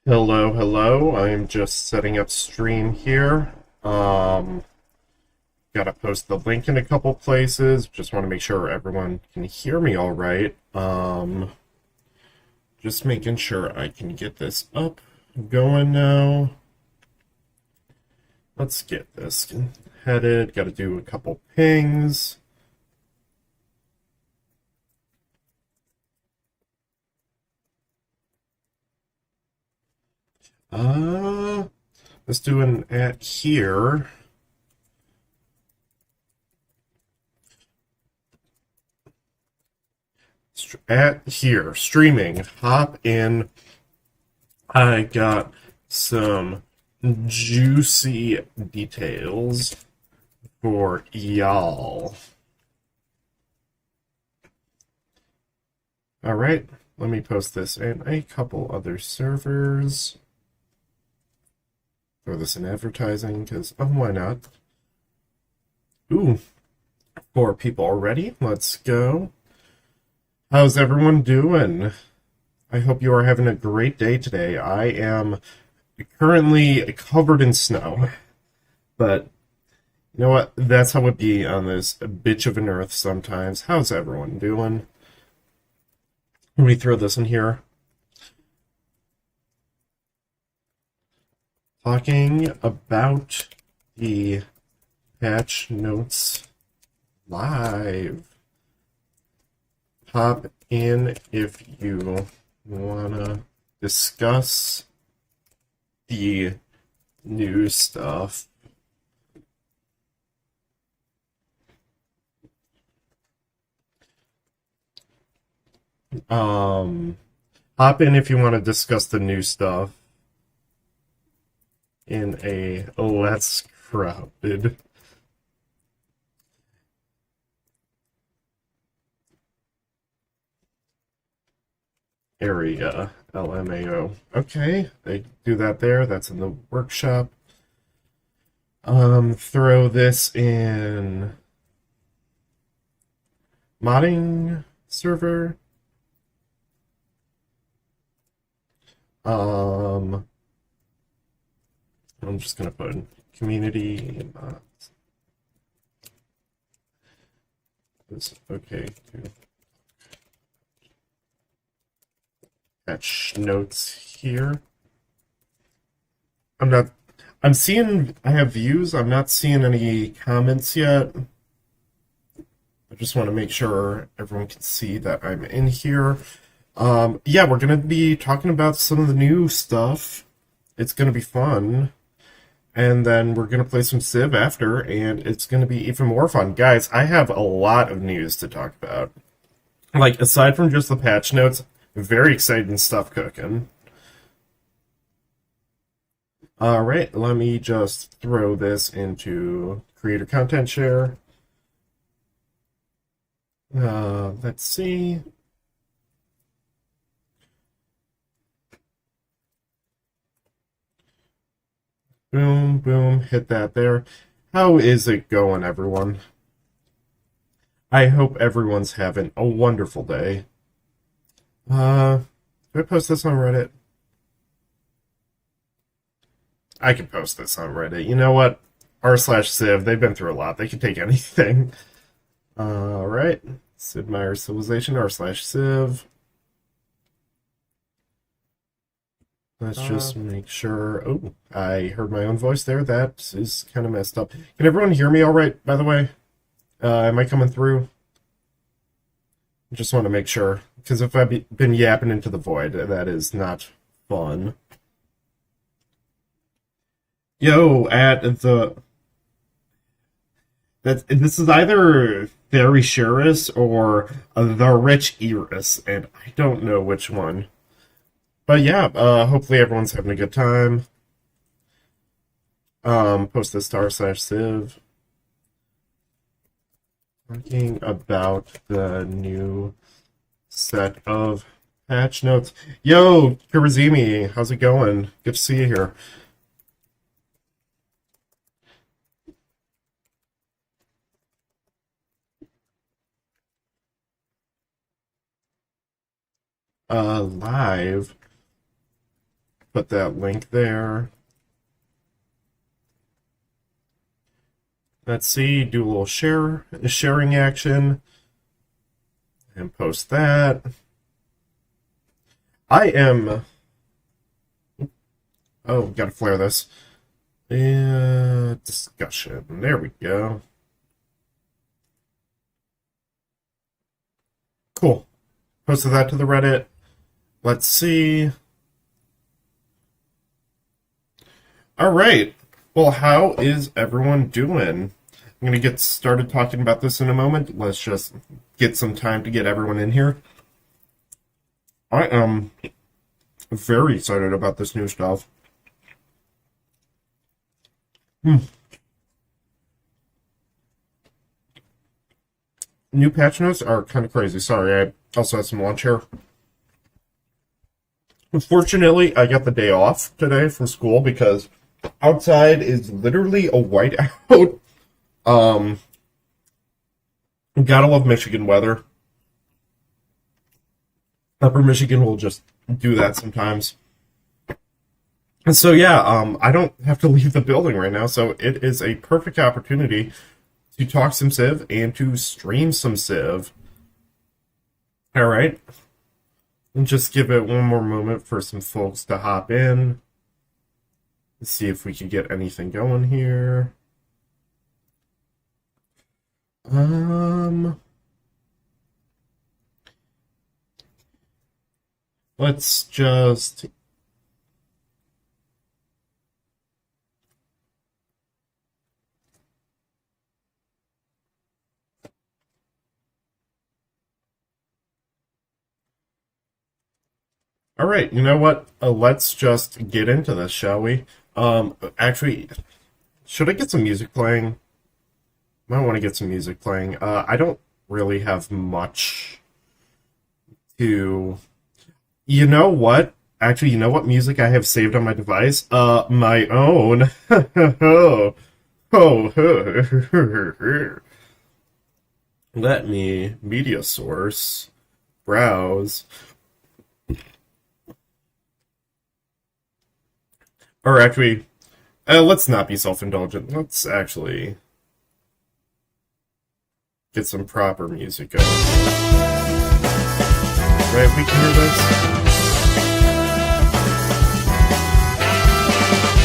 Hello, hello. I'm just setting up stream here. Gotta post the link in a couple places. Just want to make sure everyone can hear me all right. Just making sure I can get this up going now. Let's get this headed. Gotta do a couple pings. Let's do an at here. At here, streaming. Hop in. I got some juicy details for y'all. All right, let me post this in a couple other servers. Throw this in advertising because, oh, why not? Ooh, 4 people already. Let's go. How's everyone doing? I hope you are having a great day today. I am currently covered in snow, but you know what? That's how it be on this bitch of an earth sometimes. How's everyone doing? Let me throw this in here. Talking about the patch notes live. Hop in if you wanna discuss the new stuff. Hop in if you want to discuss the new stuff in a less crowded area. LMAO. Okay, they do that there. That's in the workshop. Throw this in modding server. I'm just gonna put community mods. It's okay to patch notes here. I'm seeing, I have views. I'm not seeing any comments yet. I just want to make sure everyone can see that I'm in here. Yeah, we're going to be talking about some of the new stuff. It's going to be fun. And then we're going to play some Civ after, and it's going to be even more fun. Guys, I have a lot of news to talk about. Like, aside from just the patch notes, very exciting stuff cooking. All right, let me just throw this into creator content share. Let's see. Boom, boom, hit that there. How is it going, everyone? I hope everyone's having a wonderful day. Do I post this on Reddit? I can post this on Reddit. You know what? r/civ, they've been through a lot. They can take anything. All right. Sid Meier's Civilization, r/civ. Let's just make sure. Oh, I heard my own voice there. That is kind of messed up. Can everyone hear me all right, by the way? Am I coming through? I just want to make sure. Because if I've been yapping into the void, that is not fun. Yo, at the... This is either Theory Shurus or The Rich Eris, and I don't know which one. But yeah, hopefully everyone's having a good time. Post this to r/civ. Talking about the new set of patch notes. Yo, Kurazimi, how's it going? Good to see you here. Live. put that link there. Let's see, do a little sharing action, and post that. I am... Oh, gotta flare this. Discussion. There we go. Cool. Posted that to the Reddit. Let's see. All right. Well, how is everyone doing? I'm going to get started talking about this in a moment. Let's just get some time to get everyone in here. I am very excited about this new stuff. New patch notes are kind of crazy. Sorry, I also had some lunch here. Unfortunately, I got the day off today from school because outside is literally a whiteout. Gotta love Michigan weather. Upper Michigan will just do that sometimes. And so, yeah, I don't have to leave the building right now, so it is a perfect opportunity to talk some Civ and to stream some Civ. All right. And just give it one more moment for some folks to hop in. Let's see if we can get anything going here. Let's just... All right, you know what? Let's just get into this, shall we? Actually, should I get some music playing? Might want to get some music playing. I don't really have much to... You know what? Actually, you know what music I have saved on my device? My own. Let me media source browse. Or actually, let's not be self-indulgent. Let's actually get some proper music going. Right, we can hear this?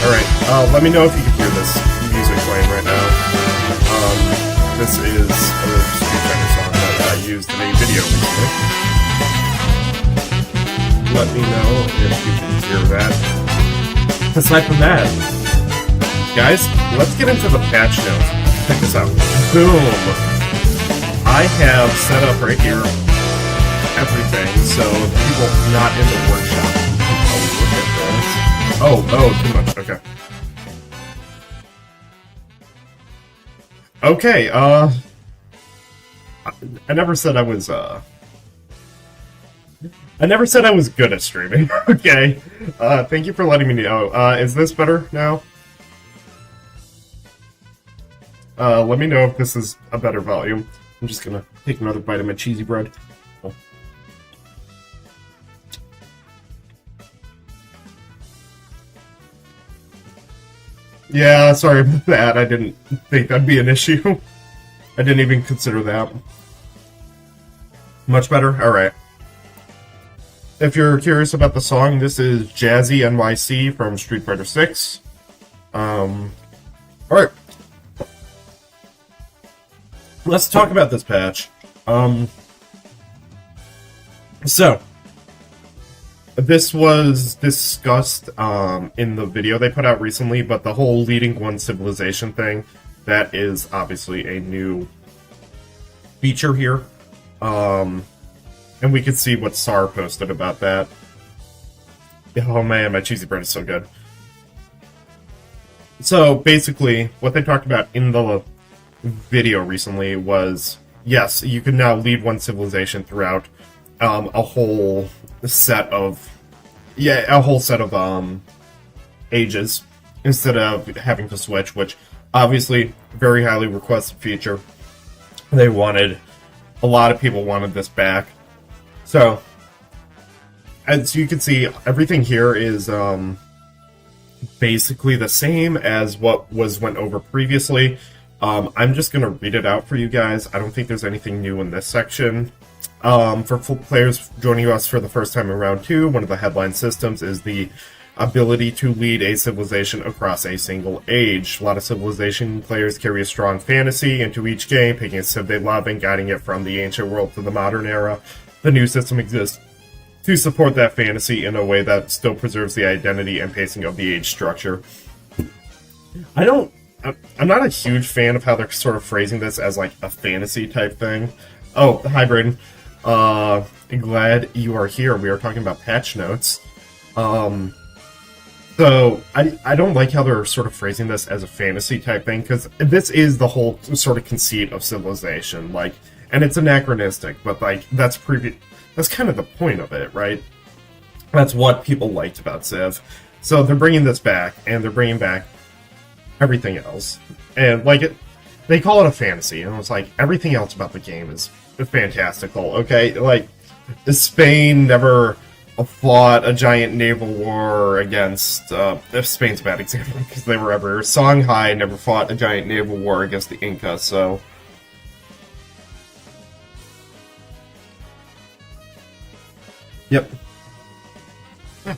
Alright, let me know if you can hear this music playing right now. This is a Street Fighter song that I used in a video recently. Let me know if you can hear that. Aside from that, guys, let's get into the patch notes. Check this out. Boom! I have set up right here everything, so people not in the workshop can look at this. Oh, too much. Okay. Okay, I never said I was, I never said I was good at streaming. Okay. Thank you for letting me know. Is this better now? Let me know if this is a better volume. I'm just gonna take another bite of my cheesy bread. Oh. Yeah, sorry about that. I didn't think that'd be an issue. I didn't even consider that. Much better? Alright. If you're curious about the song, this is Jazzy NYC from Street Fighter 6. Alright. Let's talk about this patch. So, this was discussed in the video they put out recently, but the whole leading one civilization thing, that is obviously a new feature here. And we can see what Sar posted about that. Oh man, my cheesy bread is so good. So basically, what they talked about in the video recently was, yes, you can now lead one civilization throughout a whole set of ages instead of having to switch, which obviously very highly requested feature. A lot of people wanted this back. So as you can see, everything here is basically the same as what went over previously. I'm just going to read it out for you guys. I don't think there's anything new in this section. For players joining us for the first time in round 2, one of the headline systems is the ability to lead a civilization across a single age. A lot of Civilization players carry a strong fantasy into each game, picking a civ they love and guiding it from the ancient world to the modern era. The new system exists to support that fantasy in a way that still preserves the identity and pacing of the age structure. I'm not a huge fan of how they're sort of phrasing this as like a fantasy type thing. Oh, hi Braden. Glad you are here. We are talking about patch notes. So I don't like how they're sort of phrasing this as a fantasy type thing, because this is the whole sort of conceit of Civilization, like, and it's anachronistic, but like that's kind of the point of it, right? That's what people liked about Civ. So they're bringing this back, and they're bringing back everything else, and like they call it a fantasy, and it's like everything else about the game is fantastical. Okay, like Spain never fought a giant naval war against Spain's a bad example because they were ever Songhai never fought a giant naval war against the Inca. So yep.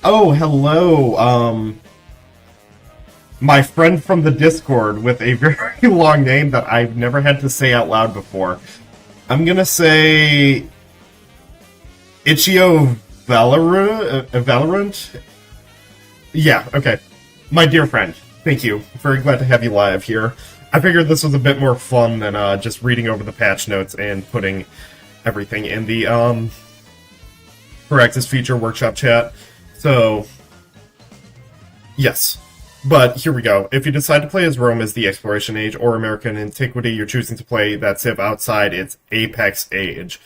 Oh, hello. My friend from the Discord with a very long name that I've never had to say out loud before. I'm gonna say Ichio Valorant? Yeah, okay. My dear friend, thank you. Very glad to have you live here. I figured this was a bit more fun than just reading over the patch notes and putting everything in the Practice Feature Workshop chat. So, yes. But here we go. If you decide to play as Rome as the Exploration Age or American Antiquity, you're choosing to play that Civ outside its Apex Age.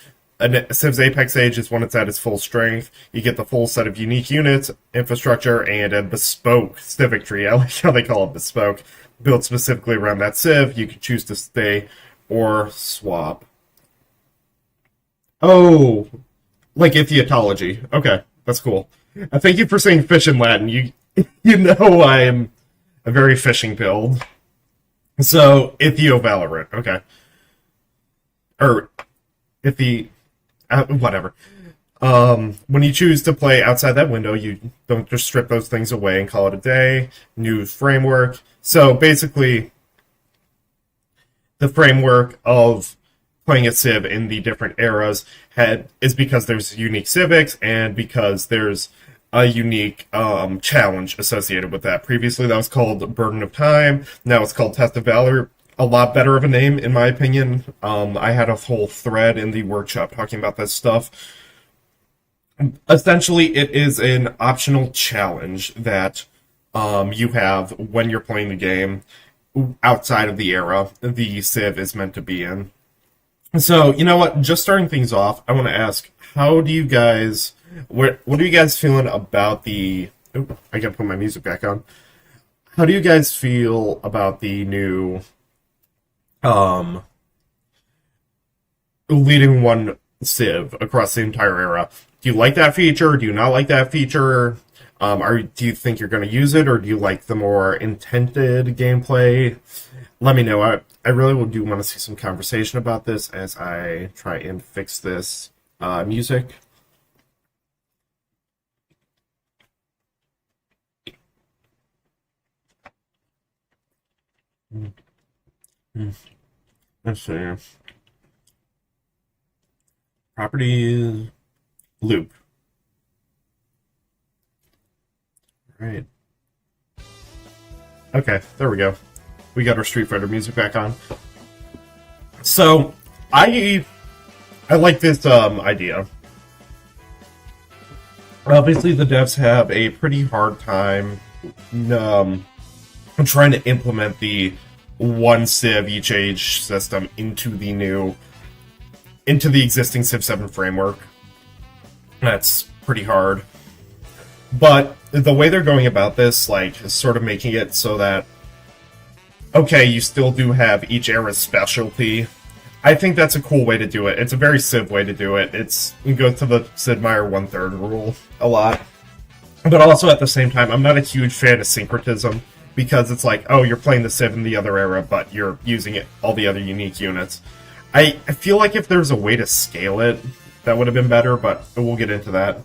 Civ's Apex Age is when it's at its full strength. You get the full set of unique units, infrastructure, and a bespoke civic tree. I like how they call it bespoke. Built specifically around that Civ. You can choose to stay or swap. Oh, like Ichthyology. Okay, that's cool. Thank you for saying fish in Latin. You know I am a very fishing build. So, Valorant. Okay. Or, whatever. When you choose to play outside that window, you don't just strip those things away and call it a day. New framework. So basically, the framework of playing a Civ in the different eras is because there's unique civics and because there's a unique challenge associated with that. Previously, that was called Burden of Time. Now it's called Test of Valor. A lot better of a name, in my opinion. I had a whole thread in the workshop talking about this stuff. Essentially, it is an optional challenge that you have when you're playing the game outside of the era the Civ is meant to be in. So, you know what? Just starting things off, I want to ask, how do you guys... What are you guys feeling about the... Oh, I gotta put my music back on. How do you guys feel about the new... leading one Civ across the entire era? Do you like that feature? Do you not like that feature? Do you think you're going to use it, or do you like the more intended gameplay? Let me know. I really do want to see some conversation about this as I try and fix this music. Let's see. Properties, loop. Right. Okay, there we go. We got our Street Fighter music back on. So, I like this idea. Obviously, the devs have a pretty hard time trying to implement the one Civ each age system into the existing Civ 7 framework. That's pretty hard. But the way they're going about this, like, is sort of making it so that, okay, you still do have each era's specialty. I think that's a cool way to do it. It's a very Civ way to do it. You go to the Sid Meier 1/3 rule a lot. But also at the same time, I'm not a huge fan of syncretism, because it's like, oh, you're playing the Civ in the other era, but you're using all the other unique units. I feel like if there's a way to scale it, that would have been better, but we'll get into that.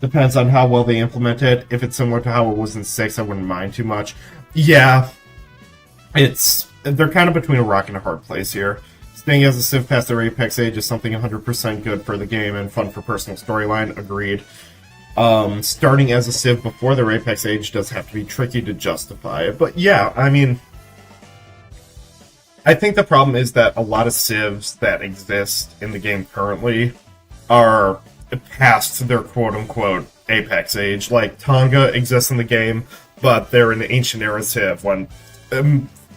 Depends on how well they implement it. If it's similar to how it was in 6, I wouldn't mind too much. Yeah, they're kind of between a rock and a hard place here. Staying as a Civ past their Apex age is something 100% good for the game and fun for personal storyline, agreed. Starting as a Civ before their Apex age does have to be tricky to justify. But yeah, I mean, I think the problem is that a lot of Civs that exist in the game currently are past their quote-unquote Apex age. Like, Tonga exists in the game, but they're an ancient era Civ when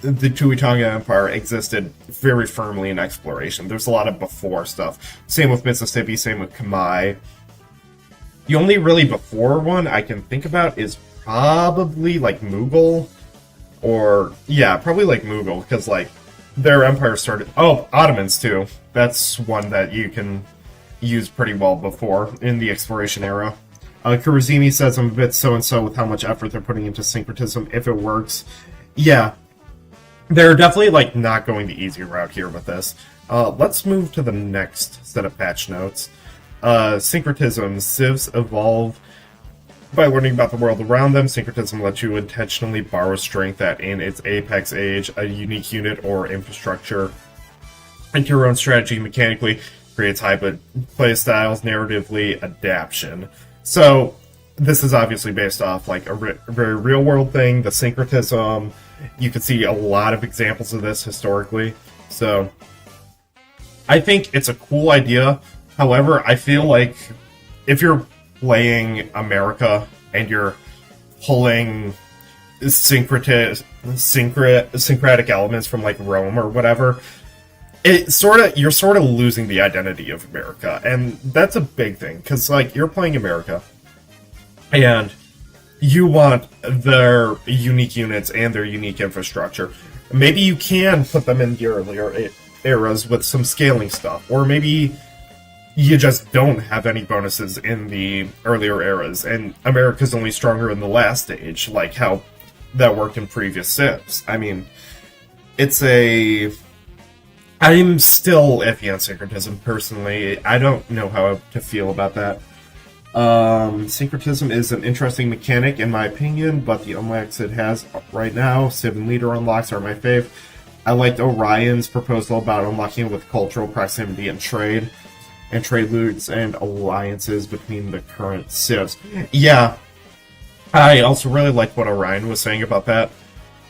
the Tui Tonga Empire existed very firmly in exploration. There's a lot of before stuff. Same with Mississippi, same with Kamai. The only really before one I can think about is probably, like, Mughal. Or, yeah, probably, like, Mughal, because, like, their empire started... Oh, Ottomans, too. That's one that you can use pretty well before in the exploration era. Kurazimi says I'm a bit so-and-so with how much effort they're putting into syncretism, if it works. Yeah, they're definitely, like, not going the easy route here with this. Let's move to the next set of patch notes. Syncretism. Civs evolve by learning about the world around them. Syncretism lets you intentionally borrow strength that in its apex age, a unique unit or infrastructure into your own strategy mechanically, creates hybrid playstyles, narratively, adaption. So this is obviously based off like a very real world thing, the syncretism. You can see a lot of examples of this historically. So I think it's a cool idea. However, I feel like if you're playing America and you're pulling syncretic elements from like Rome or whatever, you're sort of losing the identity of America, and that's a big thing because like you're playing America and you want their unique units and their unique infrastructure. Maybe you can put them in the earlier eras with some scaling stuff, or maybe you just don't have any bonuses in the earlier eras, and America's only stronger in the last stage, like how that worked in previous Civs. I mean, I'm still iffy on syncretism, personally. I don't know how to feel about that. Syncretism is an interesting mechanic, in my opinion, but the unlocks it has right now, Civ and Leader unlocks, are my fave. I liked Orion's proposal about unlocking it with cultural proximity and trade routes and alliances between the current Civs. Yeah, I also really liked what Orion was saying about that.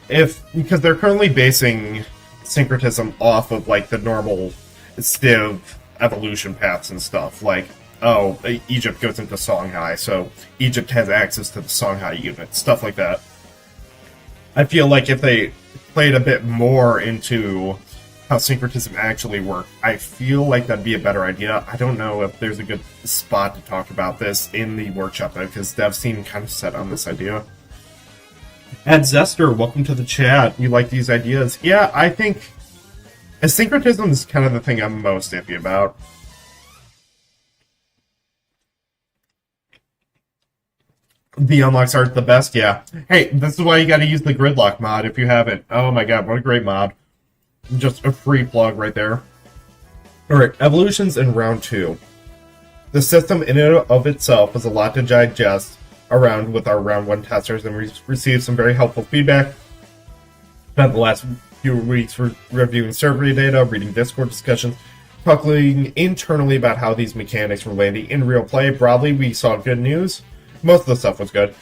Because they're currently basing syncretism off of like the normal Civ evolution paths and stuff, like, oh, Egypt goes into Songhai, so Egypt has access to the Songhai unit, stuff like that. I feel like if they played a bit more into how syncretism actually worked, I feel like that'd be a better idea. I don't know if there's a good spot to talk about this in the workshop, though, because devs seem kind of set on this idea. Ed Zester, welcome to the chat. You like these ideas? Yeah, I think syncretism is kind of the thing I'm most iffy about. The unlocks aren't the best, yeah. Hey, this is why you gotta use the Gridlock mod if you haven't. Oh my god, what a great mod. Just a free plug right there. Alright, evolutions in round 2. The system in and of itself was a lot to digest around with our round 1 testers, and we received some very helpful feedback. Spent the last few weeks reviewing survey data, reading Discord discussions, talking internally about how these mechanics were landing in real play. Broadly, we saw good news. Most of the stuff was good.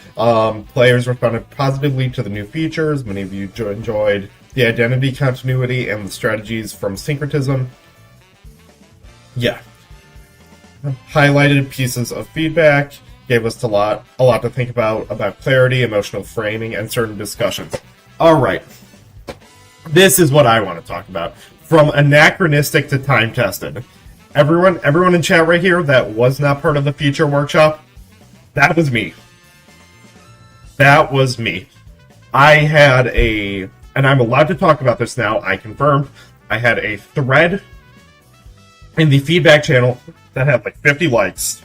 Players responded positively to the new features. Many of you enjoyed the identity continuity and the strategies from syncretism. Yeah. Highlighted pieces of feedback, gave us a lot to think about clarity, emotional framing, and certain discussions. Alright. This is what I want to talk about. From anachronistic to time-tested. Everyone in chat right here that was not part of the feature workshop, that was me. That was me. I had and I'm allowed to talk about this now, I confirmed, I had a thread in the feedback channel that had like 50 likes.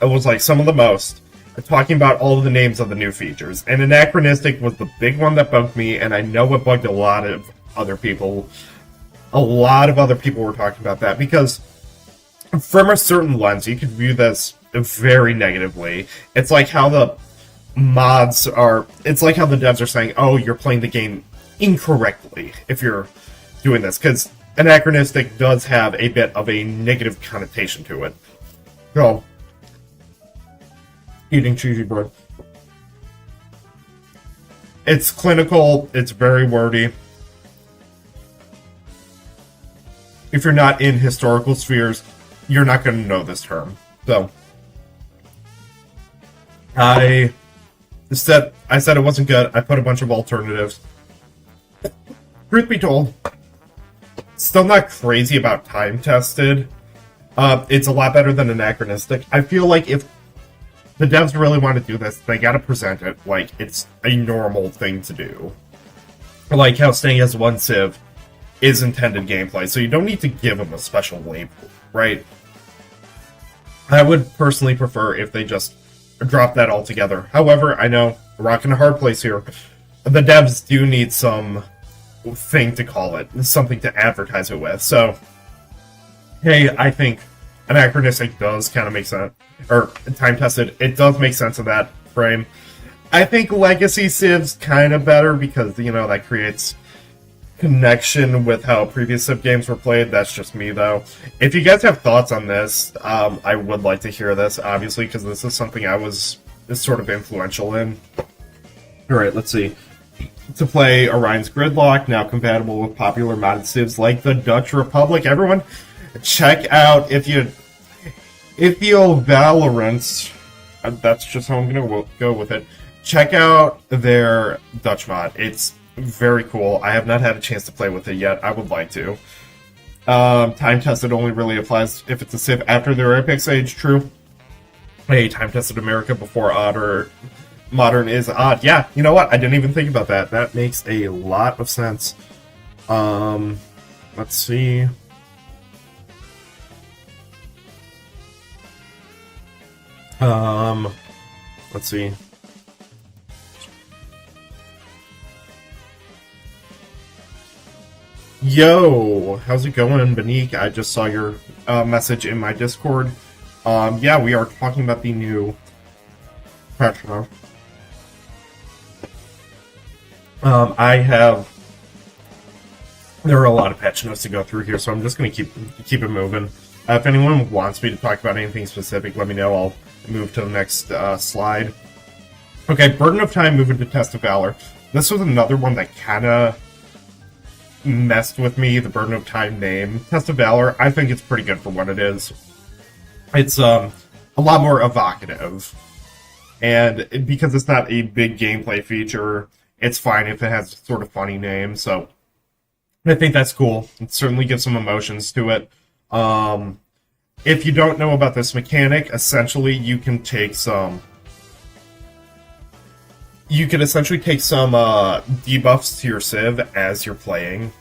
It was like some of the most, talking about all of the names of the new features. And Anachronistic was the big one that bugged me, and I know it bugged a lot of other people. A lot of other people were talking about that, because from a certain lens, you could view this very negatively. It's like how the mods are, it's like how the devs are saying, oh, you're playing the game incorrectly if you're doing this, because Anachronistic does have a bit of a negative connotation to it. So, eating cheesy bread. It's clinical, it's very wordy. If you're not in historical spheres, you're not going to know this term. So, I said it wasn't good. I put a bunch of alternatives. Truth be told, still not crazy about time tested. It's a lot better than Anachronistic. I feel like if the devs really want to do this, they gotta present it like it's a normal thing to do. Like how staying as one Civ is intended gameplay, so you don't need to give them a special label, right? I would personally prefer if they just drop that altogether. However, I know we're rocking a hard place here. The devs do need some thing to call it, something to advertise it with. So, hey, I think Anachronistic does kind of make sense, or time tested. It does make sense of that frame. I think Legacy Civ's kind of better because that creates connection with how previous Civ games were played. That's just me, though. If you guys have thoughts on this, I would like to hear this, obviously, because this is something I was sort of influential in. Alright, let's see. To play Orion's Gridlock, now compatible with popular modded Civs like the Dutch Republic. Everyone, check out, if you Valorant, that's just how I'm going to go with it, check out their Dutch mod. It's very cool. I have not had a chance to play with it yet. I would like to. Time tested only really applies if it's a Civ after their Apex age. True. Hey, time tested America before odd or modern is odd. Yeah, you know what? I didn't even think about that. That makes a lot of sense. Let's see. Let's see. Yo, how's it going, Banique? I just saw your message in my Discord. Yeah, we are talking about the new patch note. There are a lot of patch notes to go through here, so I'm just going to keep it moving. If anyone wants me to talk about anything specific, let me know. I'll move to the next slide. Okay, Burden of Time, moving to Test of Valor. This was another one that kind of messed with me, the Burden of Time name. Test of Valor, I think it's pretty good for what it is. It's a lot more evocative. And because it's not a big gameplay feature, it's fine if it has sort of funny name, so I think that's cool. It certainly gives some emotions to it. If you don't know about this mechanic, essentially you can take some debuffs to your Civ as you're playing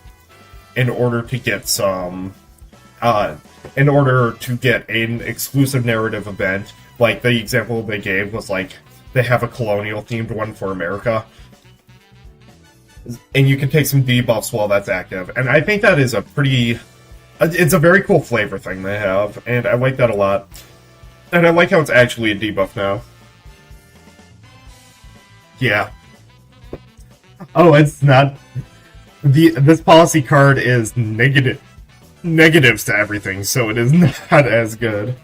in order to get an exclusive narrative event. Like the example they gave was like they have a colonial themed one for America. And you can take some debuffs while that's active. And I think that is it's a very cool flavor thing they have, and I like that a lot. And I like how it's actually a debuff now. Yeah. Oh, it's not. This policy card is negatives to everything, so it is not as good.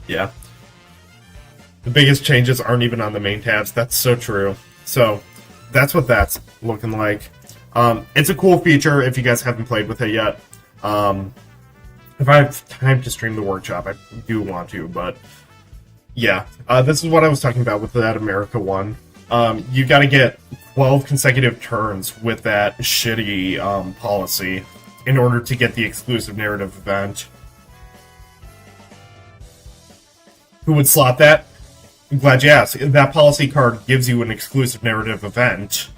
Yeah. The biggest changes aren't even on the main tabs. That's so true. So, that's what that's looking like. It's a cool feature if you guys haven't played with it yet. If I have time to stream the workshop, I do want to, but yeah. This is what I was talking about with that America one. You gotta get 12 consecutive turns with that shitty policy in order to get the exclusive narrative event. Who would slot that? I'm glad you asked. That policy card gives you an exclusive narrative event.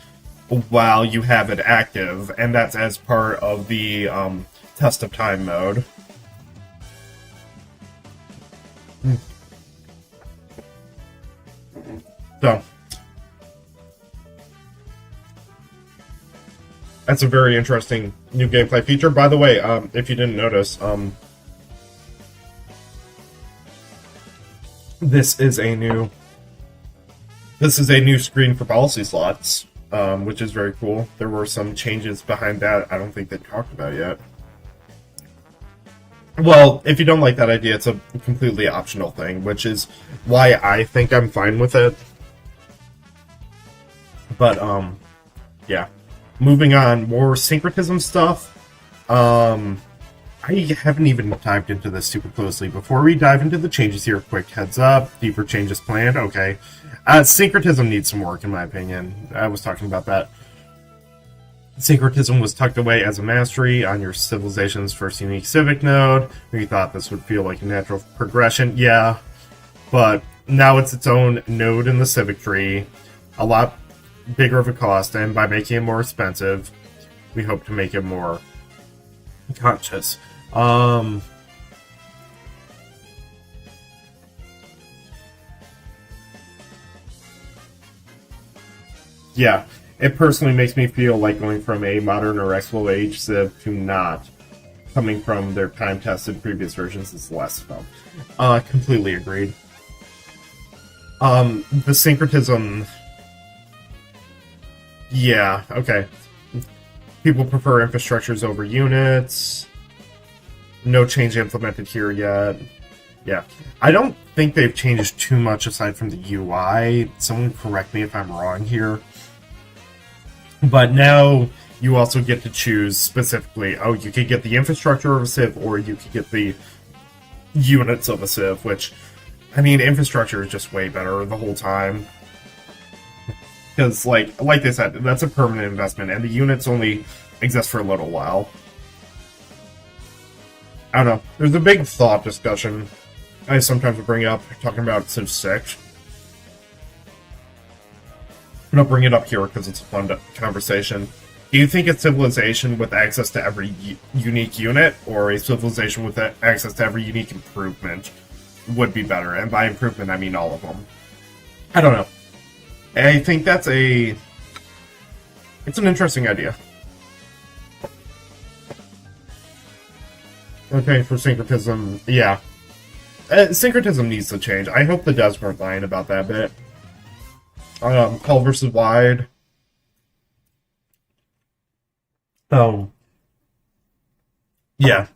while you have it active, and that's as part of the test of time mode. So, that's a very interesting new gameplay feature. By the way, if you didn't notice, this is a new screen for policy slots, which is very cool. There were some changes behind that I don't think they talked about yet. Well, if you don't like that idea, it's a completely optional thing, which is why I think I'm fine with it. But, yeah. Moving on, more syncretism stuff. I haven't even dived into this super closely. Before we dive into the changes here, quick heads up, deeper changes planned, okay. Syncretism needs some work, in my opinion. I was talking about that. Syncretism was tucked away as a mastery on your civilization's first unique civic node. We thought this would feel like a natural progression. Yeah, but now it's its own node in the civic tree. A lot bigger of a cost, and by making it more expensive, we hope to make it more conscious. Yeah. It personally makes me feel like going from a modern or Expo Age Civ to not. Coming from their time-tested previous versions is less fun. Completely agreed. The syncretism... Yeah, okay. People prefer infrastructures over units. No change implemented here yet. Yeah. I don't think they've changed too much aside from the UI. Someone correct me if I'm wrong here. But now you also get to choose specifically, oh, you could get the infrastructure of a Civ, or you could get the units of a Civ, which, I mean, infrastructure is just way better the whole time. Because, like they said, that's a permanent investment, and the units only exist for a little while. I don't know. There's a big thought discussion I sometimes bring up, talking about Civ 6. I'm going to bring it up here because it's a fun conversation. Do you think a civilization with access to every unique unit, or a civilization with access to every unique improvement would be better? And by improvement, I mean all of them. I don't know. I think it's an interesting idea. Okay, for syncretism, yeah. Syncretism needs to change. I hope the devs weren't lying about that bit. Call versus wide. Yeah.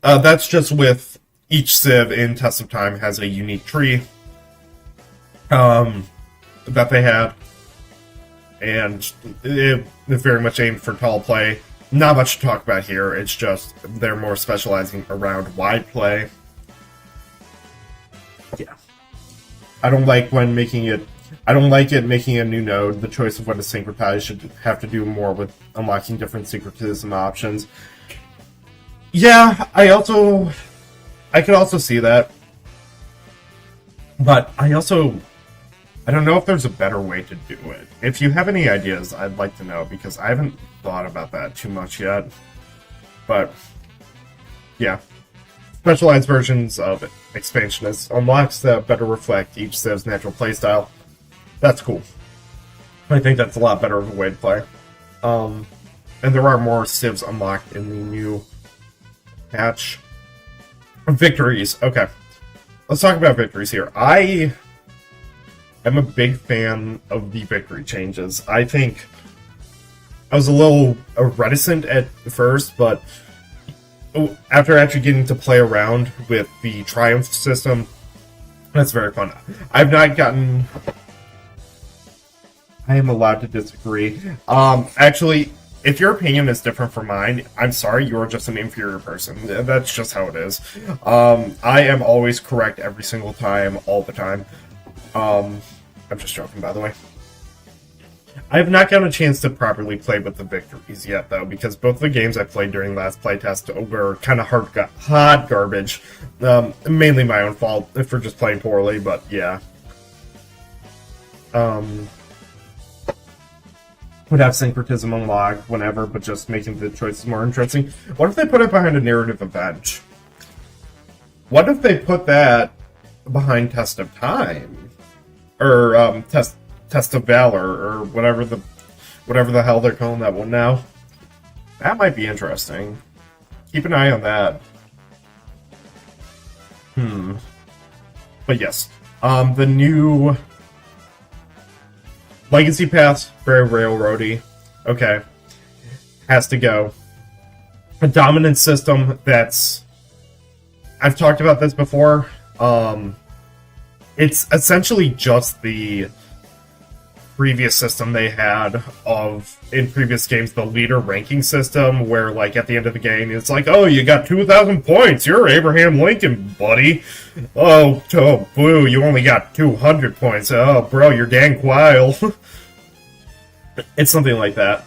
That's just with each Civ in Test of Time has a unique tree that they had. And it very much aimed for tall play. Not much to talk about here. It's just they're more specializing around wide play. Yeah. I don't like it making a new node. The choice of when to syncretize should have to do more with unlocking different syncretism options. Yeah, I could also see that. But I don't know if there's a better way to do it. If you have any ideas, I'd like to know, because I haven't thought about that too much yet. But, yeah. Specialized versions of expansionists unlocks that better reflect each Civ's natural playstyle. That's cool. I think that's a lot better of a way to play. And there are more Civs unlocked in the new patch. Victories. Okay. Let's talk about victories here. I am a big fan of the victory changes. I think I was a little reticent at first, but after actually getting to play around with the Triumph system, that's very fun. I've not gotten... I am allowed to disagree. Actually, if your opinion is different from mine, I'm sorry, you're just an inferior person. That's just how it is. I am always correct every single time, all the time. I'm just joking, by the way. I have not gotten a chance to properly play with the victories yet, though, because both the games I played during last playtest were kind of hot garbage. Mainly my own fault for just playing poorly, but yeah. would have syncretism unlocked whenever, but just making the choices more interesting. What if they put it behind a narrative event? What if they put that behind Test of Time? Or Test of Valor, or whatever the hell they're calling that one now. That might be interesting. Keep an eye on that. But yes. The new Legacy Pass, very railroady. Okay. Has to go. A dominant system that's... I've talked about this before. It's essentially just the previous system they had in previous games, the leader ranking system, where like at the end of the game it's like, oh, you got 2,000 points, you're Abraham Lincoln, buddy. Oh, boo, you only got 200 points. Oh, bro, you're Dan Quayle. It's something like that,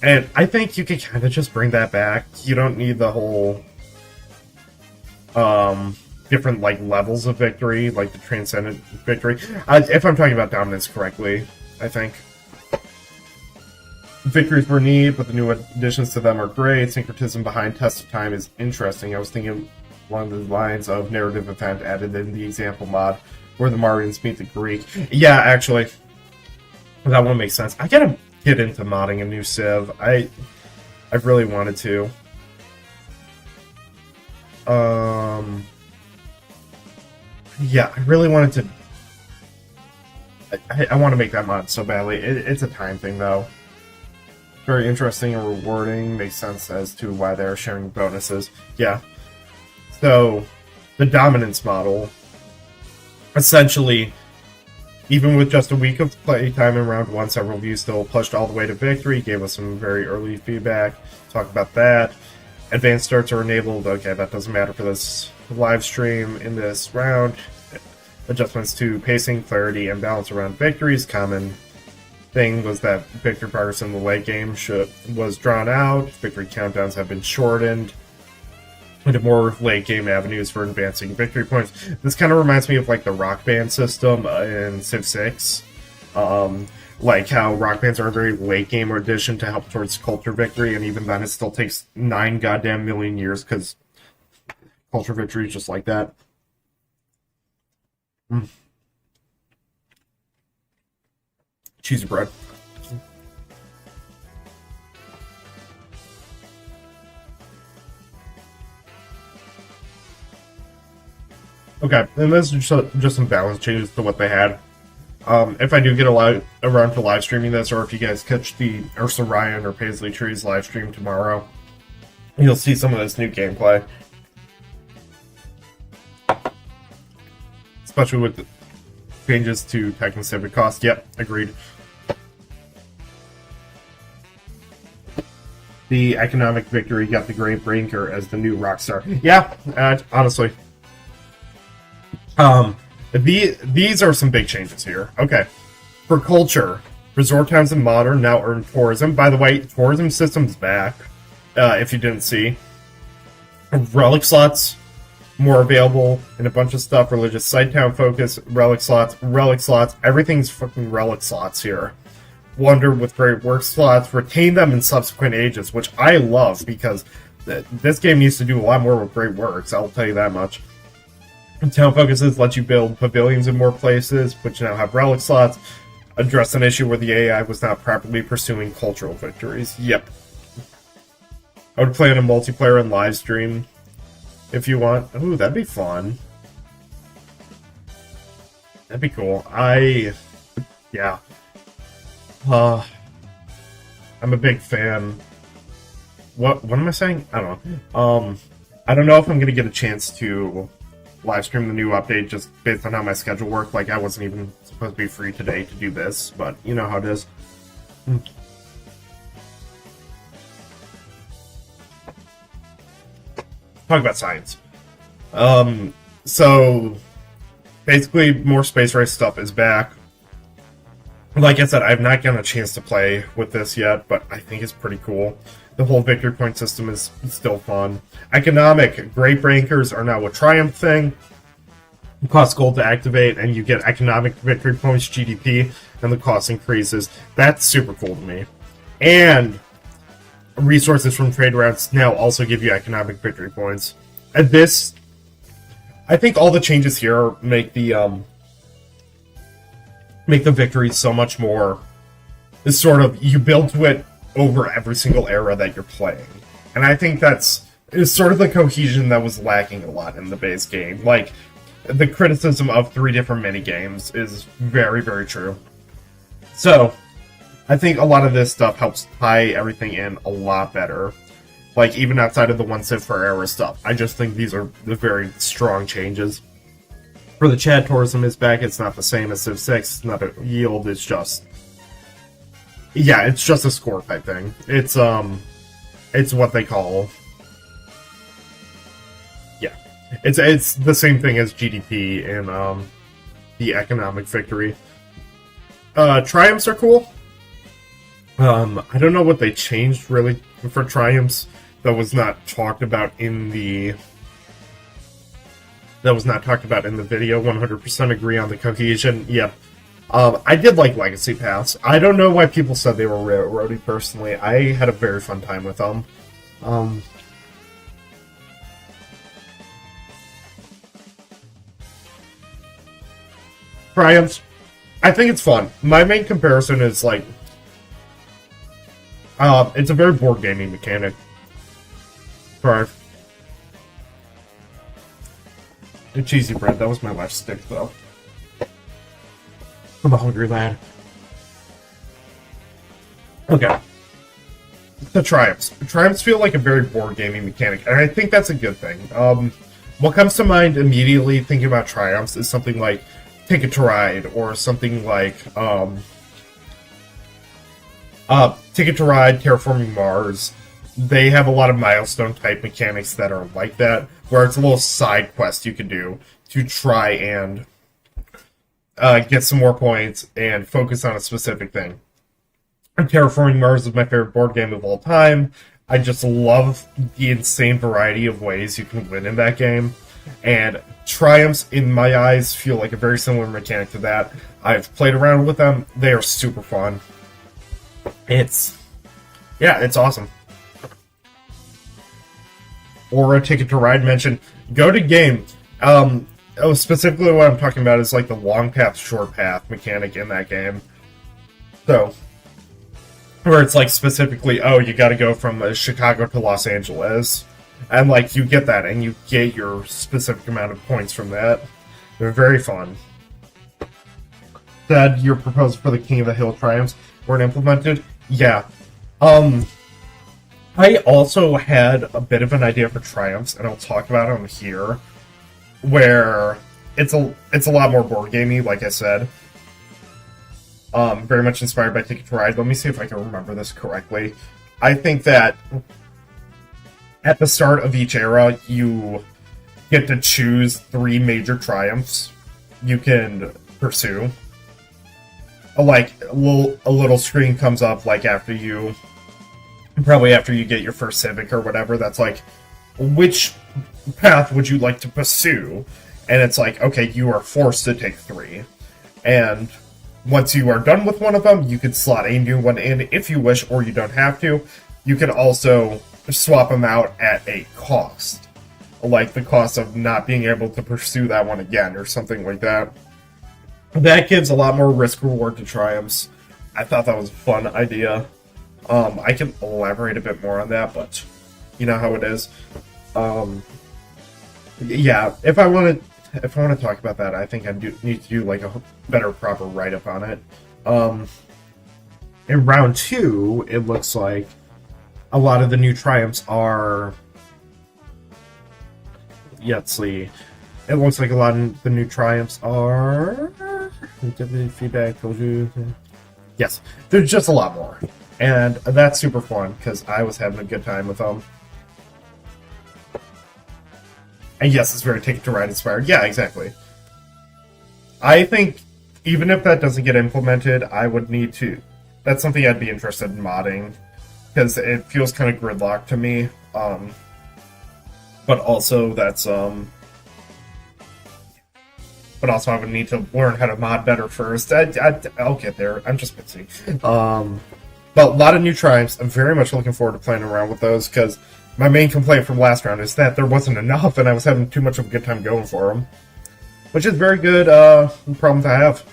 and I think you could kind of just bring that back. You don't need the whole different like levels of victory, like the transcendent victory. If I'm talking about dominance correctly, I think. Victories were neat, but the new additions to them are great. Syncretism behind Test of Time is interesting. I was thinking along the lines of narrative event added in the example mod where the Marians meet the Greek. Yeah, actually. That one makes sense. I gotta get into modding a new Civ. I've really wanted to. Yeah, I really wanted to. I want to make that mod so badly. It's a time thing, though. Very interesting and rewarding. Makes sense as to why they're sharing bonuses. Yeah. So, the dominance model, essentially, even with just a week of playtime in round 1, several views still pushed all the way to victory. Gave us some very early feedback. Talk about that. Advanced starts are enabled. Okay, that doesn't matter for this live stream in this round. Adjustments to pacing, clarity, and balance around victories. Common thing was that victory progress in the late game was drawn out. Victory countdowns have been shortened into more late game avenues for advancing victory points. This kind of reminds me of like the rock band system in Civ 6. Like how rock bands are a very late game addition to help towards culture victory, and even then it still takes 9 goddamn million years because culture victory is just like that. Cheesy bread. Okay, and this is just some balance changes to what they had. If I do get around to live streaming this, or if you guys catch the Ursa Ryan or Paisley Trees live stream tomorrow, you'll see some of this new gameplay. Especially with the changes to tech and civic cost. Yep, agreed. The economic victory got the Great Breaker as the new rock star. Yeah, honestly. These are some big changes here. Okay. For culture, resort towns in modern now earn tourism. By the way, tourism system's back, if you didn't see. Relic slots, more available, and a bunch of stuff. Religious site town focus, relic slots, everything's fucking relic slots here. Wonder with great work slots, retain them in subsequent ages, which I love because this game needs to do a lot more with great works, I'll tell you that much. Town focuses let you build pavilions in more places, which now have relic slots. Address an issue where the AI was not properly pursuing cultural victories. Yep. I would play on a multiplayer and live stream if you want. Ooh, that'd be fun. That'd be cool. Yeah. I'm a big fan. What am I saying? I don't know. I don't know if I'm gonna get a chance to live stream the new update just based on how my schedule worked. Like, I wasn't even supposed to be free today to do this, but you know how it is. Talk about science. So basically more space race stuff is back. Like I said, I've not gotten a chance to play with this yet, but I think it's pretty cool. The whole victory point system is still fun. Economic, Great Breakers are now a Triumph thing. It costs gold to activate, and you get economic victory points, GDP, and the cost increases. That's super cool to me. and resources from trade routes now also give you economic victory points. And this, I think all the changes here make the victory so much more. It's sort of, you build to it over every single era that you're playing. And I think it's sort of the cohesion that was lacking a lot in the base game. Like, the criticism of 3 different minigames is very, very true. So, I think a lot of this stuff helps tie everything in a lot better. Like, even outside of the 1 Civ per era stuff, I just think these are the very strong changes. For the Chad tourism is back, it's not the same as Civ 6, it's not a yield, it's just... Yeah, it's just a score type thing. It's what they call... Yeah. It's the same thing as GDP and, the economic victory. Triumphs are cool. I don't know what they changed, really, for triumphs that was not talked about in the... That was not talked about in the video. 100% agree on the cohesion. Yep. I did like Legacy Paths. I don't know why people said they were roadie, personally. I had a very fun time with them. Triumphs. I think it's fun. My main comparison is, like... it's a very board gaming mechanic. Sorry. The cheesy bread, that was my last stick, though. I'm a hungry lad. Okay. The Triumphs. Triumphs feel like a very board gaming mechanic, and I think that's a good thing. What comes to mind immediately thinking about Triumphs is something like Ticket to Ride, or something like, Ticket to Ride, Terraforming Mars. They have a lot of milestone-type mechanics that are like that, where it's a little side quest you can do to try and get some more points and focus on a specific thing. Terraforming Mars is my favorite board game of all time. I just love the insane variety of ways you can win in that game. And Triumphs, in my eyes, feel like a very similar mechanic to that. I've played around with them. They are super fun. It's awesome. Or a Ticket to Ride mentioned. Go to game. Specifically what I'm talking about is like the long path, short path mechanic in that game. So, where it's like specifically, oh, you gotta go from Chicago to Los Angeles. And like, you get that, and you get your specific amount of points from that. They're very fun. Said your proposal for the King of the Hill Triumphs weren't implemented? Yeah. I also had a bit of an idea for Triumphs, and I'll talk about them here, where it's a lot more board gamey, like I said. Very much inspired by Ticket to Ride. Let me see if I can remember this correctly. I think that at the start of each era, you get to choose 3 major triumphs you can pursue. Like, a little screen comes up, like, probably after you get your first Civic or whatever, that's like, which path would you like to pursue? And it's like, okay, you are forced to take 3. And once you are done with one of them, you can slot a new one in if you wish, or you don't have to. You can also swap them out at a cost. Like the cost of not being able to pursue that one again, or something like that. That gives a lot more risk-reward to Triumphs. I thought that was a fun idea. I can elaborate a bit more on that, but you know how it is. Yeah, if I want to talk about that, I think I need to do like a better, proper write-up on it. In round 2, it looks like a lot of the new Triumphs are... Yeah, let's see. It looks like a lot of the new Triumphs are... Feedback told you... Yes, there's just a lot more. And that's super fun, because I was having a good time with them. And yes, it's very Ticket to Ride inspired. Yeah, exactly. I think, even if that doesn't get implemented, I would need to... That's something I'd be interested in modding, because it feels kind of gridlocked to me. But also, that's... But also, I would need to learn how to mod better first. I'll get there. I'm just busy. But a lot of new triumphs. I'm very much looking forward to playing around with those, because my main complaint from last round is that there wasn't enough, and I was having too much of a good time going for them. Which is very good problem to have.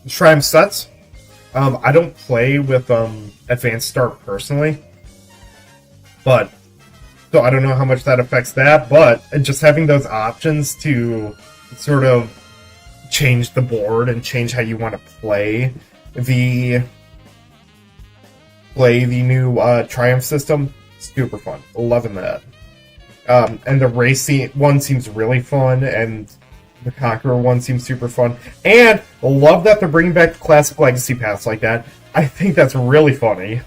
Triumph sets. I don't play with Advanced Start personally, but so I don't know how much that affects that, but just having those options to sort of change the board and change how you want to play the new Triumph system, super fun. Loving that. And the racing one seems really fun, and the Conqueror one seems super fun. And I love that they're bringing back the classic legacy paths like that. I think that's really funny.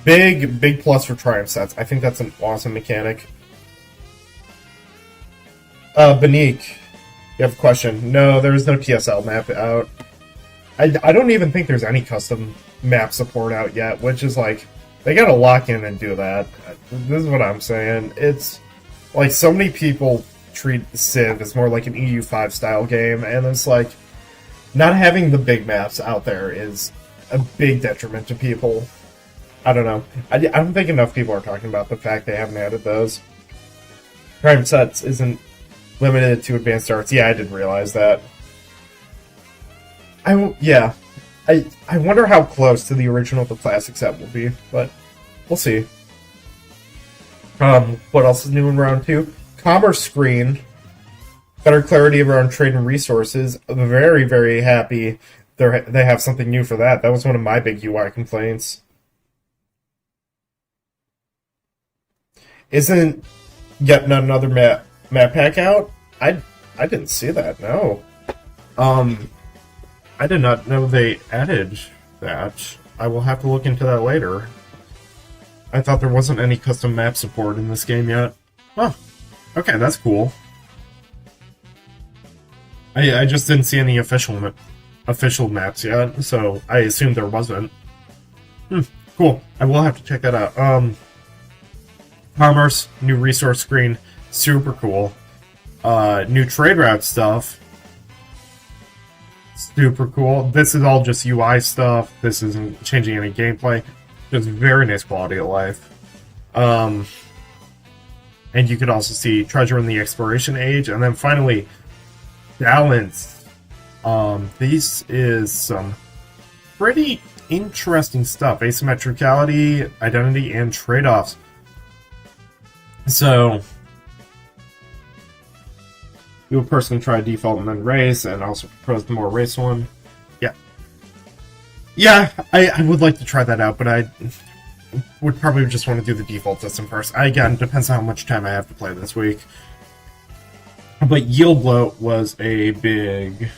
Big plus for Triumph sets. I think that's an awesome mechanic. Benique, you have a question? No, there is no TSL map out. I don't even think there's any custom map support out yet, which is like, they gotta lock in and do that. This is what I'm saying. It's like, so many people treat Civ as more like an EU5 style game, and it's like, not having the big maps out there is a big detriment to people. I don't know. I don't think enough people are talking about the fact they haven't added those. Prime sets isn't limited to advanced arts. Yeah, I didn't realize that. I wonder how close to the original the classic set will be, but we'll see. What else is new in round 2? Commerce screen. Better clarity around trade and resources. Very, very happy they have something new for that. That was one of my big UI complaints. Isn't yet another map pack out? I didn't see that, no. I did not know they added that. I will have to look into that later. I thought there wasn't any custom map support in this game yet. Huh. Okay, that's cool. I just didn't see any official maps yet, so I assumed there wasn't. Cool. I will have to check that out. Commerce, new resource screen, super cool. New trade route stuff, super cool. This is all just UI stuff. This isn't changing any gameplay. Just very nice quality of life. And you could also see treasure in the exploration age, and then finally, balance. This is some pretty interesting stuff. Asymmetricality, identity, and trade-offs. So, we will personally try default and then race, and also propose the more race one. Yeah, I would like to try that out, but I would probably just want to do the default system first. Again, depends on how much time I have to play this week. But yield bloat was a big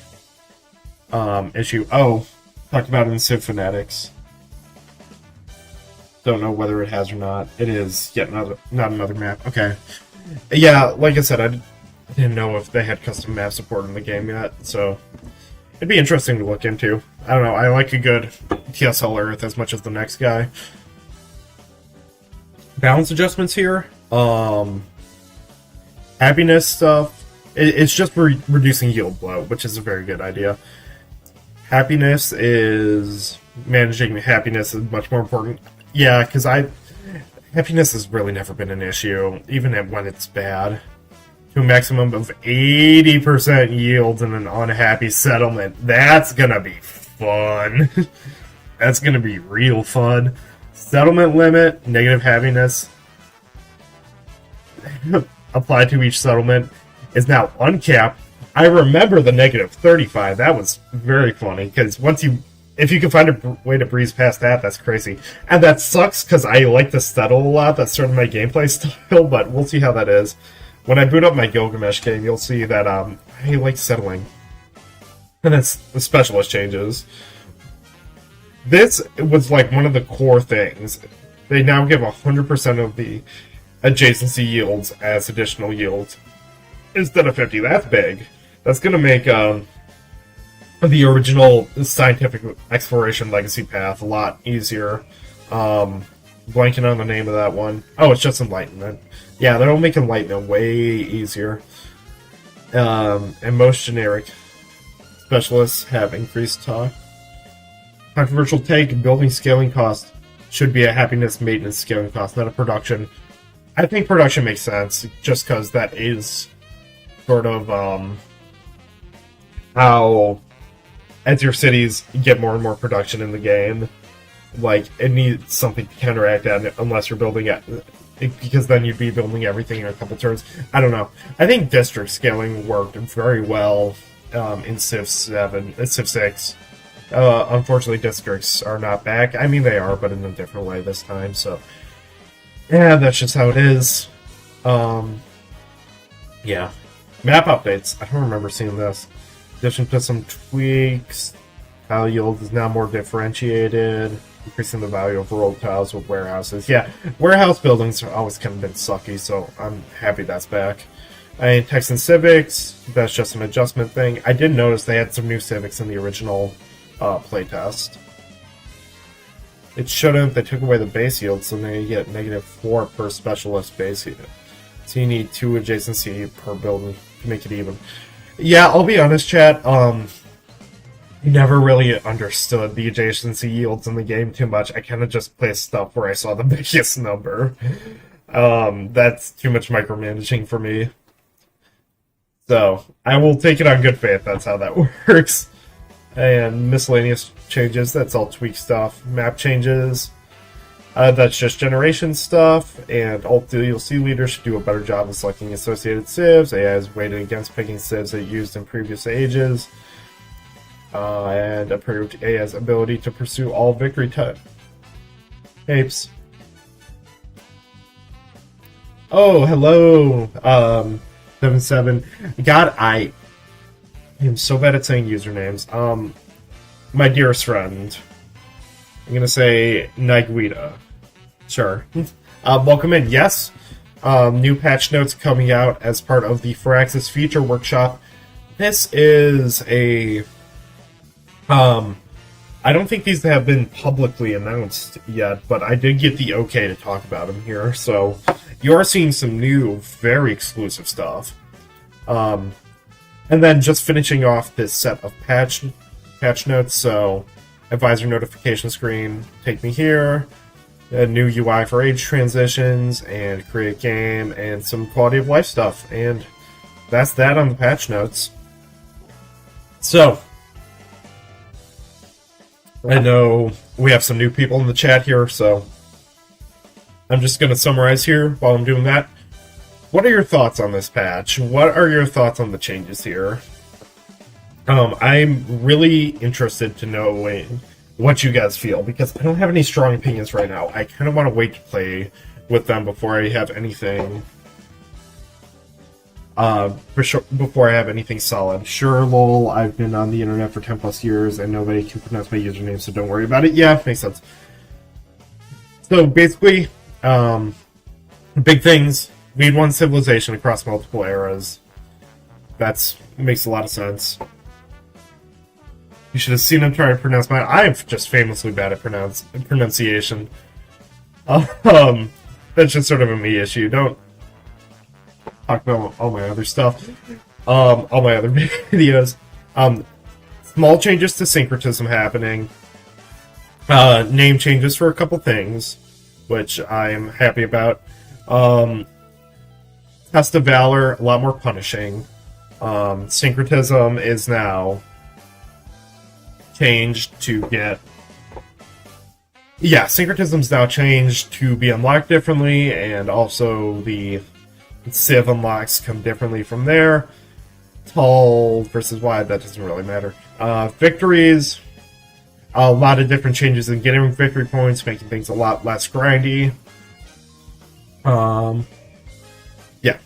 issue. Oh, talked about it in Civ Fanatics. Don't know whether it has or not. It is yet not another map. Okay. Yeah, like I said, I didn't know if they had custom map support in the game yet, so it'd be interesting to look into. I don't know, I like a good TSL Earth as much as the next guy. Balance adjustments here. Happiness stuff. It's just reducing yield bloat, which is a very good idea. Happiness is... Managing happiness is much more important. Yeah, because happiness has really never been an issue, even when it's bad. To a maximum of 80% yield in an unhappy settlement. That's gonna be fun. That's gonna be real fun. Settlement limit, negative happiness applied to each settlement is now uncapped. I remember the negative 35. That was very funny, because if you can find a way to breeze past that, that's crazy. And that sucks, because I like to settle a lot. That's sort of my gameplay style, but we'll see how that is. When I boot up my Gilgamesh game, you'll see that I like settling. And that's the specialist changes. This was like one of the core things. They now give 100% of the adjacency yields as additional yields instead of 50. That's big. That's going to make the original scientific exploration legacy path a lot easier. Blanking on the name of that one. Oh, it's just Enlightenment. Yeah, that'll make Enlightenment way easier. And most generic specialists have increased talk. Controversial take, building scaling cost should be a happiness maintenance scaling cost, not a production. I think production makes sense, just because that is sort of how, as your cities get more and more production in the game, like, it needs something to counteract that, unless you're building it, because then you'd be building everything in a couple turns. I don't know. I think district scaling worked very well in Civ 6. Unfortunately, districts are not back. I mean, they are, but in a different way this time, so... yeah, that's just how it is. Yeah. Map updates. I don't remember seeing this. Addition to some tweaks. Tile yield is now more differentiated. Increasing the value of rural tiles with warehouses. Yeah, warehouse buildings have always kind of been sucky, so I'm happy that's back. And Texan Civics, that's just an adjustment thing. I did notice they had some new Civics in the original playtest. It shouldn't. They took away the base yield, so now you get -4 per specialist base yield. So you need 2 adjacency per building to make it even. Yeah, I'll be honest, chat. Never really understood the adjacency yields in the game too much. I kind of just placed stuff where I saw the biggest number. That's too much micromanaging for me. So, I will take it on good faith, that's how that works. And miscellaneous changes, that's all tweak stuff. Map changes, that's just generation stuff. And alt DLC leaders should do a better job of selecting associated civs. AI is weighted against picking civs that used in previous ages. And approved AI's ability to pursue all victory tapes. Oh, hello, 77. God, I am so bad at saying usernames. My dearest friend. I'm gonna say Niguita. Sure. Welcome in. Yes. New patch notes coming out as part of the Firaxis Feature Workshop. This is a... I don't think these have been publicly announced yet, but I did get the okay to talk about them here, so you are seeing some new, very exclusive stuff. And then just finishing off this set of patch notes, so advisor notification screen, take me here, a new UI for age transitions, and create game, and some quality of life stuff, and that's that on the patch notes. So, I know we have some new people in the chat here, so I'm just going to summarize here while I'm doing that. What are your thoughts on this patch? What are your thoughts on the changes here? I'm really interested to know what you guys feel, because I don't have any strong opinions right now. I kind of want to wait to play with them before I have anything... before I have anything solid. Sure, lol, I've been on the internet for 10 plus years and nobody can pronounce my username, so don't worry about it. Yeah, makes sense. So basically, big things. We need one civilization across multiple eras. That makes a lot of sense. You should have seen him try to pronounce mine. I'm just famously bad at pronunciation. That's just sort of a me issue. Don't talk about all my other stuff, all my other videos. Small changes to syncretism happening. Name changes for a couple things, which I'm happy about. Test of Valor, a lot more punishing. Syncretism is now changed to get... yeah, syncretism's now changed to be unlocked differently, and also the Civ unlocks come differently from there. Tall versus wide, that doesn't really matter. Victories, a lot of different changes in getting victory points, making things a lot less grindy. Yeah,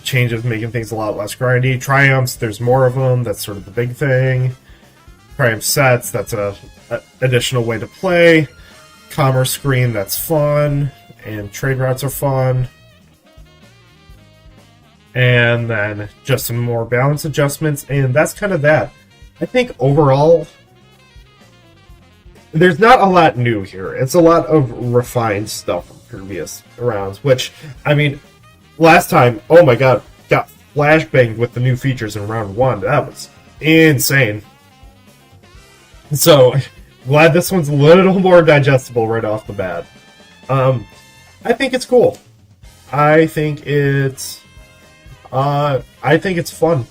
changes making things a lot less grindy. Triumphs, there's more of them, that's sort of the big thing. Triumph sets, that's a additional way to play. Commerce screen, that's fun. And trade routes are fun. And then just some more balance adjustments, and that's kind of that. I think overall, there's not a lot new here. It's a lot of refined stuff from previous rounds, which, I mean, last time, oh my god, got flashbanged with the new features in round 1. That was insane. So, glad this one's a little more digestible right off the bat. I think it's cool. I think it's fun.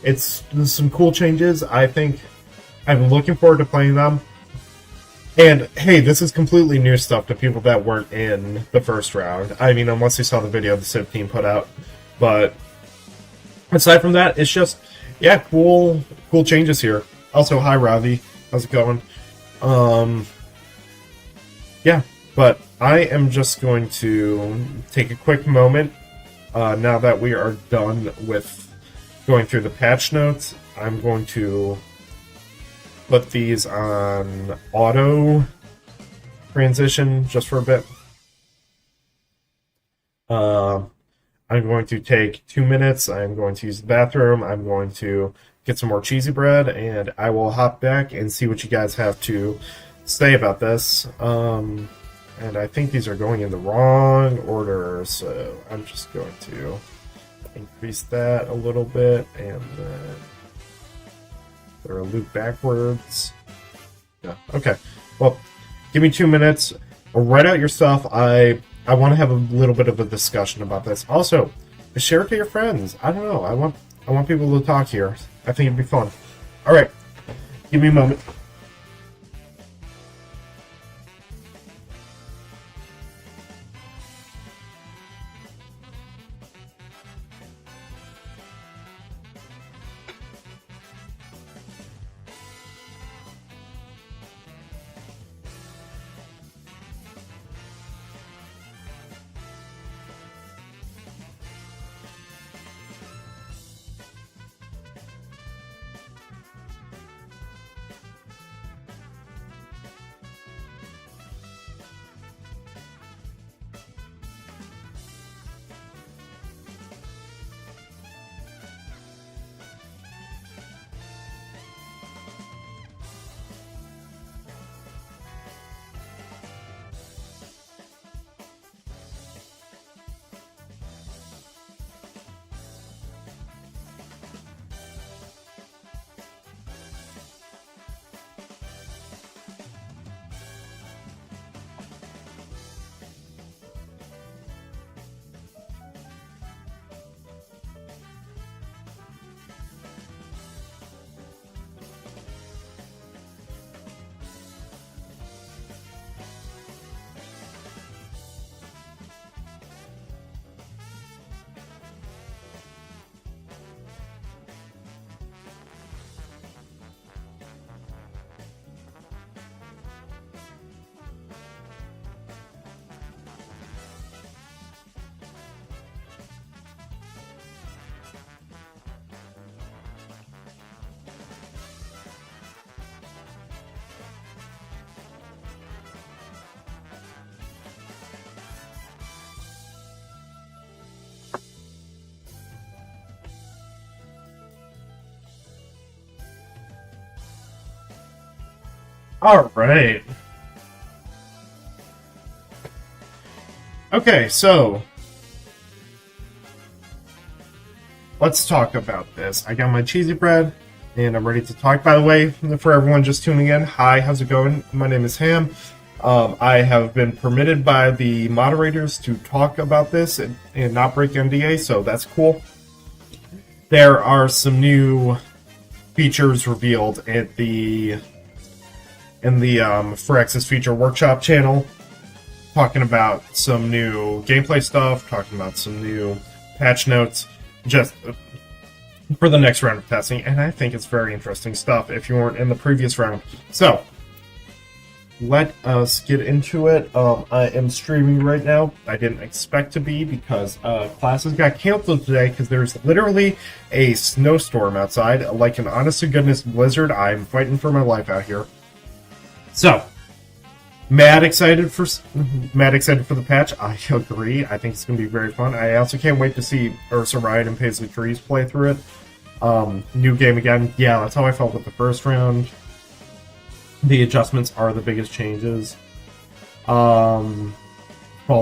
There's some cool changes. I think I'm looking forward to playing them. And hey, this is completely new stuff to people that weren't in the first round. I mean, unless you saw the video the Civ team put out. But aside from that, it's just, yeah, cool changes here. Also, hi Ravi, how's it going? Yeah, but I am just going to take a quick moment now that we are done with going through the patch notes. I'm going to put these on auto transition just for a bit. I'm going to take 2 minutes. I'm going to use the bathroom. I'm going to get some more cheesy bread, and I will hop back and see what you guys have to say about this. And I think these are going in the wrong order, so I'm just going to increase that a little bit, and then throw a loop backwards. Yeah, okay. Well, give me 2 minutes. Write out your stuff. I want to have a little bit of a discussion about this. Also, share it to your friends. I don't know. I want people to talk here. I think it'd be fun. All right. Give me a moment. All right. Okay, so let's talk about this. I got my cheesy bread, and I'm ready to talk. By the way, for everyone just tuning in, hi, how's it going? My name is Ham. I have been permitted by the moderators to talk about this and not break NDA, so that's cool. There are some new features revealed at in the Phyrexis Feature Workshop channel, talking about some new gameplay stuff, talking about some new patch notes, just for the next round of testing, and I think it's very interesting stuff if you weren't in the previous round. So, let us get into it. I am streaming right now. I didn't expect to be because classes got canceled today because there's literally a snowstorm outside, like an honest-to-goodness blizzard. I'm fighting for my life out here. So, mad excited for the patch. I agree. I think it's going to be very fun. I also can't wait to see Ursa Riot and Paisley Trees play through it. New game again. Yeah, that's how I felt with the first round. The adjustments are the biggest changes. Full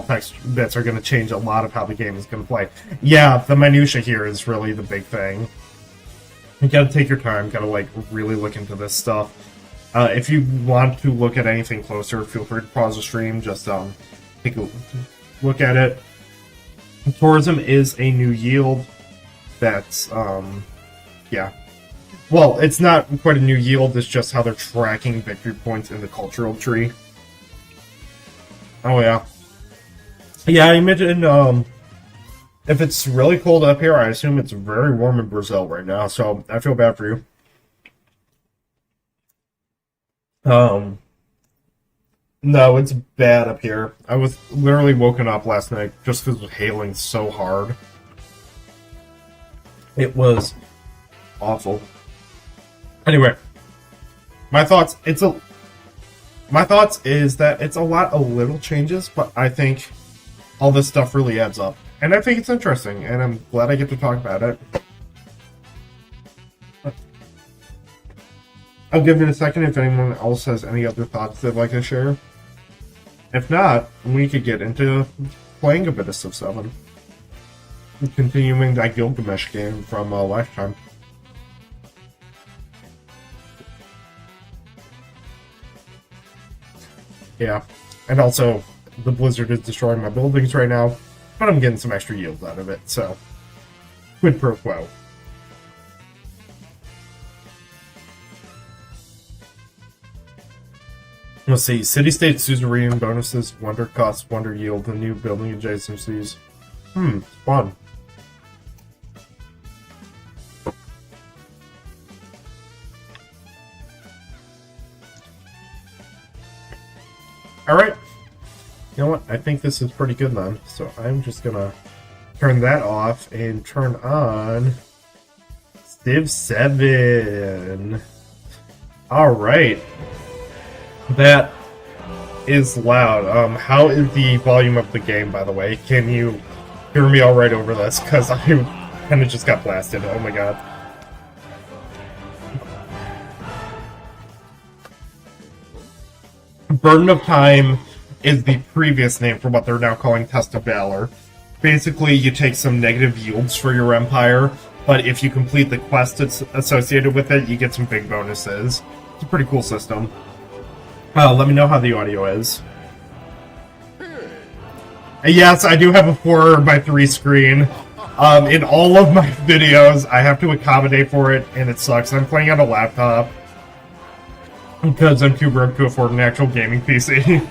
text bits are going to change a lot of how the game is going to play. Yeah, the minutia here is really the big thing. You got to take your time. Got to really look into this stuff. If you want to look at anything closer, feel free to pause the stream. Just take a look at it. Tourism is a new yield. That's yeah. Well, it's not quite a new yield. It's just how they're tracking victory points in the cultural tree. Oh yeah. Yeah, I imagine if it's really cold up here, I assume it's very warm in Brazil right now. So I feel bad for you. No, it's bad up here. I was literally woken up last night just because it was hailing so hard. It was awful. Anyway, my thoughts is that it's a lot of little changes, but I think all this stuff really adds up. And I think it's interesting, and I'm glad I get to talk about it. I'll give it a second if anyone else has any other thoughts they'd like to share. If not, we could get into playing a bit of Civ 7. Continuing that Gilgamesh game from Lifetime. Yeah, and also, the blizzard is destroying my buildings right now, but I'm getting some extra yields out of it, so quid pro quo. Let's see, city-state suzerain bonuses, wonder costs, wonder yield, and new building adjacencies. Fun. Alright. You know what? I think this is pretty good then. So I'm just gonna turn that off and turn on Civ 7. Alright. That is loud. How is the volume of the game, by the way? Can you hear me all right over this? Because I kind of just got blasted. Oh my god. Burden of Time is the previous name for what they're now calling Test of Valor. Basically, you take some negative yields for your empire, but if you complete the quest that's associated with it, you get some big bonuses. It's a pretty cool system. Let me know how the audio is. Yes, I do have a 4x3 screen. In all of my videos, I have to accommodate for it, and it sucks. I'm playing on a laptop because I'm too broke to afford an actual gaming PC.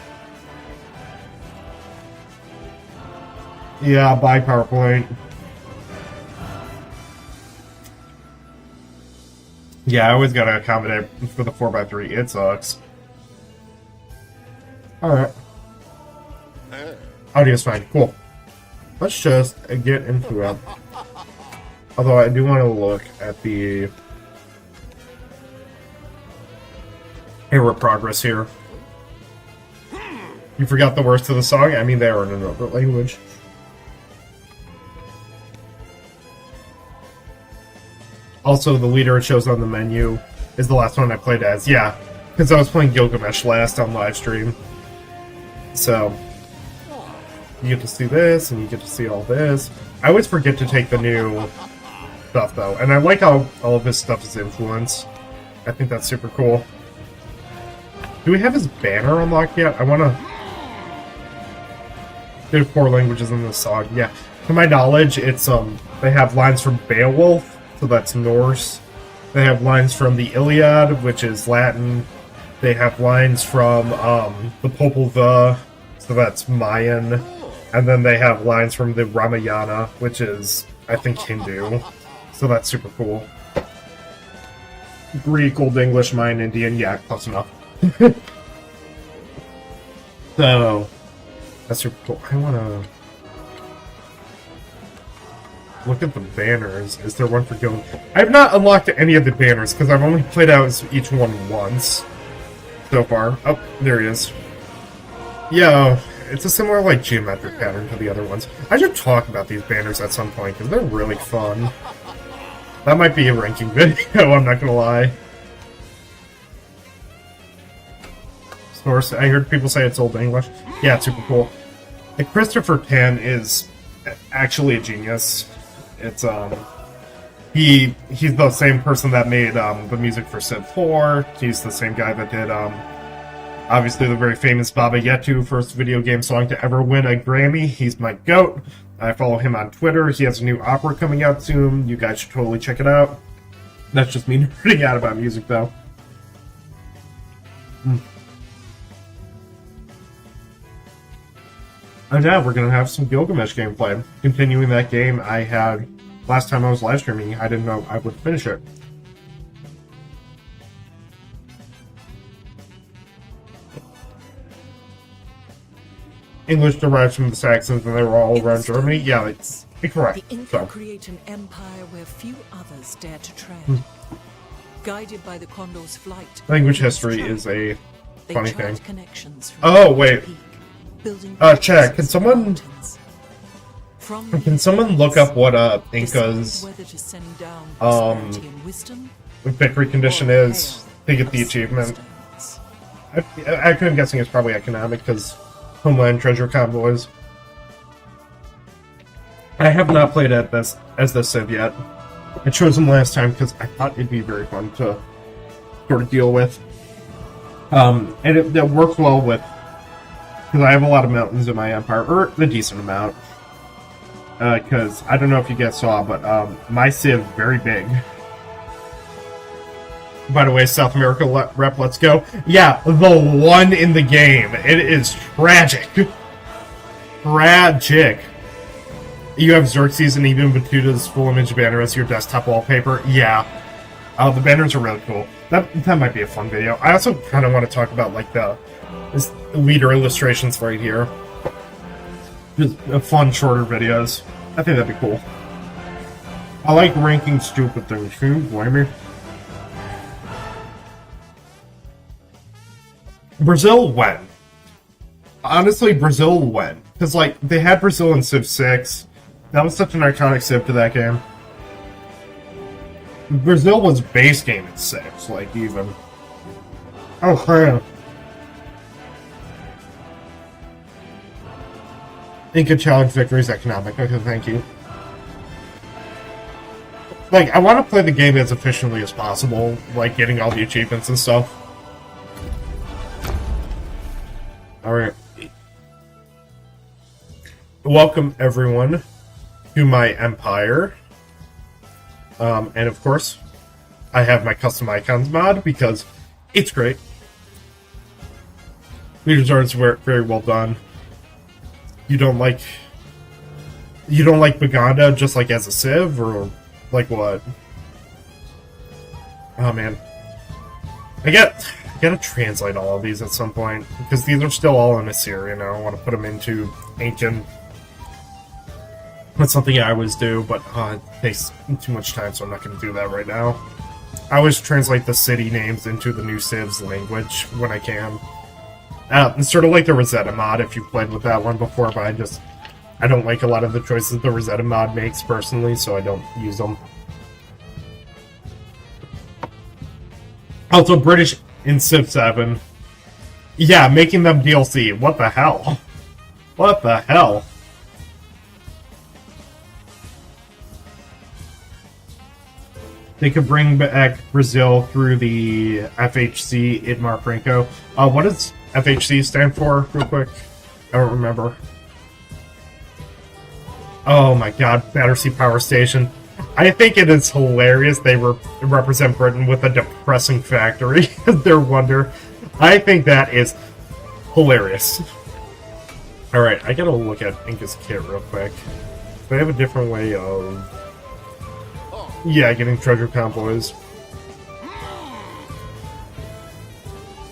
Yeah, buy PowerPoint. Yeah, I always gotta accommodate for the 4x3. It sucks. Alright. Audio's fine. Cool. Let's just get into it. Although I do want to look at the era progress here. You forgot the words to the song? I mean, they are in another language. Also, the leader it shows on the menu is the last one I played as. Yeah, because I was playing Gilgamesh last on live stream. So, you get to see this, and you get to see all this. I always forget to take the new stuff, though. And I like how all of his stuff is influence. I think that's super cool. Do we have his banner unlocked yet? I want to... There's 4 languages in this song. Yeah. To my knowledge, it's, they have lines from Beowulf, so that's Norse. They have lines from the Iliad, which is Latin. They have lines from the Popol Vuh, so that's Mayan. And then they have lines from the Ramayana, which is, I think, Hindu. So that's super cool. Greek, Old English, Mayan, Indian, yeah, close enough. So, that's super cool. I want to look at the banners. Is there one for Gilgamesh? I have not unlocked any of the banners, because I've only played out each one once so far. Oh, there he is. Yeah, it's a similar, like, geometric pattern to the other ones. I should talk about these banners at some point, because they're really fun. That might be a ranking video, I'm not gonna lie. Source, I heard people say it's Old English. Yeah, it's super cool. And Christopher Tan is actually a genius. It's, He's the same person that made the music for Civ 4. He's the same guy that did obviously the very famous Baba Yetu, first video game song to ever win a Grammy. He's my GOAT. I follow him on Twitter. He has a new opera coming out soon. You guys should totally check it out. That's just me nerding out about music, though. And yeah, we're going to have some Gilgamesh gameplay. Continuing that game I had last time I was live streaming. I didn't know I would finish it. English derives from the Saxons, and they were all around Germany. Yeah, it's correct. The Inca create an empire where few others dare to tread. Guided by the Condor's flight, Language history is a funny thing. Oh wait, Chad, can someone look up what Inca's victory condition is to get the achievement? I'm guessing it's probably economic because Homeland Treasure Convoys. I have not played as the Civ yet. I chose them last time because I thought it'd be very fun to sort of deal with. And it works well with, because I have a lot of mountains in my empire, or a decent amount. Because I don't know if you guys saw, but my Civ very big. By the way, South America rep, let's go. Yeah, the one in the game. It is tragic. Tragic. You have Xerxes and even Batuta's full image banner as your desktop wallpaper. Yeah. The banners are really cool. That might be a fun video. I also kind of want to talk about like the leader illustrations right here. Just fun, shorter videos. I think that'd be cool. I like ranking stupid things. Can you blame me? Brazil when? Honestly, Brazil when? Because, like, they had Brazil in Civ 6. That was such an iconic Civ to that game. Brazil was base game in 6, like, even. Oh, man. Inca challenge victories economic. Okay, thank you. Like, I want to play the game as efficiently as possible, like, getting all the achievements and stuff. Alright. Welcome, everyone, to my empire. And of course, I have my custom icons mod because it's great. Leaders art's very well done. You don't like Baganda just like as a Civ, or like what? Oh man. I gotta translate all of these at some point, because these are still all in Assyrian. I don't want to put them into ancient. That's something I always do, but it takes too much time, so I'm not going to do that right now. I always translate the city names into the new Civs language when I can. It's sort of like the Rosetta mod, if you've played with that one before, but I don't like a lot of the choices the Rosetta mod makes, personally, so I don't use them. Also, British in Civ 7. Yeah, making them DLC. What the hell? What the hell? They could bring back Brazil through the FHC Idmar Franco. What does FHC stand for, real quick? I don't remember. Oh my god, Battersea Power Station. I think it is hilarious they represent Britain with a depressing factory as their wonder. I think that is hilarious. Alright, I gotta look at Inca's kit real quick. They have a different way of... yeah, getting treasure convoys.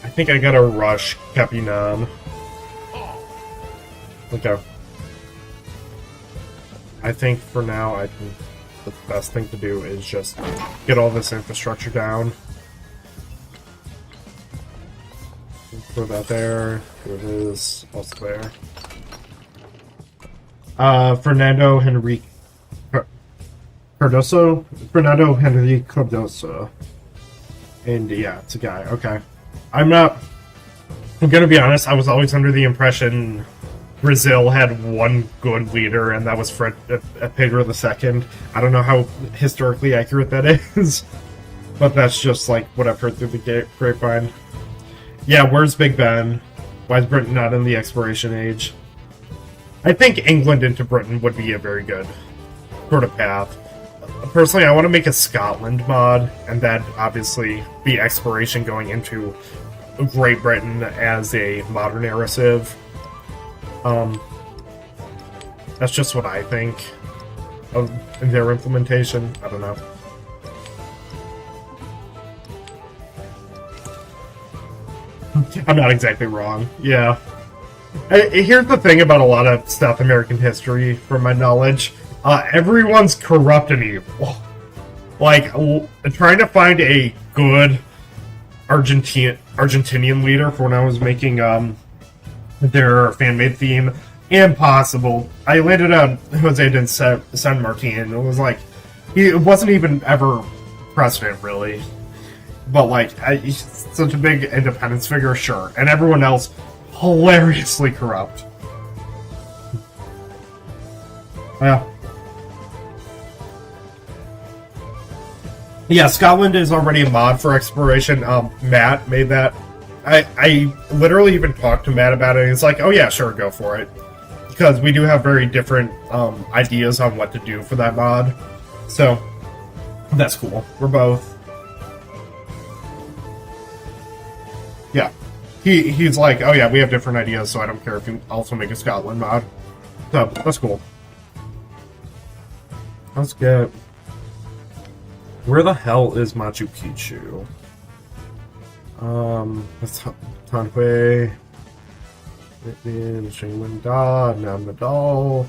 I think I gotta rush Capinan. Okay. I think for now, the best thing to do is just get all this infrastructure down. Put that there. Here it is. Also there. Fernando Henrique Cardoso? Fernando Henrique Cardoso. And yeah, it's a guy. Okay. I'm gonna be honest, I was always under the impression Brazil had one good leader, and that was Pedro II. I don't know how historically accurate that is, but that's just like what I've heard through the grapevine. Yeah, where's Big Ben? Why is Britain not in the exploration age? I think England into Britain would be a very good sort of path. Personally, I want to make a Scotland mod, and that obviously be exploration going into Great Britain as a modern era civ. That's just what I think of their implementation. I don't know. I'm not exactly wrong. Yeah. Here's the thing about a lot of South American history, from my knowledge. Everyone's corrupt and evil. Like, trying to find a good Argentinian leader for when I was making their fan-made theme, impossible. I landed on Jose de San Martin, and it was like, it wasn't even ever president, really. But, like, he's such a big independence figure, sure. And everyone else, hilariously corrupt. Yeah. Yeah, Scotland is already a mod for exploration. Matt made that. I literally even talked to Matt about it, and he's like, oh yeah, sure, go for it. Because we do have very different ideas on what to do for that mod. So, that's cool. We're both. Yeah. He's like, oh yeah, we have different ideas, so I don't care if you also make a Scotland mod. So, that's cool. Let's get... Where the hell is Machu Picchu? That's Tanhui, Shingwanda, Namadal,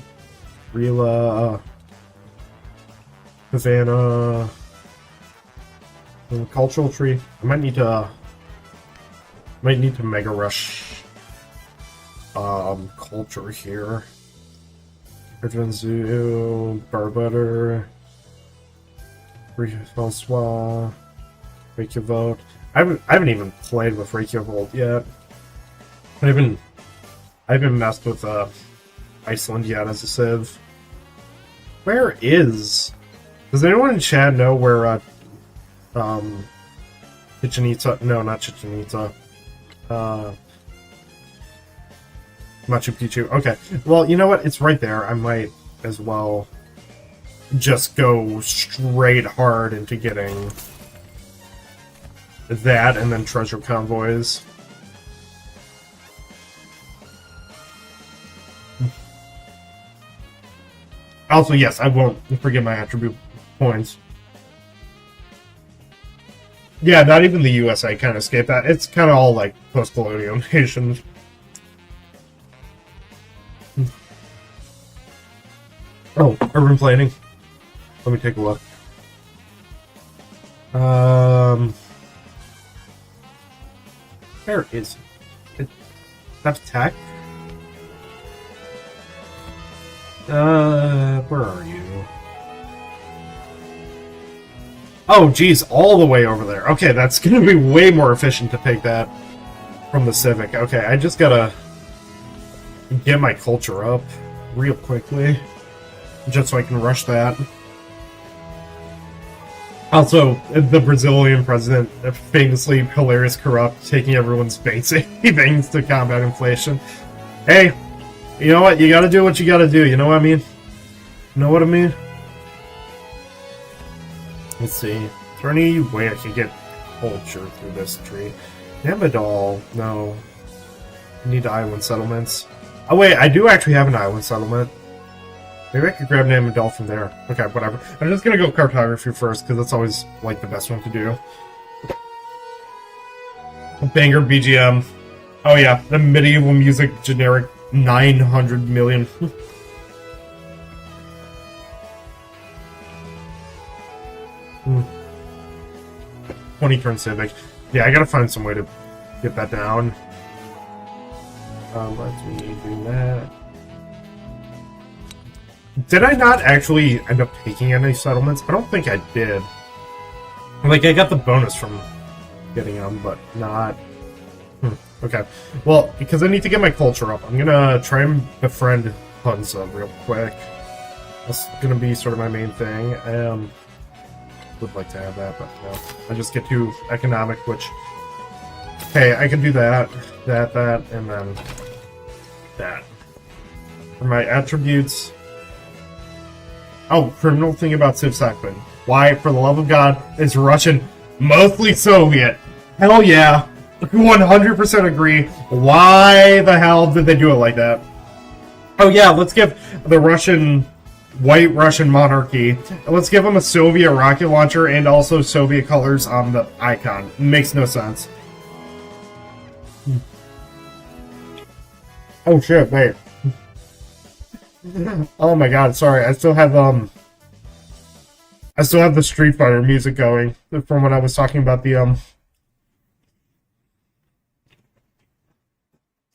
Rila, Havana, Cultural Tree. I might need to mega rush culture here. Richmond Zoo, Barbutter, François, Reykjavik. I haven't even played with Reykjavik yet. I haven't messed with Iceland yet as a civ. Where is? Does anyone in chat know where Chichen Itza? No, not Chichen Itza. Machu Picchu. Okay. Well, you know what? It's right there. I might as well just go straight hard into getting that and then treasure convoys. Also, yes, I won't forget my attribute points. Yeah, not even the USA kind of escaped that. It's kind of all like post-colonial nations. Oh, urban planning. Let me take a look. Where is it? That's tech. Where are you? Oh, geez, all the way over there. Okay, that's gonna be way more efficient to take that from the Civic. Okay, I just gotta get my culture up real quickly, just so I can rush that. Also, the Brazilian president, famously hilarious corrupt, taking everyone's base savings to combat inflation. Hey, you know what? You gotta do what you gotta do, you know what I mean? You know what I mean? Let's see. Is there any way I can get culture through this tree? Namadal, no. I need island settlements. Oh wait, I do actually have an island settlement. Maybe I could grab Namadal from there. Okay, whatever. I'm just gonna go cartography first, because that's always, like, the best one to do. Banger BGM. Oh yeah, the medieval music generic 900 million. 20-turn Civic. Yeah, I gotta find some way to get that down. Let me do that. Did I not actually end up taking any settlements? I don't think I did. Like, I got the bonus from getting them, but not... Okay. Well, because I need to get my culture up, I'm gonna try and befriend Hunza real quick. That's gonna be sort of my main thing. I would like to have that, but no. I just get too economic, which... Okay, I can do that, and then that. For my attributes... Oh, criminal thing about Civs happened. Why, for the love of God, is Russian mostly Soviet? Hell yeah! 100% agree. Why the hell did they do it like that? Oh yeah, let's give the White Russian monarchy, let's give them a Soviet rocket launcher and also Soviet colors on the icon. Makes no sense. Oh shit, wait. Oh my god, sorry, I still have the Street Fighter music going from when I was talking about the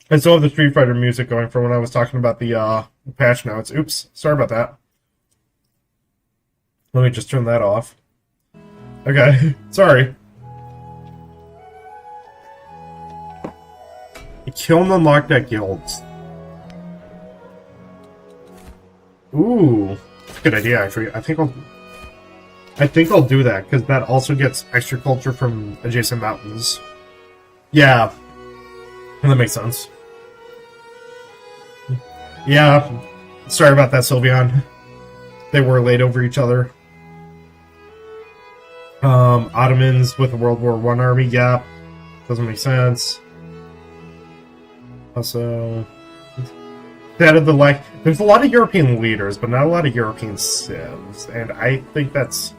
I still have the Street Fighter music going from when I was talking about the patch notes. Oops, sorry about that. Let me just turn that off. Okay, sorry. Kill and unlock that guilds. Ooh, good idea actually. I think I'll do that because that also gets extra culture from adjacent mountains. Yeah, that makes sense. Yeah, sorry about that, Sylveon. They were laid over each other. Ottomans with a World War I army, yeah. Doesn't make sense. Also, that of the there's a lot of European leaders, but not a lot of European civs, and I think that's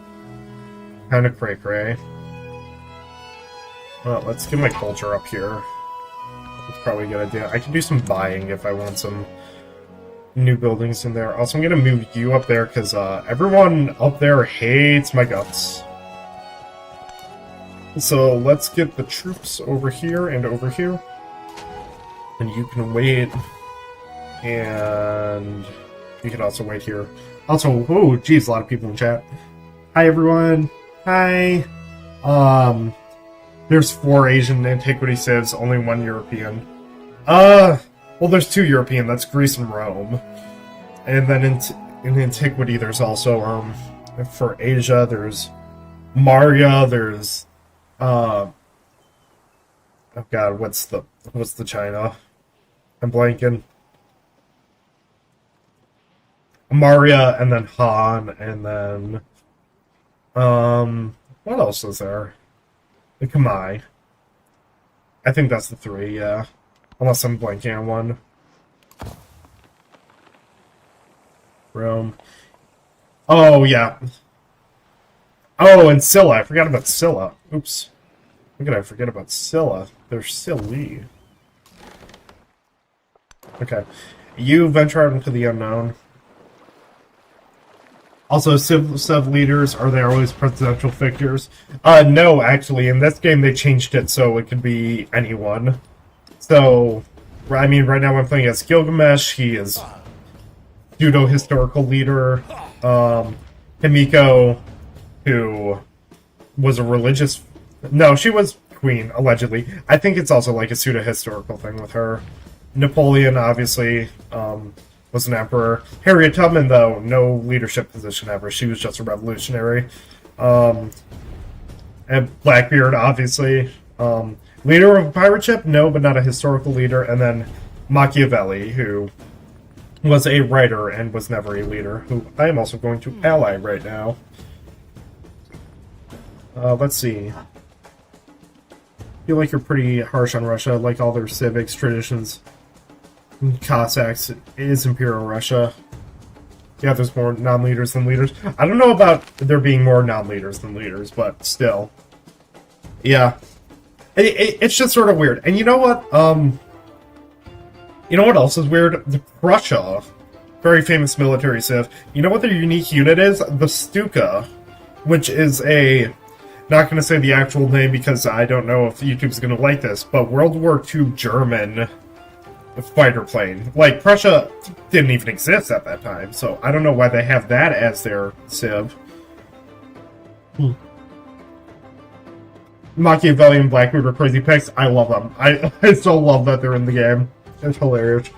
kind of cray-cray. Well, let's get my culture up here. That's probably a good idea. I can do some buying if I want some new buildings in there. Also, I'm going to move you up there because everyone up there hates my guts. So let's get the troops over here and over here. And you can wait. And you can also wait here. Also, oh geez, a lot of people in chat. Hi everyone. Hi. There's 4 Asian antiquity civs, only 1 European. Well, there's 2 European. That's Greece and Rome. And then in antiquity, there's also for Asia, there's Maria. There's oh god, what's the China? I'm blanking. Maria, and then Han, and then what else is there? The Khmer. I think that's the 3, yeah. Unless I'm blanking on one. Rome. Oh, yeah. Oh, and Scylla. I forgot about Scylla. Oops. How could I forget about Scylla? There's Silly. Okay. You venture out into the unknown. Also, Civ leaders, are they always presidential figures? No, actually. In this game, they changed it so it could be anyone. So, I mean, right now I'm playing as Gilgamesh. He is pseudo-historical leader. Himiko, who was a religious... No, she was queen, allegedly. I think it's also like a pseudo-historical thing with her. Napoleon, obviously, was an emperor. Harriet Tubman, though, no leadership position ever. She was just a revolutionary. And Blackbeard, obviously. Leader of a pirate ship? No, but not a historical leader. And then Machiavelli, who was a writer and was never a leader, who I am also going to ally right now. Let's see. I feel like you're pretty harsh on Russia, like all their civics, traditions. Cossacks is Imperial Russia. Yeah, there's more non-leaders than leaders. I don't know about there being more non-leaders than leaders, but still. Yeah. It's just sort of weird. And you know what? You know what else is weird? The Prussia. Very famous military civ. You know what their unique unit is? The Stuka. Which is a... Not going to say the actual name because I don't know if YouTube's going to like this, but World War II German fighter plane. Like, Prussia didn't even exist at that time, so I don't know why they have that as their civ. Machiavelli and Blackbeard are crazy picks. I love them. I still love that they're in the game. It's hilarious.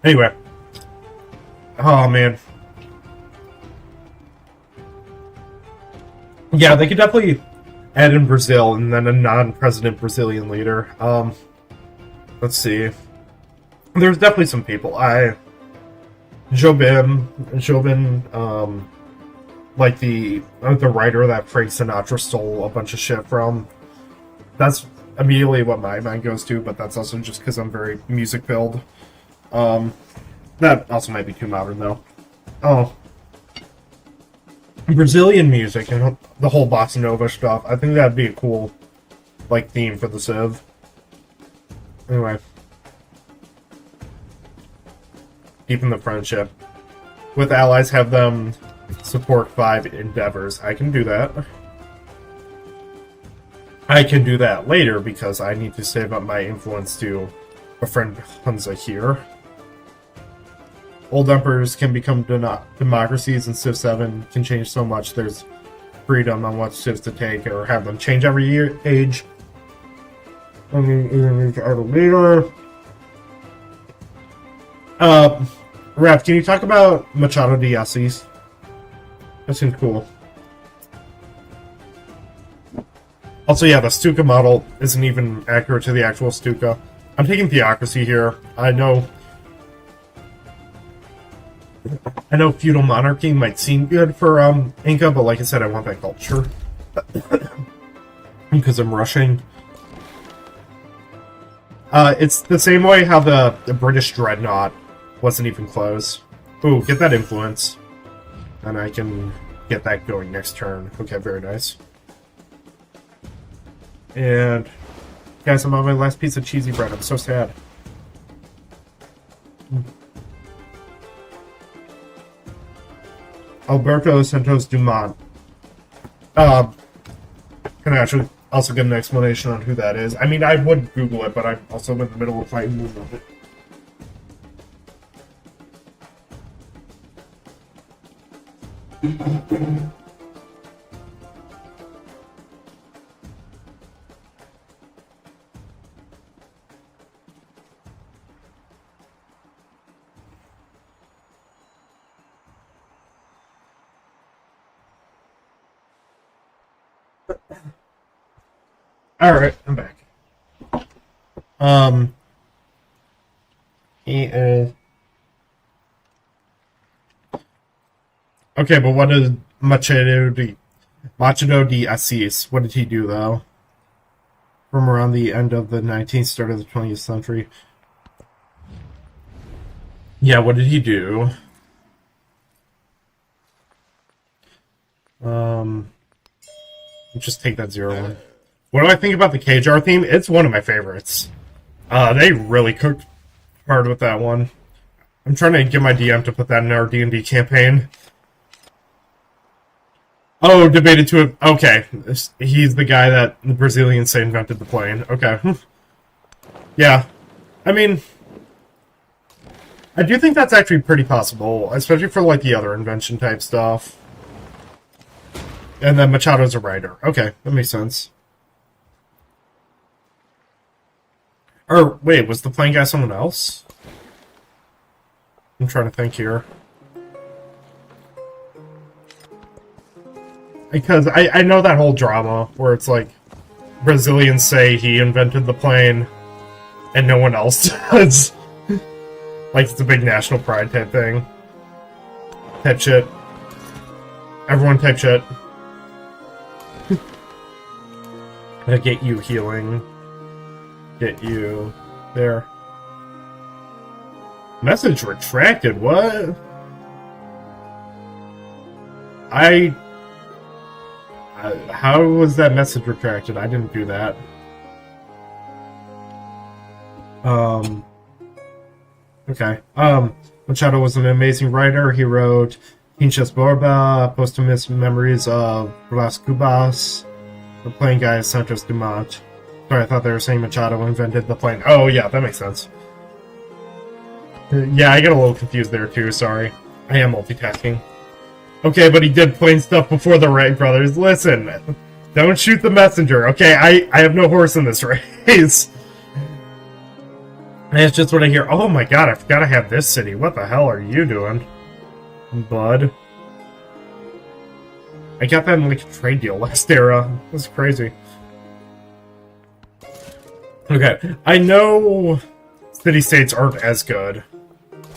Anyway. Oh, man. Yeah, they could definitely add in Brazil and then a non-president Brazilian leader. Let's see. There's definitely some people. Jobim, like the writer that Frank Sinatra stole a bunch of shit from. That's immediately what my mind goes to, but that's also just because I'm very music-filled. That also might be too modern, though. Oh. Brazilian music and the whole bossa nova stuff. I think that'd be a cool, like, theme for the Civ. Anyway. Deepen the friendship. With allies, have them support 5 endeavors. I can do that. I can do that later because I need to save up my influence to befriend Hunza here. Old emperors can become democracies, and Civ 7 can change so much. There's freedom on what civs to take or have them change every age. I mean, either need to add a leader. Raph, can you talk about Machado de Assis? That seems cool. Also, yeah, the Stuka model isn't even accurate to the actual Stuka. I'm taking Theocracy here. I know feudal monarchy might seem good for Inca, but like I said, I want that culture. Because I'm rushing. It's the same way how the British Dreadnought wasn't even close. Ooh, get that influence. And I can get that going next turn. Okay, very nice. And guys, I'm on my last piece of cheesy bread. I'm so sad. Alberto Santos Dumont. Can I actually also get an explanation on who that is? I mean, I would Google it, but I'm also in the middle of fighting movement. Alright, I'm back. He is... Okay, but what is Machado de Assis? What did he do, though? From around the end of the 19th, start of the 20th century. Yeah, what did he do? Just take that 0-1. What do I think about the K-Jar theme? It's one of my favorites. They really cooked hard with that one. I'm trying to get my DM to put that in our D&D campaign. Oh, debated to it. Okay. He's the guy that the Brazilians say invented the plane. Okay. Yeah. I mean, I do think that's actually pretty possible, especially for, like, the other invention type stuff. And then Machado's a writer. Okay, that makes sense. Or, wait, was the plane guy someone else? I'm trying to think here. Because I know that whole drama where it's like Brazilians say he invented the plane and no one else does. Like it's a big national pride type thing. Type shit. Everyone type shit. Get you healing. Get you there. Message retracted, what? How was that message retracted? I didn't do that. Okay. Machado was an amazing writer. He wrote Pinchas Borba, Posthumous Memories of Blas Cubas, The Plane Guy, Santos Dumont. Sorry, I thought they were saying Machado invented the plane. Oh, yeah, that makes sense. Yeah, I get a little confused there, too, sorry. I am multitasking. Okay, but he did plain stuff before the Wright brothers. Listen, don't shoot the messenger. Okay, I have no horse in this race. And it's just what I hear. Oh my god, I forgot I have this city. What the hell are you doing, bud? I got that in like a trade deal last era. That's crazy. Okay, I know city-states aren't as good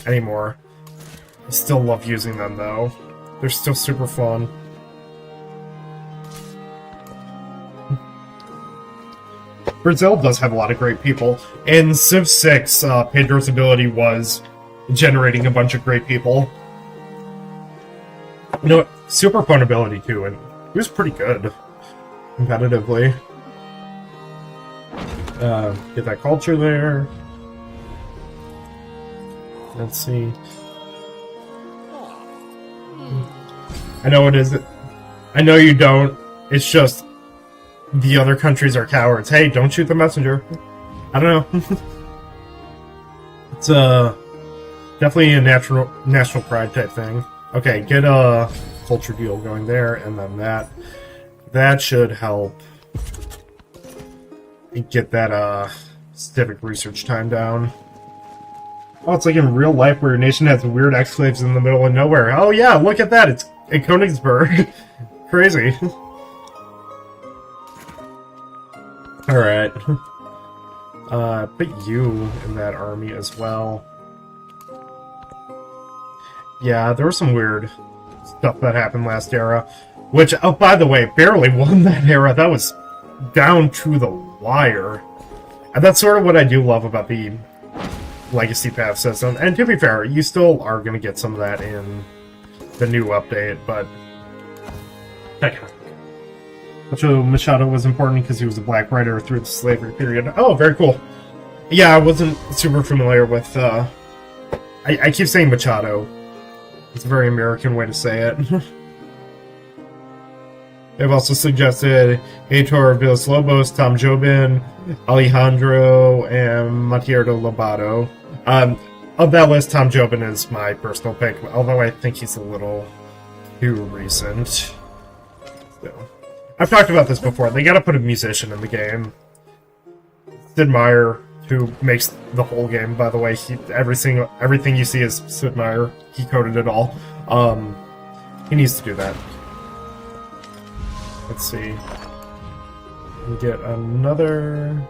anymore. I still love using them though. They're still super fun. Brazil does have a lot of great people. In Civ 6, Pedro's ability was generating a bunch of great people. You know what? Super fun ability too, and he was pretty good competitively. Get that culture there. Let's see. I know it isn't. I know you don't. It's just the other countries are cowards. Hey, don't shoot the messenger. I don't know. It's definitely a national pride type thing. Okay, get a culture deal going there, and then that should help get that civic research time down. Oh, it's like in real life where your nation has weird exclaves in the middle of nowhere. Oh yeah, look at that! It's in Königsberg. Crazy. Alright. Put you in that army as well. Yeah, there was some weird stuff that happened last era. Which, oh, by the way, barely won that era. That was down to the wire. And that's sort of what I do love about the Legacy Path system. And to be fair, you still are going to get some of that in the new update, but... So Machado was important because he was a black writer through the slavery period. Oh, very cool. Yeah, I wasn't super familiar with... I keep saying Machado. It's a very American way to say it. They've also suggested Heitor Villalobos, Tom Jobin, Alejandro, and Matierdo Lobato. Of that list, Tom Jobin is my personal pick, although I think he's a little too recent. So, I've talked about this before. They gotta put a musician in the game. Sid Meier, who makes the whole game, by the way, everything you see is Sid Meier. He coded it all. He needs to do that. Let's see. We get another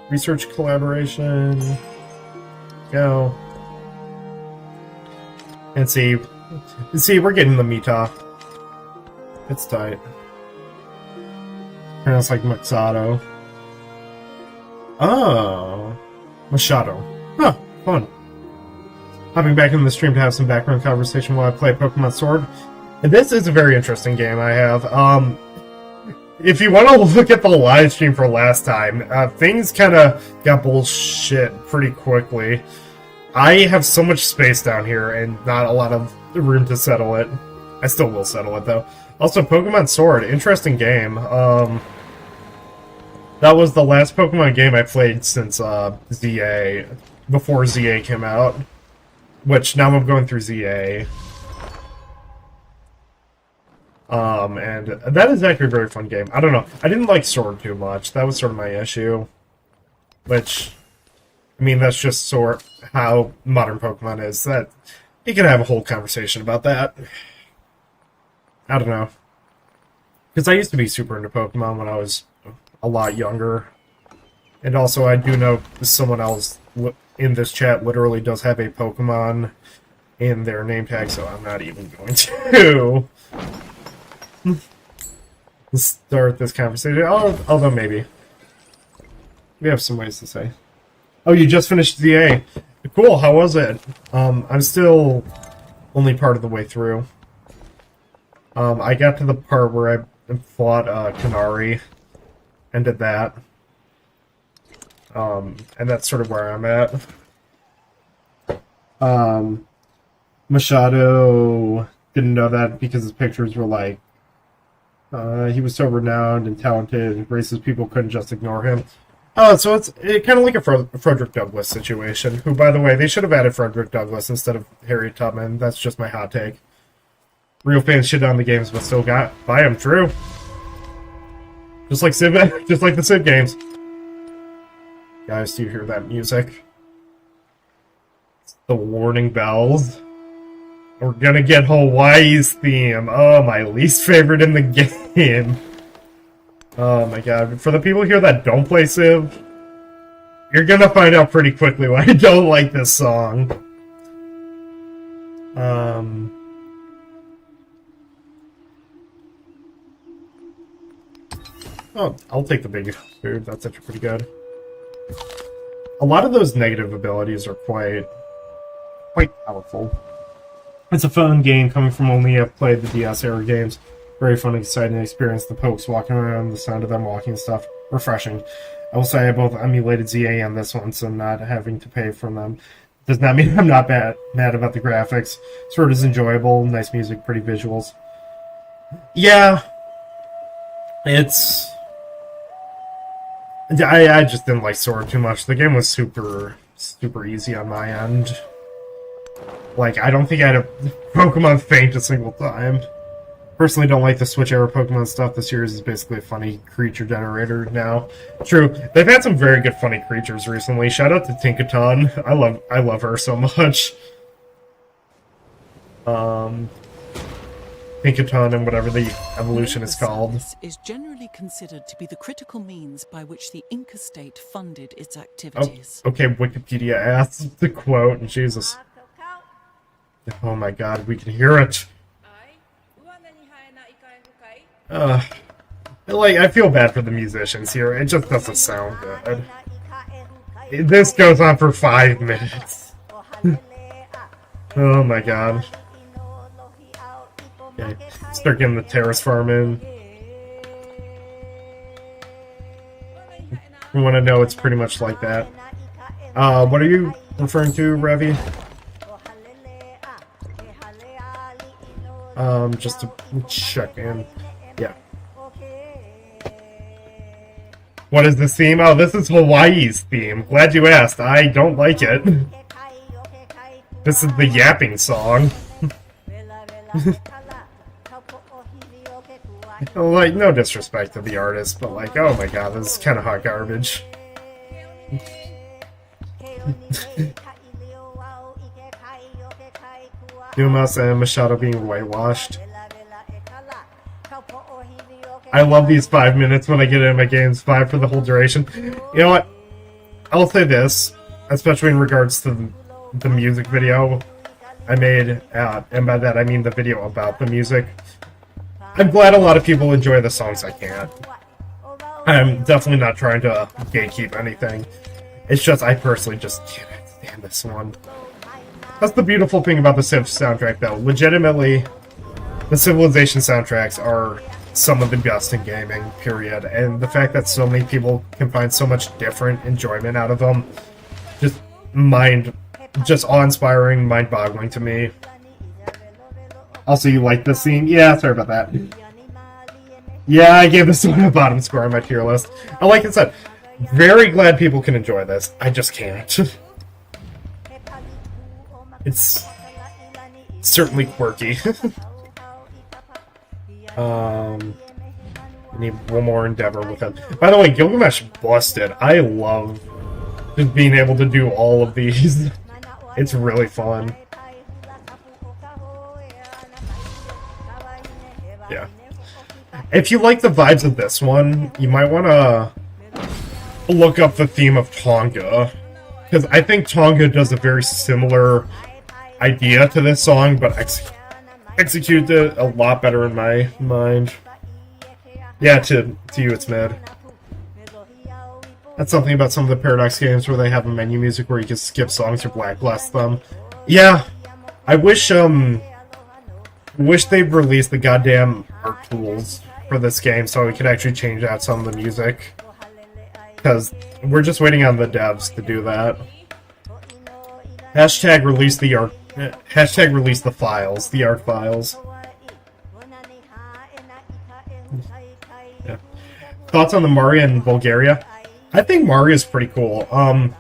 research collaboration. Go. And see, we're getting the Mita. It's tight. Pronounced like Machado. Oh, Machado. Huh, fun. Hopping back into the stream to have some background conversation while I play Pokemon Sword. And this is a very interesting game I have. If you want to look at the live stream for last time, things kind of got bullshit pretty quickly. I have so much space down here and not a lot of room to settle it. I still will settle it, though. Also, Pokemon Sword, interesting game. That was the last Pokemon game I played since ZA, before ZA came out. Which, now I'm going through ZA. And that is actually a very fun game. I don't know. I didn't like Sword too much. That was sort of my issue. Which, I mean, that's just sort how modern Pokemon is. That you can have a whole conversation about that. I don't know. Because I used to be super into Pokemon when I was a lot younger. And also, I do know someone else in this chat literally does have a Pokemon in their name tag, so I'm not even going to start this conversation. Although maybe. We have some ways to say. Oh, you just finished ZA. Cool, how was it? I'm still only part of the way through. I got to the part where I fought Kanari and did that. And that's sort of where I'm at. Machado didn't know that because his pictures were like, he was so renowned and talented, racist people couldn't just ignore him. Oh, so it's kind of like a Frederick Douglass situation, who, by the way, they should have added Frederick Douglass instead of Harriet Tubman. That's just my hot take. Real fans shit on the games, but still got buy them. True. Just like Civ, just like the Civ games. Guys, do you hear that music? It's the warning bells. We're gonna get Hawaii's theme. Oh, my least favorite in the game. Oh my god. For the people here that don't play Civ, you're gonna find out pretty quickly why I don't like this song. Oh, I'll take the big food. That's actually pretty good. A lot of those negative abilities are quite powerful. It's a fun game coming from only I've played the DS era games. Very fun, exciting experience. The pokes walking around, the sound of them walking and stuff. Refreshing. I will say I both emulated ZA and this one, so not having to pay for them does not mean I'm not mad about the graphics. Sword is enjoyable, nice music, pretty visuals. Yeah, it's... I just didn't like Sword too much. The game was super easy on my end. Like, I don't think I had a Pokemon faint a single time. Personally don't like the Switch era Pokemon stuff. The series is basically a funny creature generator now. True, they've had some very good funny creatures recently. Shout out to Tinkaton. I love her so much. Tinkaton and whatever the evolution is called. Is generally considered to be the critical means by which the Inca state funded its activities. Oh, okay, Wikipedia asks the quote. Jesus. Oh my god, we can hear it. Like, I feel bad for the musicians here. It just doesn't sound good. This goes on for 5 minutes. Oh my god. Okay, start getting the terrace farm in. You want to know it's pretty much like that. What are you referring to, Revi? Just to check in. Yeah. What is this theme? Oh, this is Hawaii's theme. Glad you asked. I don't like it. This is the yapping song. Like, no disrespect to the artist, but like, oh my god, this is kind of hot garbage. Dumas and Machado being whitewashed. I love these 5 minutes when I get in my games, 5 for the whole duration. You know what? I'll say this, especially in regards to the music video I made, and by that I mean the video about the music. I'm glad a lot of people enjoy the songs I can't. I'm definitely not trying to gatekeep anything. It's just, I personally just can't stand this one. That's the beautiful thing about the Civs soundtrack, though. Legitimately, the Civilization soundtracks are some of the best in gaming, period. And the fact that so many people can find so much different enjoyment out of them, just awe-inspiring, mind-boggling to me. Also, you like this scene? Yeah, sorry about that. Yeah, I gave this one a bottom score on my tier list. And like I said, very glad people can enjoy this. I just can't. It's certainly quirky. I need one more endeavor with him. By the way, Gilgamesh busted. I love just being able to do all of these. It's really fun. Yeah. If you like the vibes of this one, you might want to look up the theme of Tonga. Because I think Tonga does a very similar idea to this song, but executes it a lot better in my mind. Yeah, to you it's mid. That's something about some of the Paradox games where they have a menu music where you can skip songs or blacklist them. Yeah, I wish they'd released the goddamn art tools for this game so we could actually change out some of the music. Because we're just waiting on the devs to do that. Hashtag release the art. Hashtag release the files, the art files. Yeah. Thoughts on the Mario in Bulgaria? I think Mario's pretty cool. A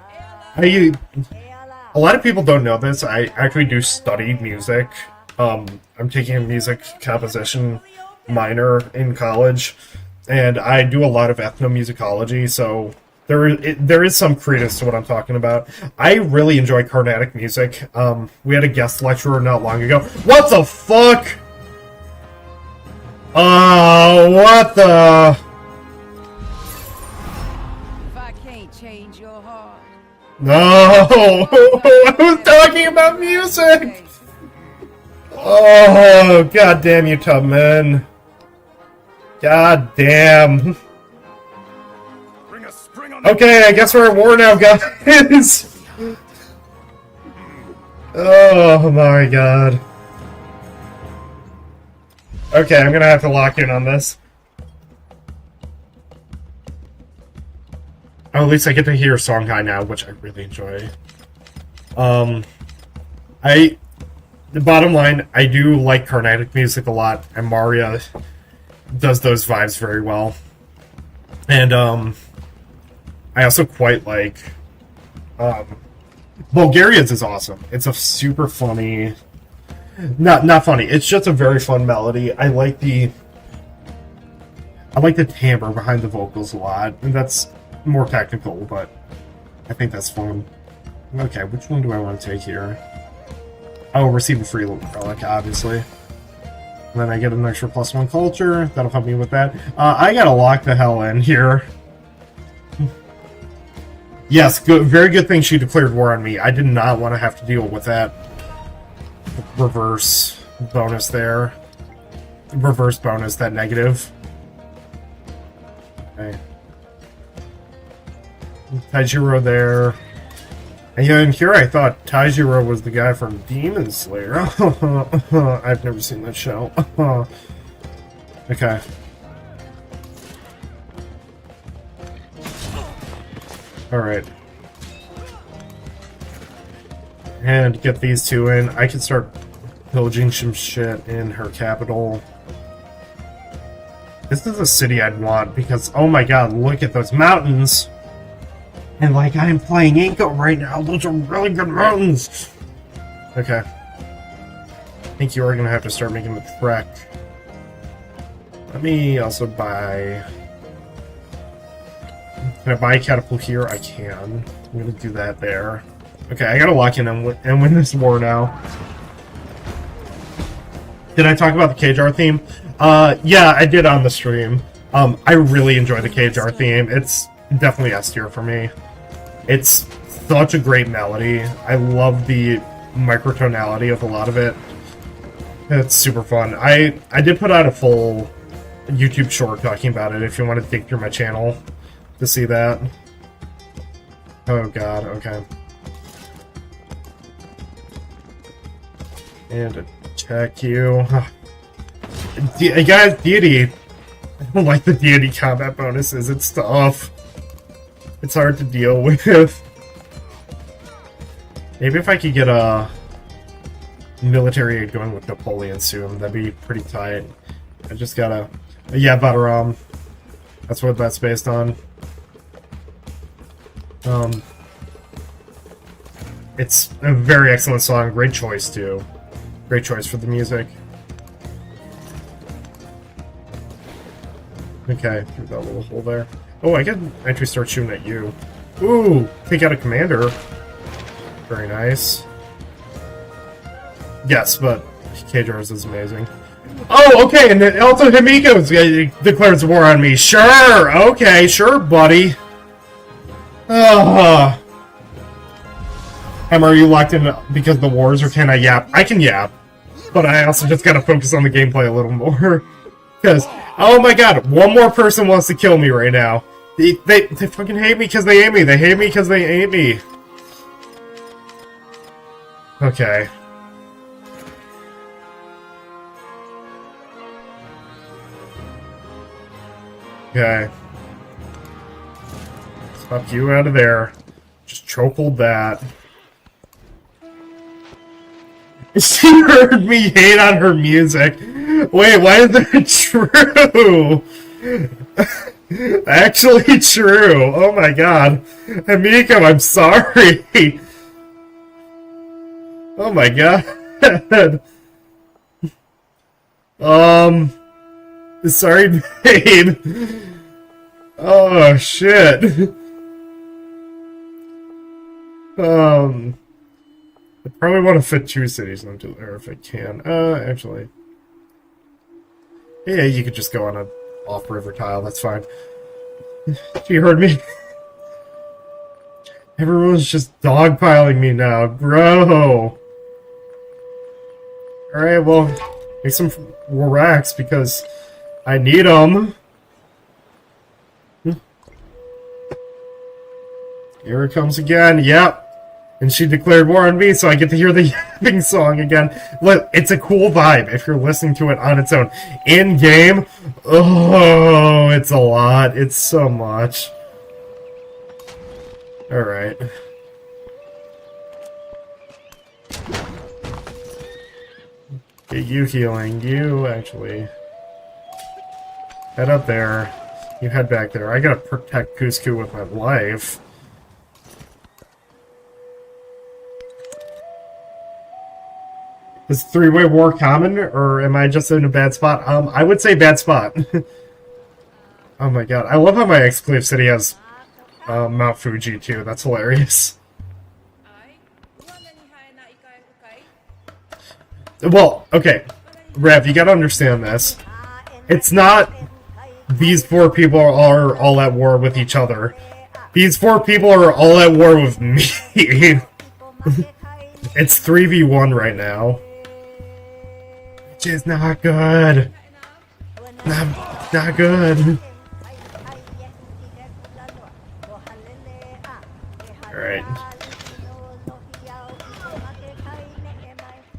lot of people don't know this. I actually do study music I'm taking a music composition minor in college, and I do a lot of ethnomusicology, so there is some credence to what I'm talking about. I really enjoy Carnatic music. We had a guest lecturer not long ago. What the fuck? Oh, what the? If I can't change your heart. No! I was talking about music! Oh, god damn you, Tubman. God damn. Okay, I guess we're at war now, guys. Oh my god. Okay, I'm gonna have to lock in on this. Oh, at least I get to hear Songhai now, which I really enjoy. The bottom line, I do like Carnatic music a lot, and Maria does those vibes very well. And, I also quite like, Bulgaria's is awesome. It's a super funny, not funny, it's just a very fun melody. I like the timbre behind the vocals a lot, and that's more technical, but I think that's fun. Okay, which one do I want to take here? Oh, receive a free relic, obviously. And then I get an extra +1 culture. That'll help me with that. I gotta lock the hell in here. Yes, good, very good thing she declared war on me. I did not want to have to deal with that reverse bonus there. Reverse bonus, that negative. Okay. Taijiro there. And yeah, and here I thought Taijiro was the guy from Demon Slayer. I've never seen that show. Okay. Alright. And get these two in. I can start pillaging some shit in her capital. This is a city I'd want because, oh my god, look at those mountains! And like, I'm playing Inca right now, those are really good mountains! Okay. I think you are gonna have to start making the trek. Let me also buy... Can I buy a catapult here? I can. I'm gonna do that there. Okay, I gotta lock in and win this war now. Did I talk about the KJR theme? Yeah, I did on the stream. I really enjoy the KJR theme. It's definitely S tier for me. It's such a great melody. I love the microtonality of a lot of it. It's super fun. I did put out a full YouTube short talking about it if you want to dig through my channel to see that. Oh god, okay. And attack you. Guys, deity. I don't like the deity combat bonuses. It's tough. It's hard to deal with. Maybe if I could get a military aid going with Napoleon soon, that'd be pretty tight. I just gotta... Yeah, Bataram. That's what that's based on. It's a very excellent song. Great choice, too. Great choice for the music. Okay, through that little hole there. Oh, I can actually start shooting at you. Ooh, take out a commander. Very nice. Yes, but KJR's is amazing. Oh, okay, and then also Himiko declares war on me. Sure, okay, sure, buddy. Em, are you locked in because of the wars, or can I yap? I can yap, but I also just gotta focus on the gameplay a little more. Because, oh my god, one more person wants to kill me right now. They fucking hate me because they hate me. They hate me because they hate me. Okay. Okay. Stop you out of there. Just chokehold that. She heard me hate on her music. Wait, why is that true? Actually true. Oh my god. Amiko, I'm sorry. Oh my god. Sorry, babe. Oh, shit. I probably want to fit 2 cities onto there if I can. Actually. Yeah, you could just go on a off-river tile, that's fine. You heard me? Everyone's just dogpiling me now, bro. Alright, well, make some racks because I need them. Here it comes again, yep. And she declared war on me, so I get to hear the yapping song again. Look, it's a cool vibe if you're listening to it on its own. In-game, oh, it's a lot. It's so much. Alright. Get you healing. You, actually. Head up there. You head back there. I gotta protect Cusco with my life. Is 3-way war common, or am I just in a bad spot? I would say bad spot. Oh my god. I love how my exclave city has Mount Fuji, too. That's hilarious. Well, okay. Rev, you gotta understand this. It's not these 4 people are all at war with each other. These 4 people are all at war with me. It's 3v1 right now. Which is not good. Not good. Alright.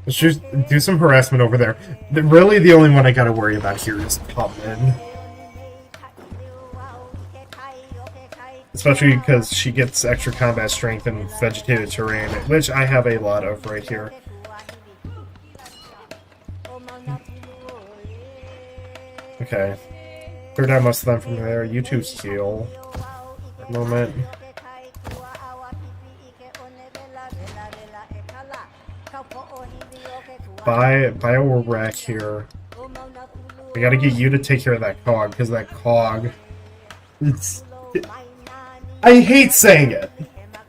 Let's just do some harassment over there. Really, the only one I gotta worry about here is Tubman. Especially because she gets extra combat strength in vegetated terrain, which I have a lot of right here. Okay. Cleared out most of them from there. You two heal. For a moment. Buy a rack here. I gotta get you to take care of that cog, because that cog... I hate saying it,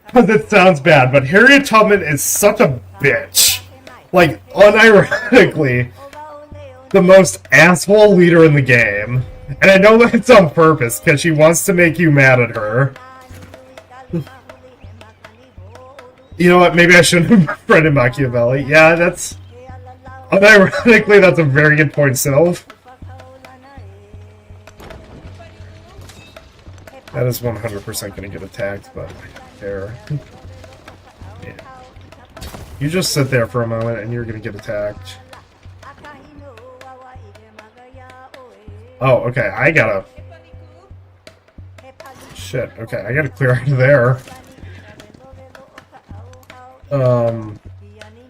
because it sounds bad, but Harriet Tubman is such a bitch. Like, unironically, the most asshole leader in the game. And I know that it's on purpose, because she wants to make you mad at her. You know what, maybe I shouldn't have befriended Machiavelli. Yeah, that's... Unironically, that's a very good point, Sylv. That is 100% gonna get attacked, but I don't care. Yeah. You just sit there for a moment and you're gonna get attacked. Oh, okay, I gotta... Shit, okay, I gotta clear out of there.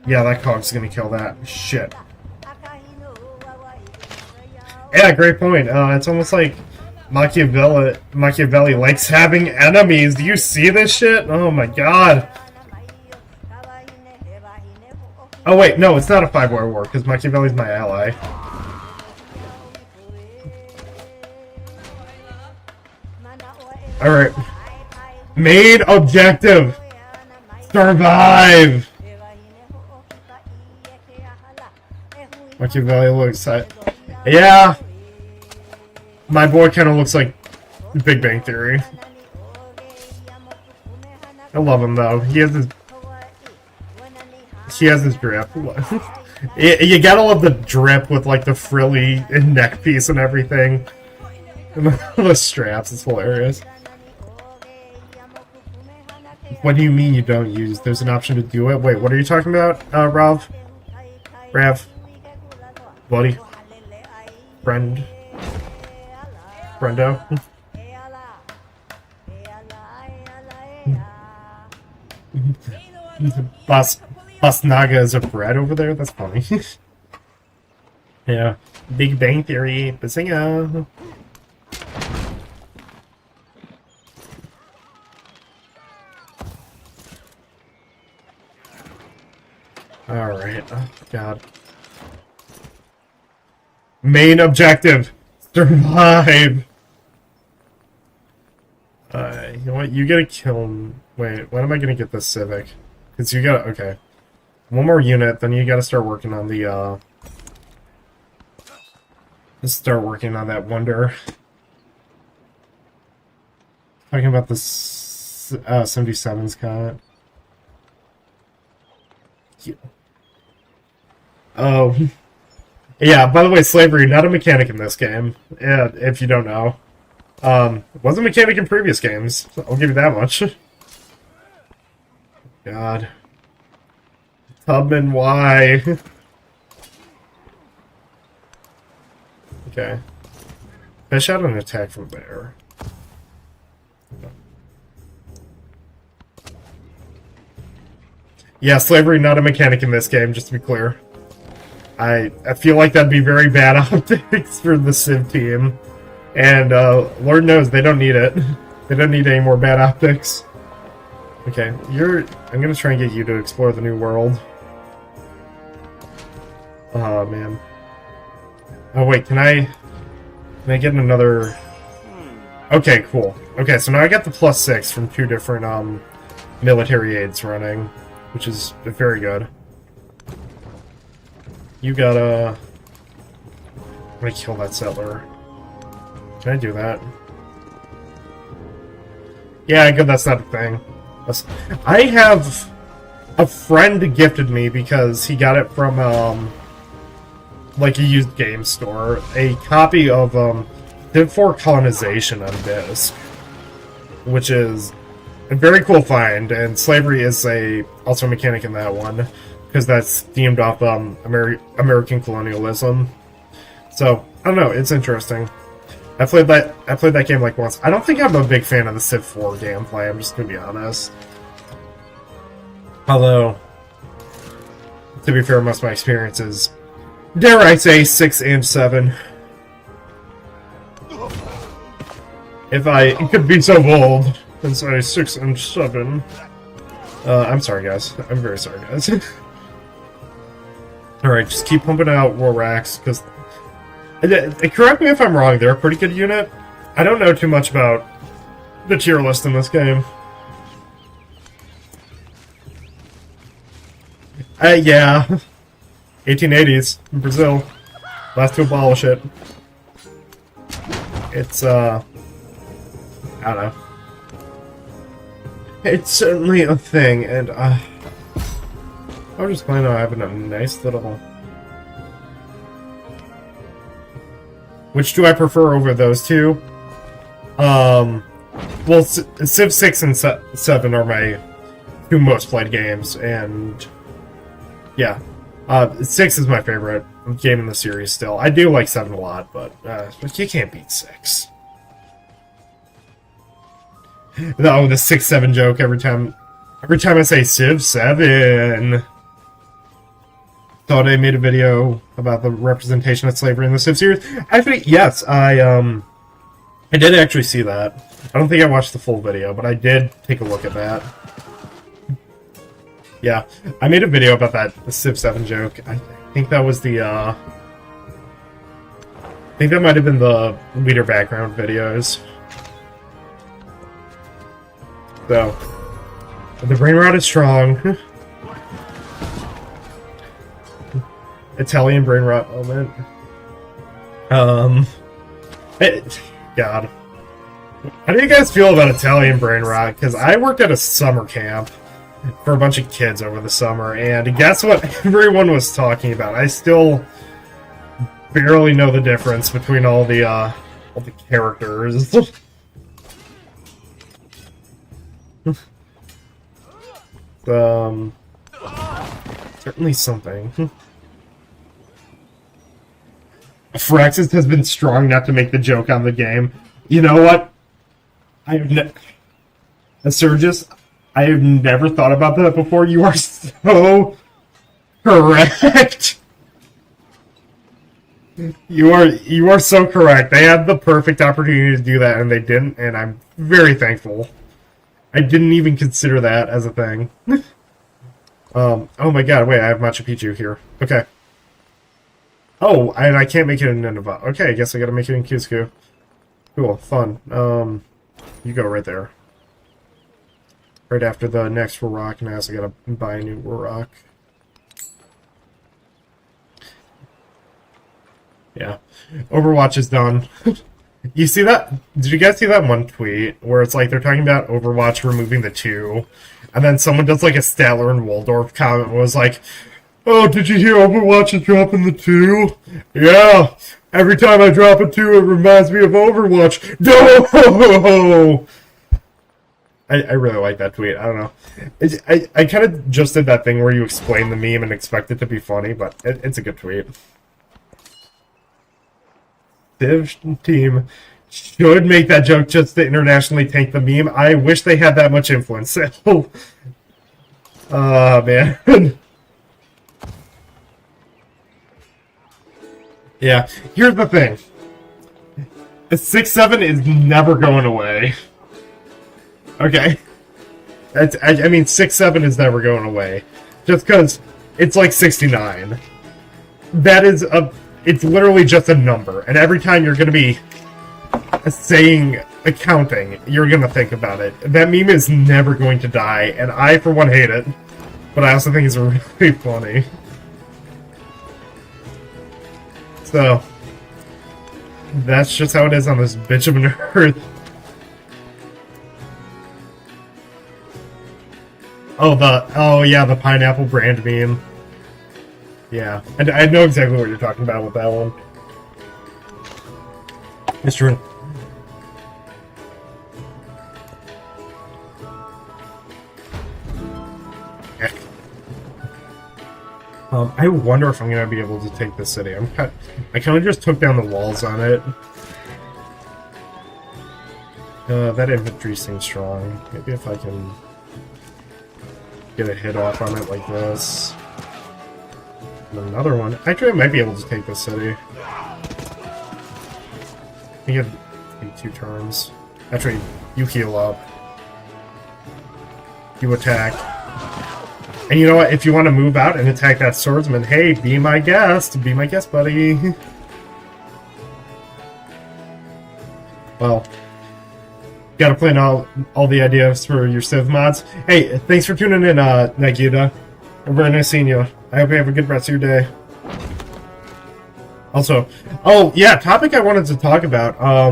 Yeah, that cog's gonna kill that. Shit. Yeah, great point. It's almost like Machiavelli likes having enemies. Do you see this shit? Oh my god. Oh wait, no, it's not a 5-war war, because Machiavelli's my ally. Alright. Main objective! Survive! Machiavelli looks like... Yeah! My boy kind of looks like Big Bang Theory. I love him though. He has his drip. You gotta love the drip with like the frilly neck piece and everything. And the straps, it's hilarious. What do you mean you don't use? There's an option to do it? Wait, what are you talking about, Rav? Buddy? Friend? Brendo? Boss Naga is a bread over there? That's funny. Yeah. Big Bang Theory. Bazinga! Alright. Oh, God. Main objective. Survive. You know what? You gotta kill him. Wait, when am I gonna get this Civic? Because you gotta... Okay. One more unit, then you gotta start working on the, Let's start working on that wonder. Talking about this 77's cut. Yeah. Oh. Yeah, by the way, slavery, not a mechanic in this game. Yeah, if you don't know. Was a mechanic in previous games. I'll give you that much. God. Tubman, why? Okay. Fish out an attack from there. Yeah, slavery, not a mechanic in this game, just to be clear. I feel like that'd be very bad optics for the Civ team. And, Lord knows, they don't need it. They don't need any more bad optics. Okay, I'm gonna try and get you to explore the new world. Oh, man. Oh, wait, can I get another... Okay, cool. Okay, so now I got the +6 from 2 different, military aids running, which is very good. You gotta... I'm gonna kill that settler. Can I do that? Yeah, good, that's not a thing. I have... A friend gifted me, because he got it from, like a used game store, a copy of, Civ 4 Colonization on disc, which is a very cool find, and slavery is also a mechanic in that one, because that's themed off American colonialism. So I don't know, it's interesting. I played that game like once. I don't think I'm a big fan of the Civ 4 gameplay. I'm just gonna be honest. Although, to be fair, most of my experiences, dare I say, 6 and 7. If I could be so bold and say 6 and 7. I'm sorry, guys. I'm very sorry, guys. Alright, just keep pumping out war racks, because... Correct me if I'm wrong, they're a pretty good unit. I don't know too much about the tier list in this game. Yeah. 1880s in Brazil. Last to abolish it. It's, I don't know. It's certainly a thing, and, I was just planning on having a nice little... Which do I prefer over those two? Well, Civ 6 and 7 are my 2 most played games, and... Yeah. 6 is my favorite game in the series still. I do like 7 a lot, but you can't beat 6. No, the 6-7 joke every time I say Civ 7. Thought I made a video about the representation of slavery in the Civ series. Actually, yes, I did actually see that. I don't think I watched the full video, but I did take a look at that. Yeah, I made a video about the Civ 7 joke. I think that was the, I think that might have been the leader background videos. So, the brain rot is strong. Italian brain rot moment. God. How do you guys feel about Italian brain rot? Because I worked at a summer camp for a bunch of kids over the summer, and guess what everyone was talking about? I still barely know the difference between all the characters. Certainly something. Phyrexis has been strong not to make the joke on the game. You know what? Sergius, I have never thought about that before. You are so correct. You are so correct. They had the perfect opportunity to do that, and they didn't, and I'm very thankful. I didn't even consider that as a thing. Oh my god, wait, I have Machu Picchu here. Okay. Oh, and I can't make it in Nineveh. Okay, I guess I gotta make it in Cusco. Cool, fun. You go right there. Right after the next rock, and I also gotta buy a new rock. Yeah. Overwatch is done. You see that? Did you guys see that one tweet where it's like they're talking about Overwatch removing the 2, and then someone does like a Statler and Waldorf comment and was like, "Oh, did you hear Overwatch is dropping the 2? Yeah. Every time I drop a 2, it reminds me of Overwatch." No! I really like that tweet. I don't know. I kind of just did that thing where you explain the meme and expect it to be funny, but it's a good tweet. Civ team should make that joke just to internationally tank the meme. I wish they had that much influence. Oh, man. Yeah, here's the thing. 6-7 is never going away. Okay? I mean, 6-7 is never going away. Just because it's like 69. That is a... It's literally just a number, and every time you're going to be saying accounting, you're going to think about it. That meme is never going to die, and I, for one, hate it. But I also think it's really funny. So, that's just how it is on this bitch of an earth. Oh yeah, the pineapple brand meme. Yeah, and I know exactly what you're talking about with that one. It's true. I wonder if I'm gonna be able to take this city. I kind of just took down the walls on it. That infantry seems strong. Maybe if I can get a hit off on it like this. And another one. Actually, I might be able to take this city. I get 2 turns. Actually, you heal up. You attack. And you know what? If you want to move out and attack that swordsman, hey, be my guest. Be my guest, buddy. Well, gotta plan all the ideas for your Civ mods. Hey, thanks for tuning in, Nagita. Very nice seeing you. I hope you have a good rest of your day. Also, oh yeah, topic I wanted to talk about. I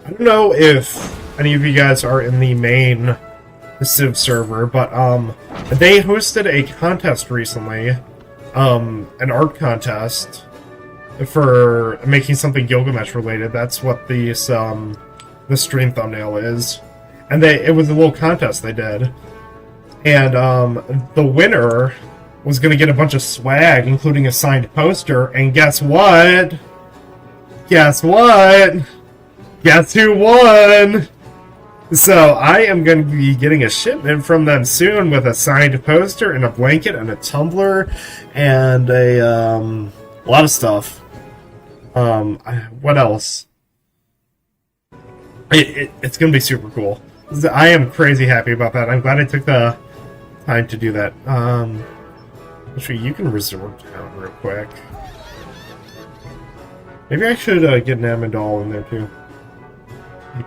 don't know if any of you guys are in the main Civ server, but they hosted a contest recently, an art contest for making something Gilgamesh related. That's what the stream thumbnail is, and it was a little contest they did, and the winner was going to get a bunch of swag, including a signed poster, and guess what? Guess what? Guess who won? So I am going to be getting a shipment from them soon with a signed poster and a blanket and a tumbler and a lot of stuff. What else? It's going to be super cool. I am crazy happy about that. I'm glad I took the time to do that. Actually, you can resort down real quick. Maybe I should get an Amidal in there too.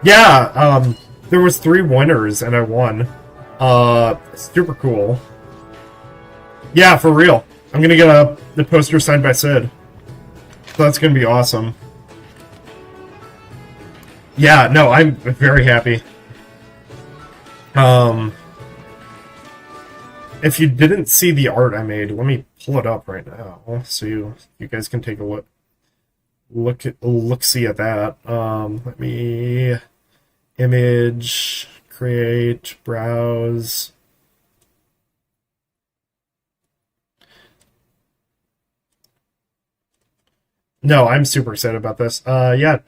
Yeah, there was 3 winners and I won. Super cool. Yeah, for real. I'm gonna get the poster signed by Sid. So that's gonna be awesome. Yeah, no, I'm very happy. If you didn't see the art I made, let me pull it up right now so you guys can take a look see at that. Let me image, create, browse. No, I'm super excited about this. Yeah,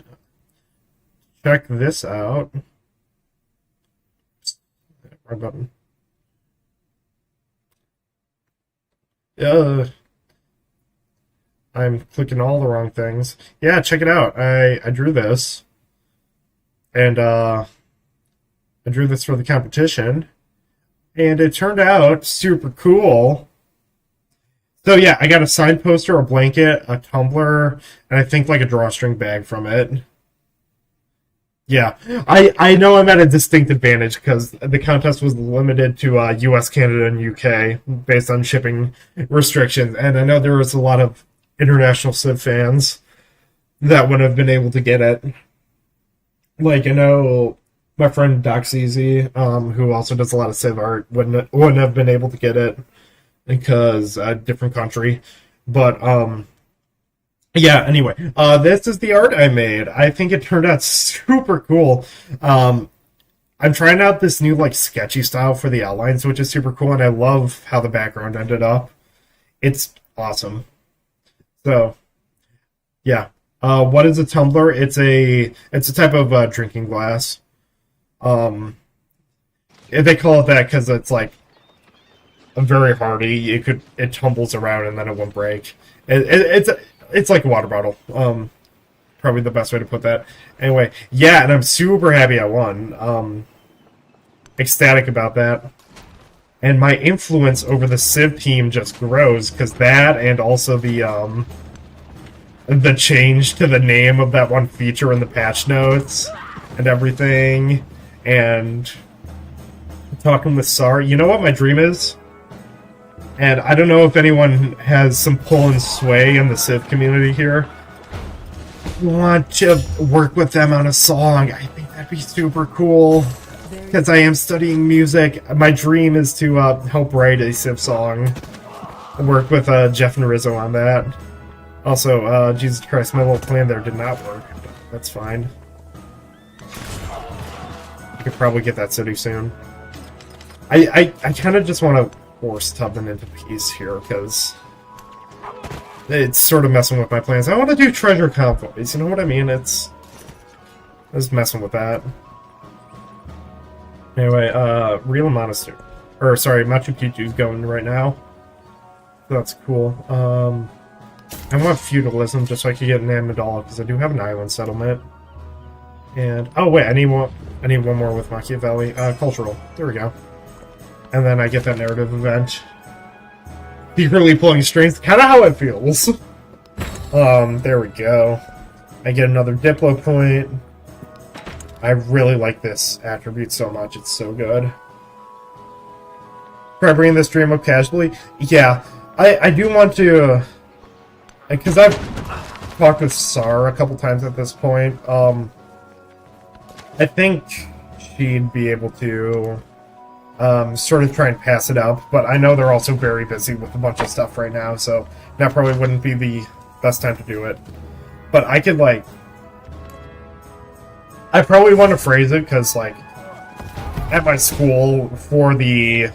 check this out. Wrong button. I'm clicking all the wrong things. Yeah, check it out. I drew this. And I drew this for the competition. And it turned out super cool. So yeah, I got a sign poster, a blanket, a tumbler, and I think like a drawstring bag from it. Yeah, I know I'm at a distinct advantage because the contest was limited to U.S., Canada, and U.K. based on shipping restrictions, and I know there was a lot of international Civ fans that would have been able to get it. Like, I know my friend Doc CZ, who also does a lot of Civ art, wouldn't have been able to get it because a different country. But yeah, anyway, this is the art I made. I think it turned out super cool. I'm trying out this new like sketchy style for the outlines, which is super cool, and I love how the background ended up. It's awesome. So, yeah. What is a tumbler? It's a type of drinking glass. They call it that because it's like very hardy. It tumbles around and then it won't break. It's like a water bottle. Probably the best way to put that. Anyway, yeah, and I'm super happy I won. Ecstatic about that. And my influence over the Civ team just grows because that, and also the change to the name of that one feature in the patch notes and everything, and talking with Sar. You know what my dream is? And I don't know if anyone has some pull and sway in the Civ community here. I want to work with them on a song. I think that'd be super cool. Because I am studying music. My dream is to help write a Civ song. Work with Jeff and Rizzo on that. Also, Jesus Christ, my little plan there did not work. That's fine. I could probably get that city soon. I kind of just want to force Tubman into peace here, because it's sort of messing with my plans. I want to do treasure convoys, you know what I mean? It's messing with that. Anyway, Real Monastery. Or, sorry, Machu Picchu's going right now. That's cool. I want feudalism just so I can get an Amidala, because I do have an island settlement. And, oh wait, I need one more with Machiavelli. Cultural. There we go. And then I get that narrative event. Secretly pulling strings. Kind of how it feels. There we go. I get another Diplo point. I really like this attribute so much. It's so good. Try bringing this dream up casually. Yeah, I do want to... Because I've talked with Sar a couple times at this point. I think she'd be able to sort of try and pass it up. But I know they're also very busy with a bunch of stuff right now, so that probably wouldn't be the best time to do it. But I could, like... I probably want to phrase it, because, like, at my school, for the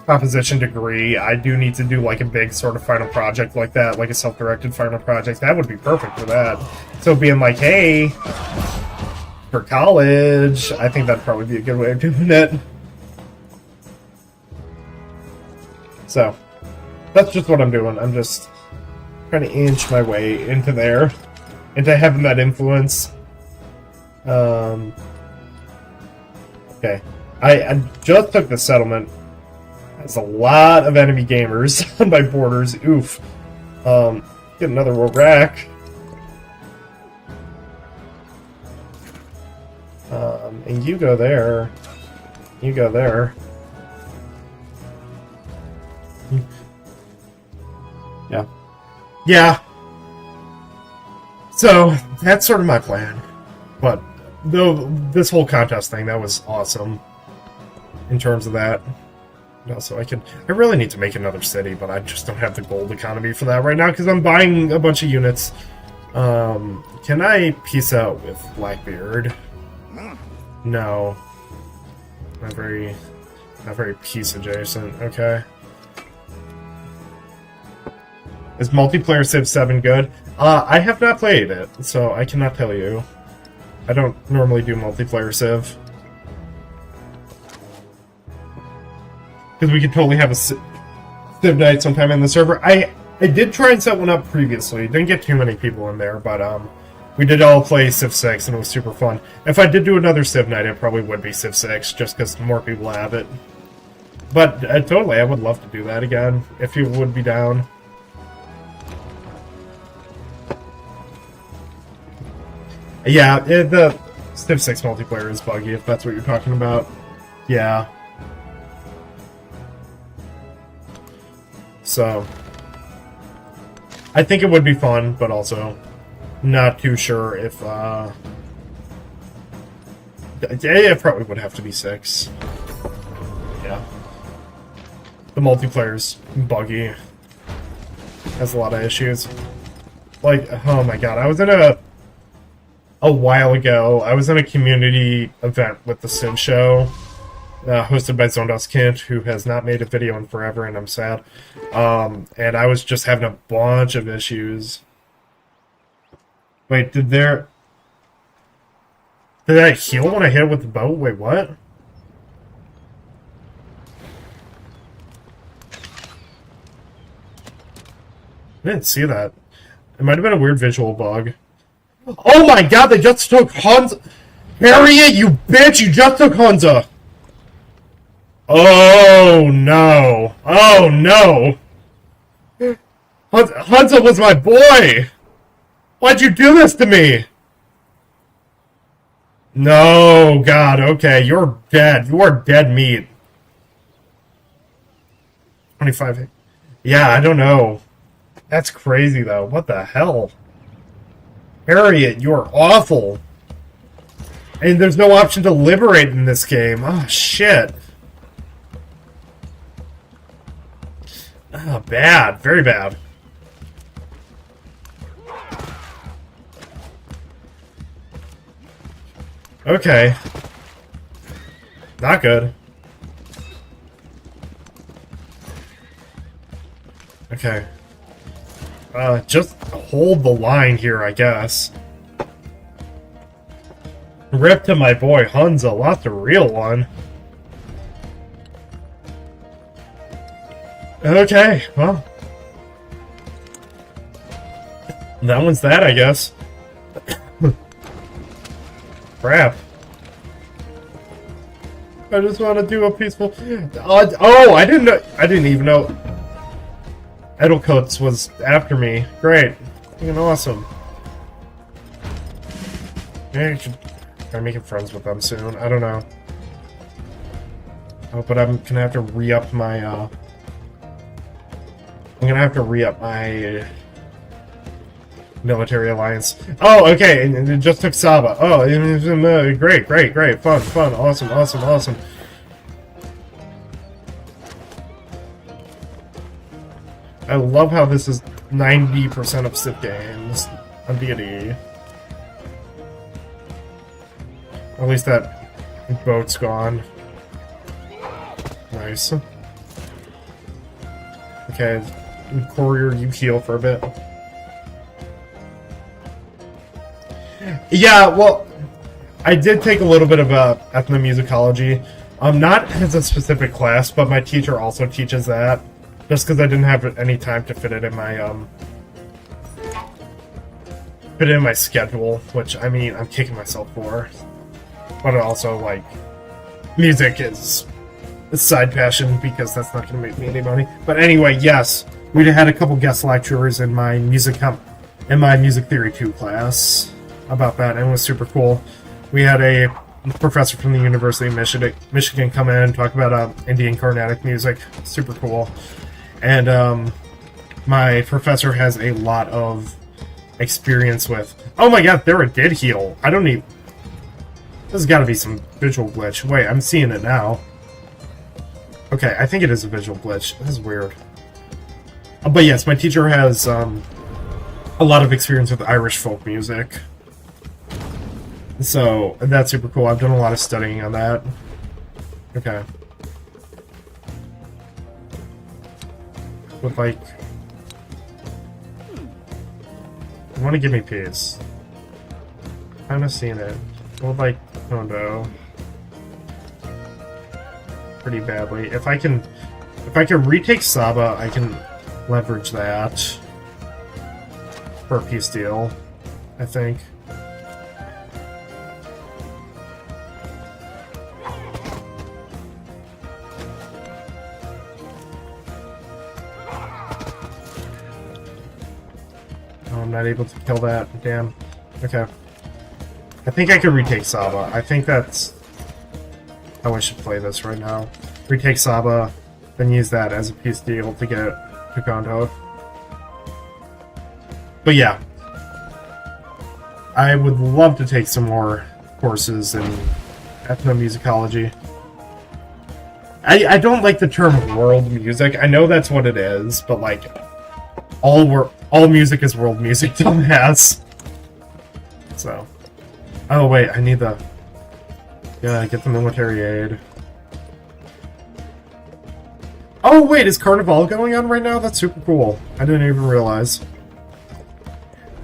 composition degree, I do need to do, like, a big sort of final project like that, like a self-directed final project. That would be perfect for that. So being like, hey, for college, I think that'd probably be a good way of doing it. So, that's just what I'm doing. I'm just trying to inch my way into there, into having that influence. Okay. I just took the settlement. There's a lot of enemy gamers on my borders. Oof. Get another rack. And you go there. You go there. Yeah. Yeah. So, that's sort of my plan. But, though, this whole contest thing, that was awesome. In terms of that. And also, I really need to make another city, but I just don't have the gold economy for that right now, because I'm buying a bunch of units. Can I peace out with Blackbeard? No. Not very peace adjacent. Okay. Is multiplayer Civ 7 good? I have not played it, so I cannot tell you. I don't normally do multiplayer Civ. Because we could totally have a Civ night sometime in the server. I did try and set one up previously. Didn't get too many people in there, but we did all play Civ 6 and it was super fun. If I did do another Civ night, it probably would be Civ 6, just because more people have it. But totally, I would love to do that again, if you would be down. Yeah, the Civ 6 multiplayer is buggy, if that's what you're talking about. Yeah. So, I think it would be fun, but also not too sure if, it probably would have to be 6. Yeah. The multiplayer's buggy. Has a lot of issues. Like, oh my god, I was in a while ago, I was in a community event with the Civ show, hosted by Zondaskint, who has not made a video in forever, and I'm sad. And I was just having a bunch of issues. Wait, did I heal when I hit it with the boat? Wait, what? I didn't see that. It might have been a weird visual bug. Oh my god, they just took Hansa! Harriet, you bitch! You just took Hansa! Oh no! Oh no! Hansa was my boy! Why'd you do this to me? No, god, okay, you're dead. You are dead meat. 25. Yeah, I don't know. That's crazy, though. What the hell? Harriet, you're awful. And there's no option to liberate in this game. Oh, shit. Oh, bad. Very bad. Okay. Not good. Okay. Just hold the line here, I guess. Rip to my boy Hansa, not the real one. Okay, well. That one's that, I guess. Crap. I just want to do a peaceful... oh, I didn't even know... Edelcoats was after me. Great. Freaking awesome. Maybe I should try making friends with them soon. I don't know. Oh, but I'm gonna have to re-up my, I'm gonna have to re-up my military alliance. Oh, okay, and it just took Saba. Oh, great, great, great. Fun, fun, awesome, awesome, awesome. I love how this is 90% of Civ games on D&D. At least that boat's gone. Nice. Okay, Courier, you heal for a bit. Yeah, well, I did take a little bit of ethnomusicology. Not as a specific class, but my teacher also teaches that. Just because I didn't have any time to fit it in my schedule, which, I mean, I'm kicking myself for. But also, like, music is a side passion because that's not going to make me any money. But anyway, yes, we had a couple guest lecturers in my music theory 2 class about that, and it was super cool. We had a professor from the University of Michigan come in and talk about Indian Carnatic music. Super cool. And my professor has a lot of experience with... Oh my god, there it did heal. I don't need... There's got to be some visual glitch. Wait, I'm seeing it now. Okay, I think it is a visual glitch. This is weird. But yes, my teacher has a lot of experience with Irish folk music. So, that's super cool. I've done a lot of studying on that. Okay. With, like... You want to give me peace. I'm not seeing it. With, like, Hondo. Pretty badly. If I can retake Saba, I can leverage that. For a peace deal, I think. not able to kill that. Damn. Okay. I think I could retake Saba. I think that's how I should play this right now. Retake Saba, then use that as a peace deal to get to Kondo. But yeah. I would love to take some more courses in ethnomusicology. I don't like the term world music. I know that's what it is, but like all music is world music, dumbass. So, oh wait, I need the get the military aid. Oh wait, is Carnival going on right now? That's super cool. I didn't even realize.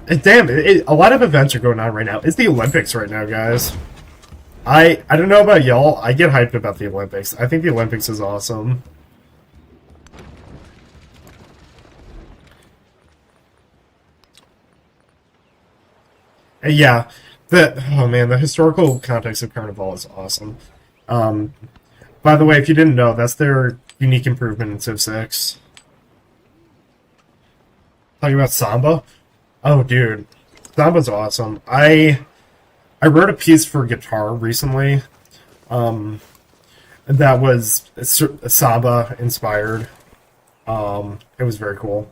Damn, a lot of events are going on right now. It's the Olympics right now, guys. I don't know about y'all. I get hyped about the Olympics. I think the Olympics is awesome. Yeah, oh man, the historical context of Carnival is awesome. By the way, if you didn't know, that's their unique improvement in Civ 6. Talking about Samba? Oh, dude, Samba's awesome. I wrote a piece for guitar recently, that was Samba inspired. It was very cool.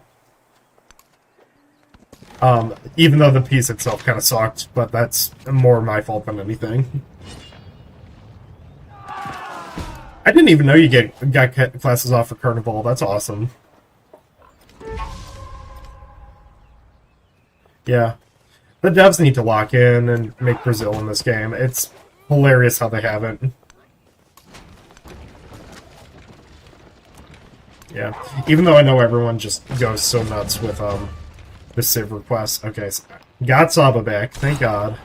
Even though the piece itself kind of sucked, but that's more my fault than anything. I didn't even know you got classes off for Carnival. That's awesome. Yeah. The devs need to lock in and make Brazil in this game. It's hilarious how they haven't. Yeah. Even though I know everyone just goes so nuts with the Civ request. Okay, so got Saba back. Thank God.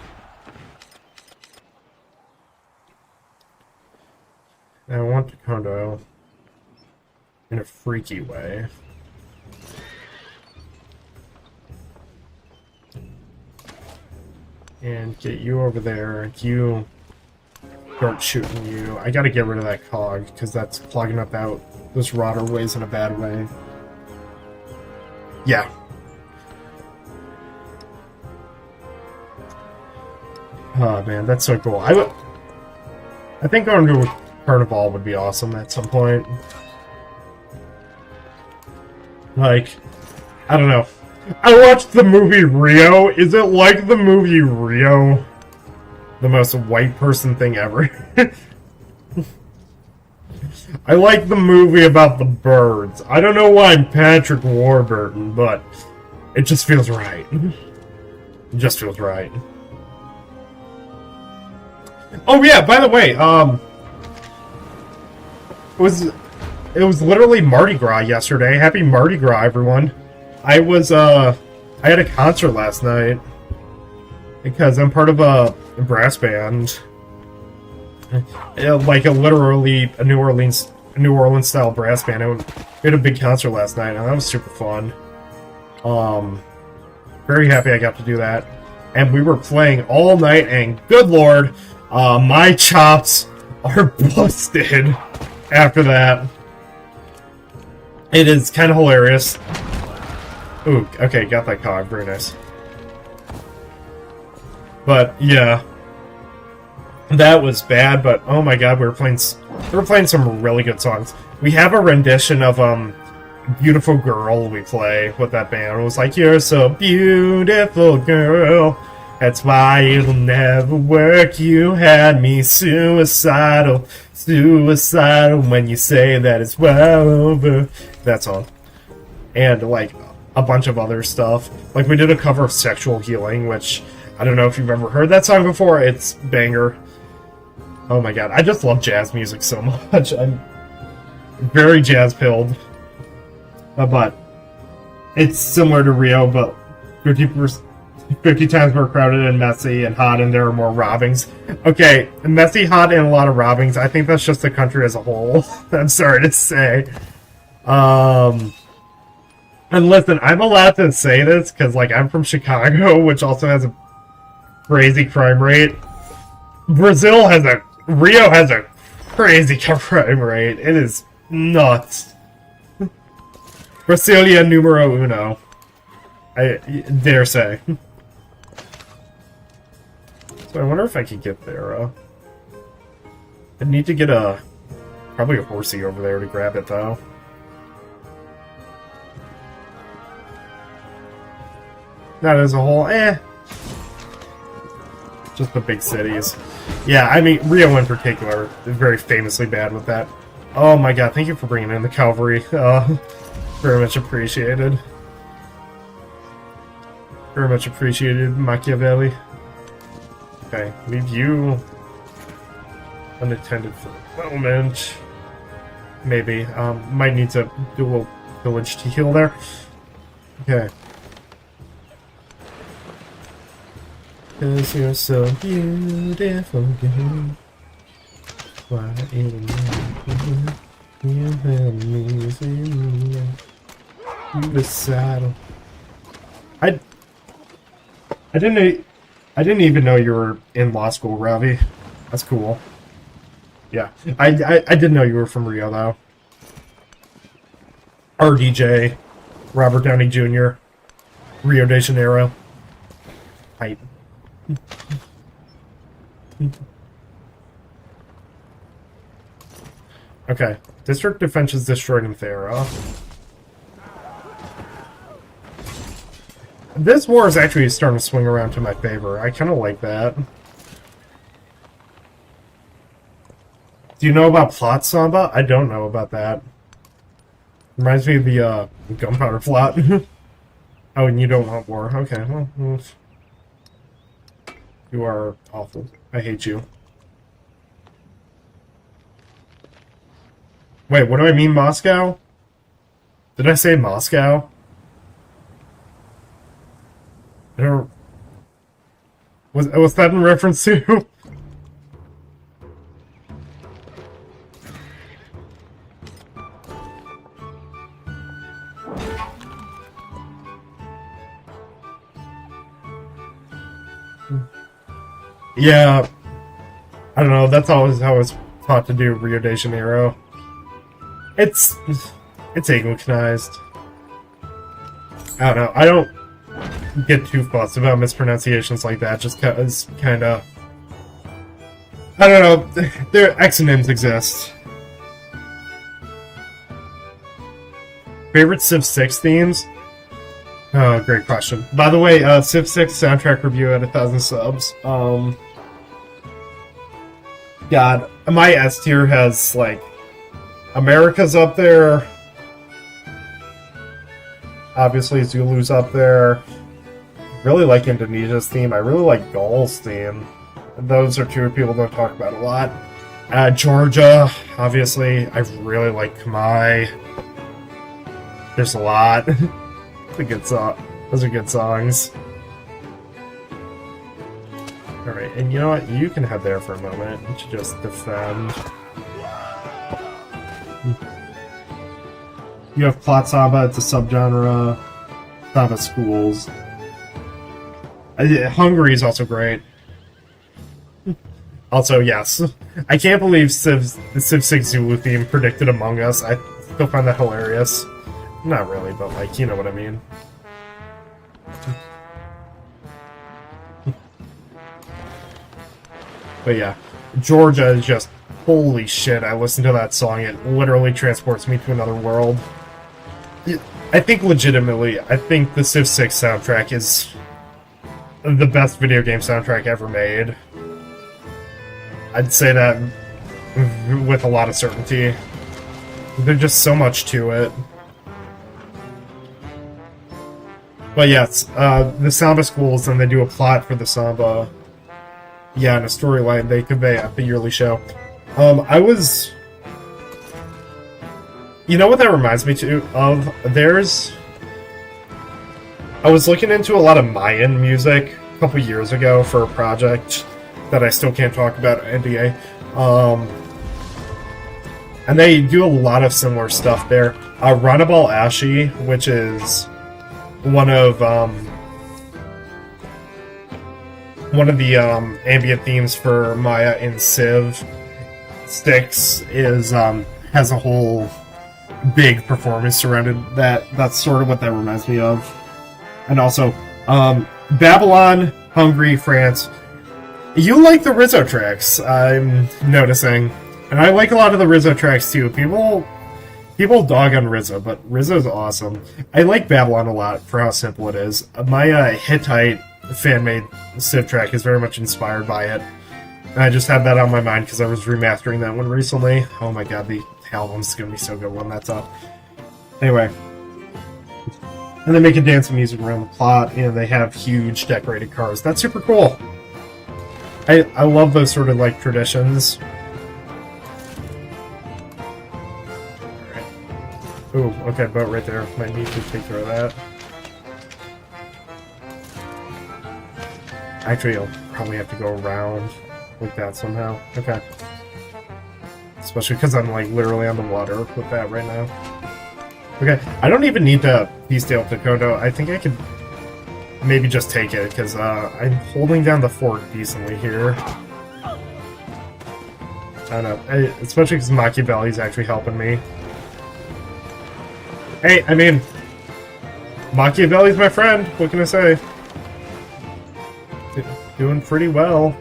I want to Kondo in a freaky way. And get you over there. You start shooting you. I gotta get rid of that cog, because that's clogging up those waterways in a bad way. Yeah. Oh man, that's so cool. I think going to a Carnival would be awesome at some point. Like, I don't know. I watched the movie Rio. Is it like the movie Rio? The most white person thing ever. I like the movie about the birds. I don't know why I'm Patrick Warburton, but it just feels right. It just feels right. Oh yeah, by the way, it was literally Mardi Gras yesterday. Happy Mardi Gras, everyone. I had a concert last night because I'm part of a brass band, like literally a New Orleans style brass band. We had a big concert last night, and that was super fun. Very happy I got to do that, and we were playing all night. And good lord, my chops are busted after that. It is kind of hilarious. Ooh, okay, got that cog. Very nice. But yeah, that was bad. But oh my god, we were playing some really good songs. We have a rendition of "Beautiful Girl" we play with that band. It was like, "You're so beautiful, girl. That's why it'll never work. You had me suicidal when you say that it's well over." That song. And like a bunch of other stuff. Like we did a cover of "Sexual Healing," which I don't know if you've ever heard that song before. It's banger. Oh my god, I just love jazz music so much. I'm very jazz-pilled. But it's similar to Rio, but 50 times more crowded and messy and hot, and there are more robbings. Okay, messy, hot, and a lot of robbings. I think that's just the country as a whole. I'm sorry to say. And listen, I'm allowed to say this because, like, I'm from Chicago, which also has a crazy crime rate. Rio has a crazy crime rate. It is nuts. Brasilia numero uno. I dare say. So I wonder if I could get there. I need to get probably a horsey over there to grab it, though. Not as a whole, just the big cities. Yeah, I mean, Rio in particular is very famously bad with that. Oh my god, thank you for bringing in the cavalry. Very much appreciated. Very much appreciated, Machiavelli. Okay, leave you unattended for the moment. Maybe. Might need to do a little village to heal there. Okay. Cause you're so beautiful, girl. Why even you have me singing the saddle. I didn't even know you were in law school, Ravi. That's cool. Yeah, I didn't know you were from Rio though. RDJ, Robert Downey Jr., Rio de Janeiro. Hype. Okay, district defense is destroyed in Thera. This war is actually starting to swing around to my favor. I kind of like that. Do you know about plot Samba? I don't know about that. Reminds me of the gunpowder plot. Oh, and you don't want war. Okay, well, you are awful. I hate you. Wait, what do I mean, Moscow? Did I say Moscow? I don't... Was that in reference to? Yeah, I don't know. That's always how I was taught to do Rio de Janeiro. It's Anglicized. I don't know. I don't get too fussed about mispronunciations like that. Just cause, kind of. I don't know. Their exonyms exist. Favorite Civ 6 themes? Oh, great question. By the way, Civ 6 soundtrack review at 1,000 subs. God, my S tier has, like, America's up there. Obviously, Zulu's up there. Really like Indonesia's theme. I really like Gaul's theme. Those are two people don't talk about a lot. Georgia, obviously. I really like Khmer. There's a lot. It's a good song. Those are good songs. Alright, and you know what? You can head there for a moment to just defend. You have plot Samba, it's a subgenre. Samba schools. Hungary is also great. Also, yes. I can't believe the Civ 6 Zulu theme predicted Among Us. I still find that hilarious. Not really, but like, you know what I mean. But yeah, Georgia is just, holy shit, I listen to that song, it literally transports me to another world. I think legitimately, I think the Civ 6 soundtrack is the best video game soundtrack ever made. I'd say that with a lot of certainty. There's just so much to it. But yes, the Samba schools, and they do a plot for the Samba. Yeah, and a storyline they convey at the yearly show. I was... You know what that reminds me of? I was looking into a lot of Mayan music a couple years ago for a project that I still can't talk about, NDA. And they do a lot of similar stuff there. Ranabal Ashi, which is one of the ambient themes for Maya in Civ, Styx is has a whole big performance surrounded that. That's sort of what that reminds me of. And also, Babylon, Hungary, France. You like the Rizzo tracks, I'm noticing. And I like a lot of the Rizzo tracks too. People dog on Rizzo, but Rizzo's awesome. I like Babylon a lot for how simple it is. My Hittite fan-made Civ track is very much inspired by it. And I just had that on my mind because I was remastering that one recently. Oh my god, the album's gonna be so good when that's up. Anyway. And they make a dance music around the plot, and they have huge decorated cars. That's super cool. I love those sort of like traditions. Alright. Ooh, okay, boat right there. Might need to take care of that. Actually, I'll probably have to go around like that somehow. Okay. Especially because I'm like literally on the water with that right now. Okay, I don't even need the Peace Dale Dakota. I think I could maybe just take it, because I'm holding down the fort decently here. I don't know, especially because Machiavelli's actually helping me. Hey, I mean, Machiavelli's my friend, what can I say? Doing pretty well.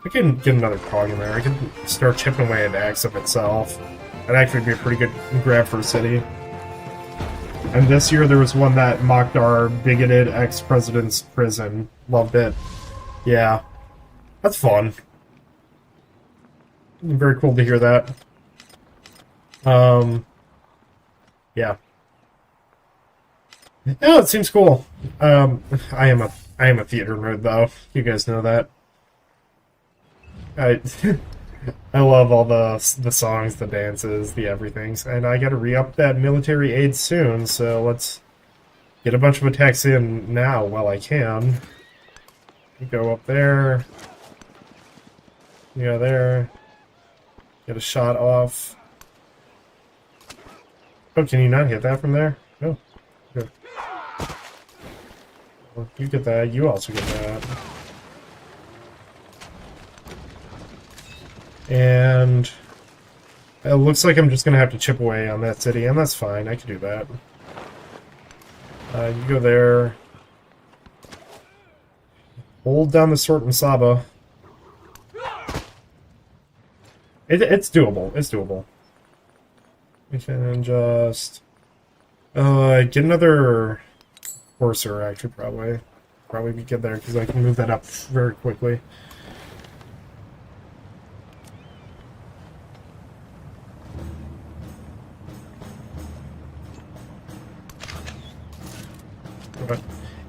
I can get another cog in there. I can start chipping away at Axum itself. That'd actually be a pretty good grab for a city. And this year there was one that mocked our bigoted ex-president's prison. Loved it. Yeah. That's fun. Very cool to hear that. Yeah. Yeah, it seems cool. I am a theater nerd though. You guys know that. I love all the songs, the dances, the everythings, and I gotta re-up that military aid soon, so let's get a bunch of attacks in now while I can. Go up there. Yeah, there. Get a shot off. Oh, can you not hit that from there? No. Good. Well, you get that, you also get that. And it looks like I'm just going to have to chip away on that city, and that's fine. I can do that. You go there. Hold down the Sort and Saba. It's doable. It's doable. We can just... get another Courser, actually, probably. Probably be good there, because I can move that up very quickly. But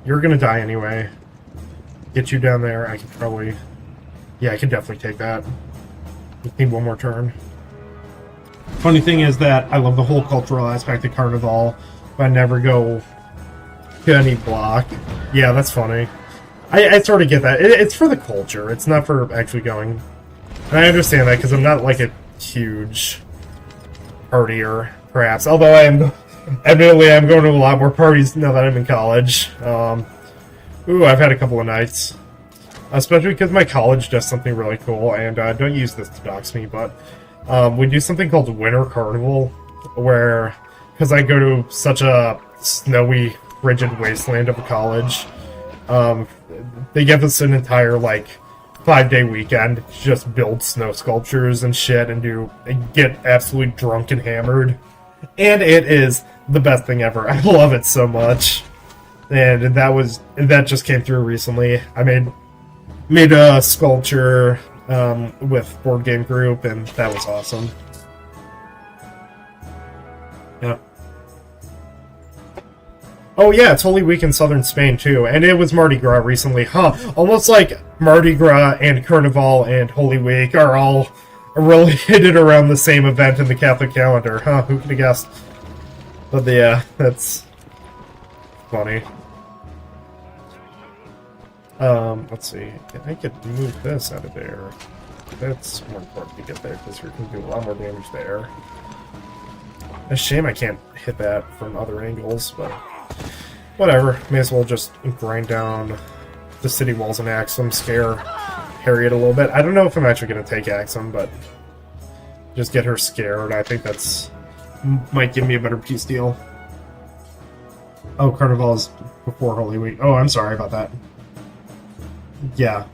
you're gonna die anyway. Get you down there, I could probably... Yeah, I could definitely take that. Just need one more turn. Funny thing is that I love the whole cultural aspect of Carnival, but I never go to any block. Yeah, that's funny. I sort of get that. It's for the culture, it's not for actually going. And I understand that, because I'm not like a huge partier, perhaps. Although admittedly, I'm going to a lot more parties now that I'm in college. Ooh, I've had a couple of nights. Especially because my college does something really cool, and don't use this to dox me, but we do something called Winter Carnival, where, because I go to such a snowy, frigid wasteland of a college, they give us an entire, like, 5-day weekend to just build snow sculptures and shit and get absolutely drunk and hammered. And it is the best thing ever. I love it so much. And that just came through recently. I made a sculpture with Board Game Group, and that was awesome. Yeah. Oh yeah, it's Holy Week in southern Spain too, and it was Mardi Gras recently. Huh, almost like Mardi Gras and Carnival and Holy Week are all related around the same event in the Catholic calendar. Huh, who could have guessed? But yeah, that's funny. Let's see. I could move this out of there. That's more important to get there, because we can do a lot more damage there. A shame I can't hit that from other angles, but whatever. May as well just grind down the city walls and Axum, scare Harriet a little bit. I don't know if I'm actually going to take Axum, but just get her scared. I think that's might give me a better peace deal. Oh, Carnival is before Holy Week. Oh, I'm sorry about that. Yeah.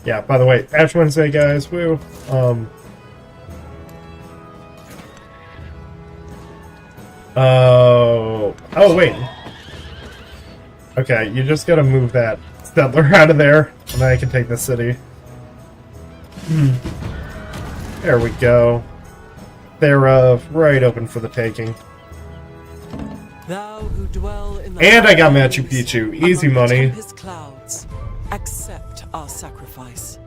Yeah, by the way, Ash Wednesday, guys. Woo. Oh, wait. Okay, you just gotta move that settler out of there, and then I can take the city. There we go. They're right open for the taking. Thou who dwell in the And I got high Machu hills Picchu. Easy among the money. tempest clouds, accept our sacrifice.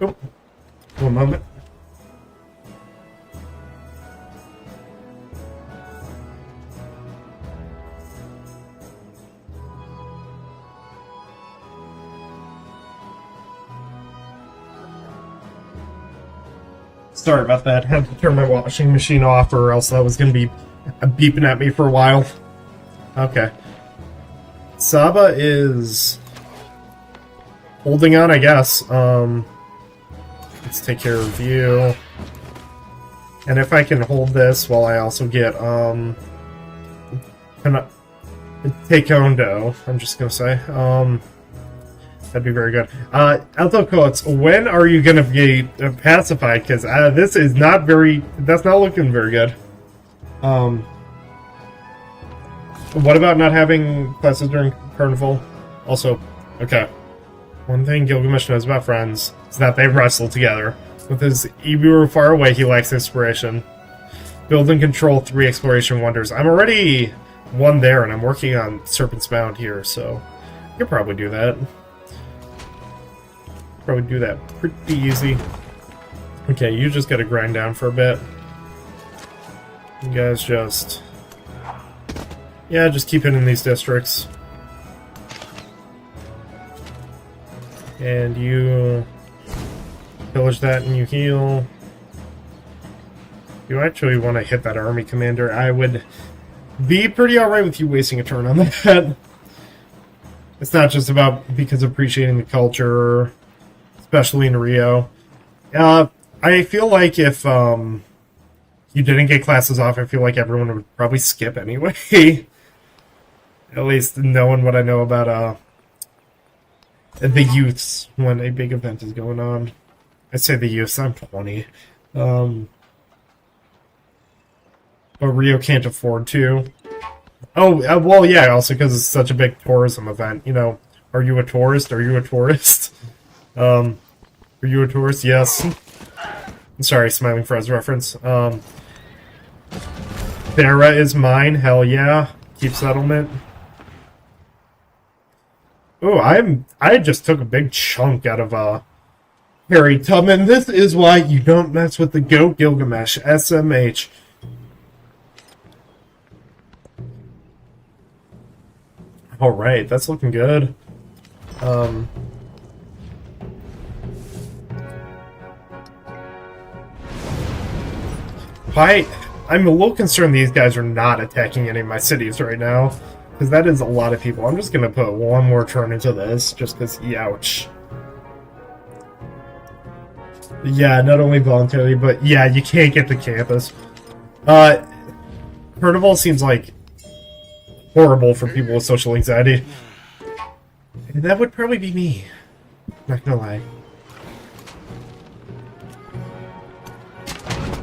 Oh, one moment. Sorry about that. Had to turn my washing machine off, or else that was going to be beeping at me for a while. Okay. Saba is holding on, I guess. Let's take care of you. And if I can hold this while I also get, take Hondo, I'm just going to say. That'd be very good. Alto Coates, when are you going to be pacified? Because this is not very... That's not looking very good. What about not having classes during Carnival? Also, okay. One thing Gilgamesh knows about friends is that they wrestle together. With his Iburu far away, he lacks inspiration. Build and control 3 exploration wonders. I'm already 1 there, and I'm working on Serpent's Mound here, so... I could probably do that. Probably do that pretty easy. Okay, you just gotta grind down for a bit. You guys just... Yeah, just keep hitting these districts. And you... pillage that and you heal. You actually want to hit that army commander. I would be pretty alright with you wasting a turn on that. It's not just about because of appreciating the culture... especially in Rio. I feel like if you didn't get classes off, I feel like everyone would probably skip anyway. At least knowing what I know about the youths when a big event is going on. I say the youths, I'm 20. But Rio can't afford to. Oh, well, yeah, also because it's such a big tourism event. You know, are you a tourist? Are you a tourist? Are you a tourist? Yes. Sorry, Smiling Frogs reference. Thera is mine, hell yeah. Keep settlement. Oh, I just took a big chunk out of Harry Tubman. This is why you don't mess with the goat Gilgamesh. SMH. Alright, that's looking good. I'm a little concerned these guys are not attacking any of my cities right now. Because that is a lot of people. I'm just going to put 1 more turn into this. Just because, ouch. Yeah, not only voluntary, but yeah, you can't get to campus. Carnival seems like horrible for people with social anxiety. And that would probably be me. Not gonna lie.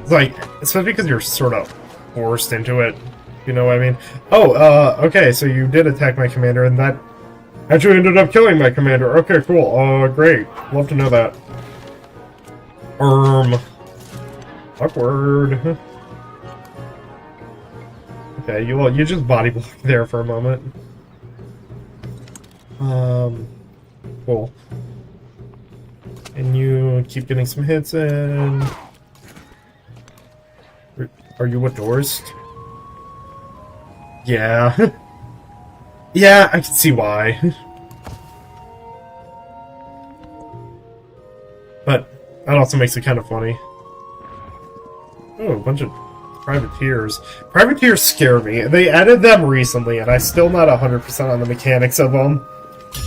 It's like, especially because you're sort of forced into it. You know what I mean? Oh, okay, so you did attack my commander, and that actually ended up killing my commander. Okay, cool. Great. Love to know that. Awkward. Okay, you just body blocked there for a moment. Cool. And you keep getting some hits in. Are you a tourist? Yeah. Yeah, I can see why. But that also makes it kind of funny. Oh, a bunch of privateers. Privateers scare me. They added them recently, and I'm still not 100% on the mechanics of them.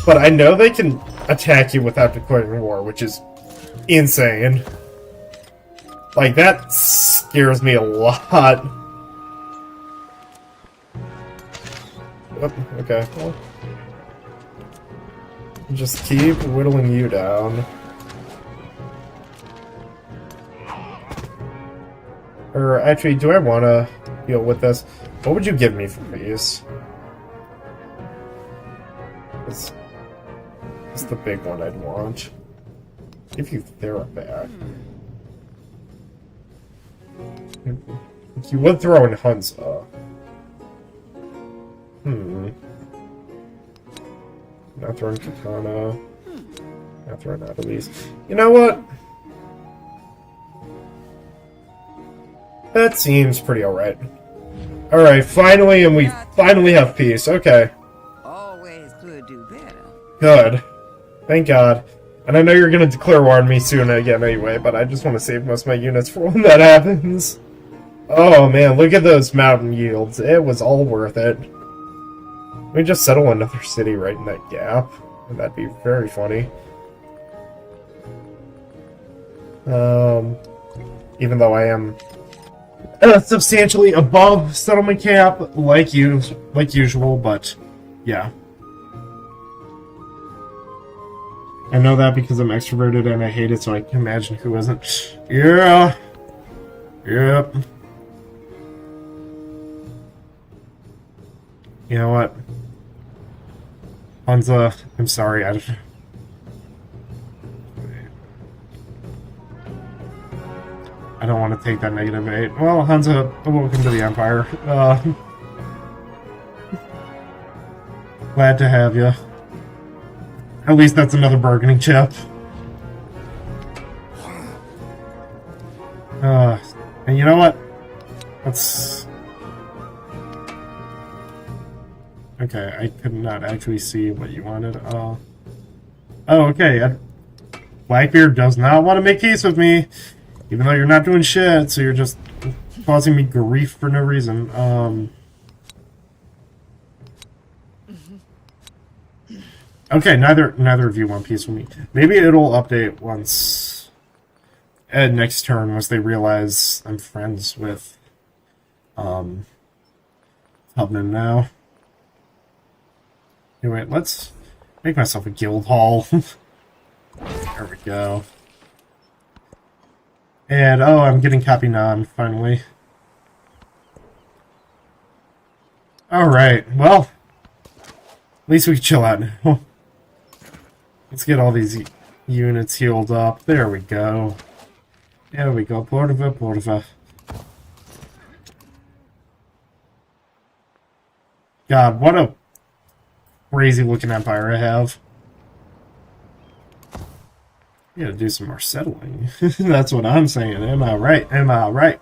But I know they can attack you without declaring war, which is insane. Like, that scares me a lot. Oh, okay, well. Just keep whittling you down. Or, actually, do I want to deal with this? What would you give me for these? This is the big one I'd want. Give you Thera back. You would throw in Hunza. Not throwing Katana. Not throwing Adelise. You know what? That seems pretty alright. Alright, finally, and we finally have peace. Okay. Always could do better. Good. Thank God. And I know you're gonna declare war on me soon again anyway, but I just want to save most of my units for when that happens. Oh man, look at those mountain yields. It was all worth it. We just settle another city right in that gap. And that'd be very funny. Even though I am substantially above settlement cap, like usual, but yeah. I know that because I'm extroverted and I hate it, so I can imagine who isn't. Yeah. Yep. You know what? Hunza, I'm sorry, I don't want to take that -8. Well, Hunza, welcome to the Empire. Glad to have you. At least that's another bargaining chip. And you know what? Let's... Okay, I could not actually see what you wanted. Oh, okay. Blackbeard does not want to make peace with me, even though you're not doing shit, so you're just causing me grief for no reason. Okay, neither of you want peace with me. Maybe it'll update once next turn, once they realize I'm friends with Tubman now. Anyway, let's make myself a guild hall. There we go. And, oh, I'm getting copy non, finally. Alright, well, at least we can chill out now. Let's get all these units healed up. There we go. There we go. Portiva. God, what a crazy looking empire I have. You gotta do some more settling. That's what I'm saying. Am I right? Am I right?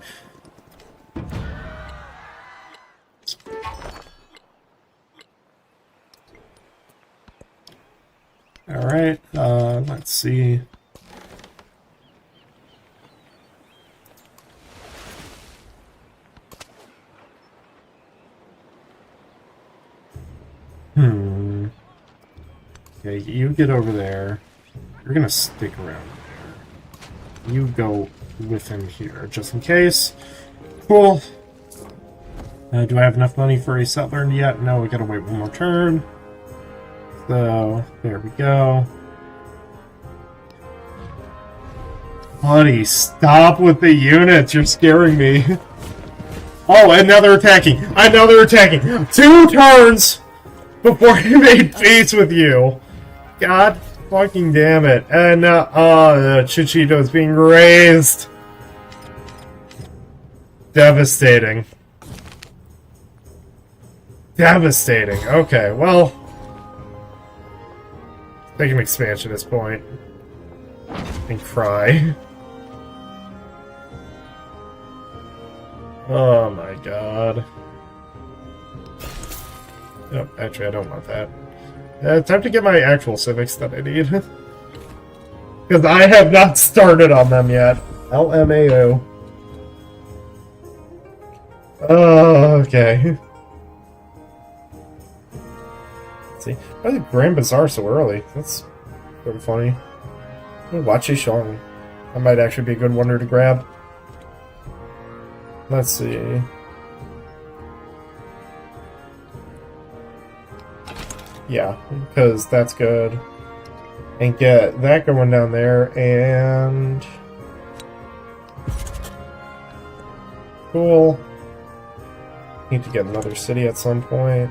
Alright, let's see. Okay, you get over there. You're gonna stick around there. You go with him here, just in case. Cool. Do I have enough money for a settler yet? No, we gotta wait one more turn. So, there we go. Buddy, stop with the units. You're scaring me. Oh, and now they're attacking. I know they're attacking. 2 turns before he made peace with you. God fucking damn it. And Chichito is being raised. Devastating. Devastating. Okay, well, take an expansion at this point. And cry. Oh my god. Oh, actually, I don't want that. Time to get my actual civics that I need. Because I have not started on them yet. LMAO. Oh, okay. Let's see. Why did Grand Bazaar so early? That's sort of funny. Watch Shong. That might actually be a good wonder to grab. Let's see. Yeah, because that's good. And get that going down there, and... Cool. Need to get another city at some point.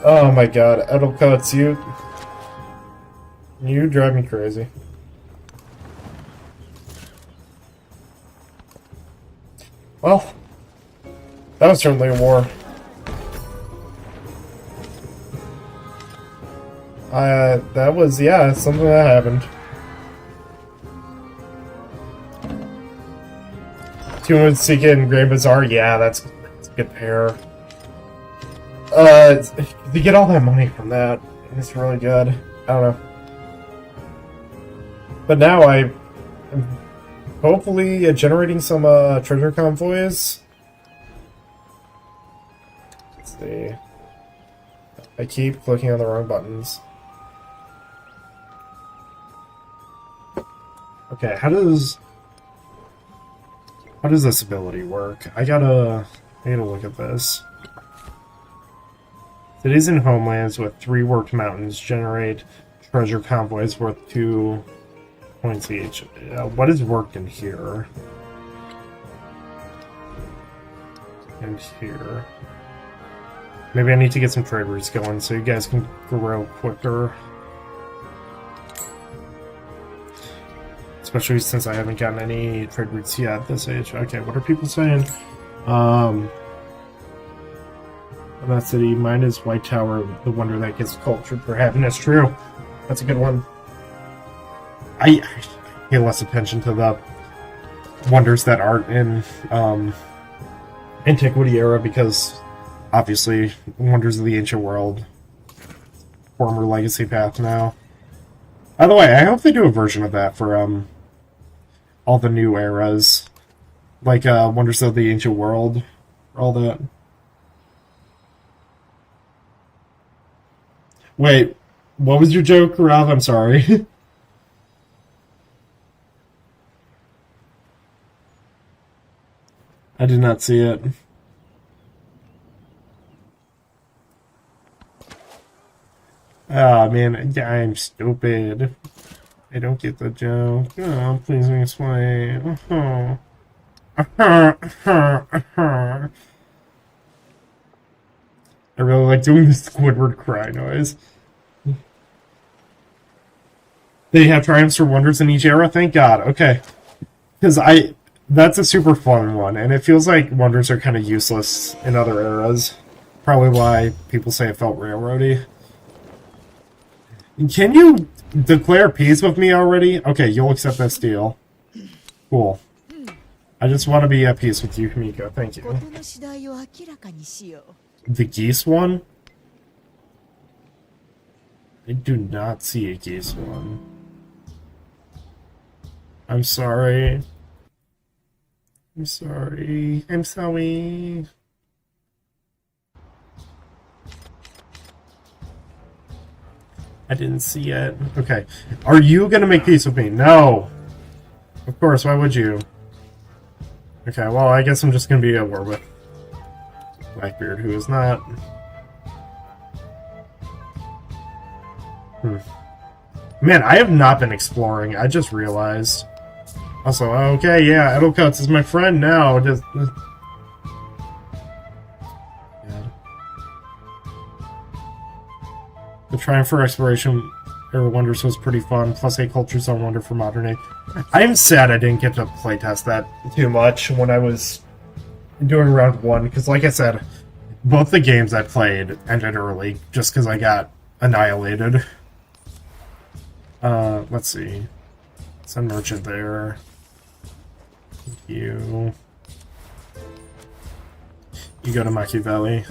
Oh my god, Edelcuts, you drive me crazy. Well, that was certainly a war. That was, yeah, something that happened. 200 Seeker and Grand Bazaar, yeah, that's a good pair. To get all that money from that, it's really good. I don't know. But now I'm hopefully generating some treasure convoys. Let's see. I keep clicking on the wrong buttons. Okay, how does this ability work? I gotta look at this. Cities and homelands with 3 worked mountains generate treasure convoys worth 2 points each. What is worked in here? And here. Maybe I need to get some trade routes going so you guys can grow quicker. Especially since I haven't gotten any trade routes yet at this age. Okay, what are people saying? That city, mine is White Tower, the wonder that gets cultured for happiness. True. That's a good one. I pay less attention to the wonders that aren't in Antiquity era because obviously wonders of the ancient world, former legacy path now. By the way, I hope they do a version of that for all the new eras, like wonders of the ancient world, all that. Wait, what was your joke, Rob? I'm sorry. I did not see it. Ah, man, I'm stupid. I don't get the joke. Oh, please explain. I really like doing the Squidward cry noise. They have triumphs or wonders in each era? Thank God. Okay. Because that's a super fun one, and it feels like wonders are kind of useless in other eras. Probably why people say it felt railroady. Can you declare peace with me already? Okay, you'll accept this deal. Cool. I just want to be at peace with you, Kamiko. Thank you. The geese one? I do not see a geese one. I'm sorry. I'm sorry. I'm sorry. I didn't see it. Okay. Are you gonna make peace with me? No! Of course, why would you? Okay, well, I guess I'm just gonna be at war with Blackbeard, who is not. Man, I have not been exploring. I just realized. Also, okay, yeah, Edelcuts is my friend now. Just. The Triumph for Exploration Era Wonders was pretty fun. Plus, 8 cultures on Wonder for Modern Age. I'm sad I didn't get to playtest that too much when I was doing round 1, because like I said, both the games I played ended early just because I got annihilated. Let's see. Send merchant there. Thank you. You go to Machiavelli.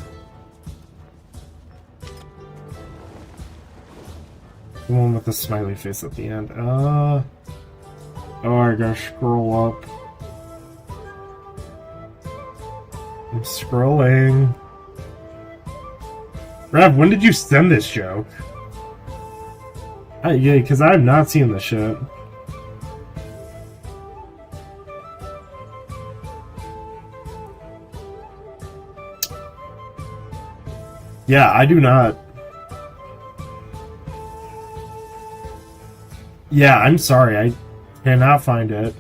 The one with the smiley face at the end. Oh, I gotta scroll up. Scrolling. Rev, when did you send this joke? Yeah, because I have not seen this shit. Yeah, I do not. Yeah, I'm sorry, I cannot find it.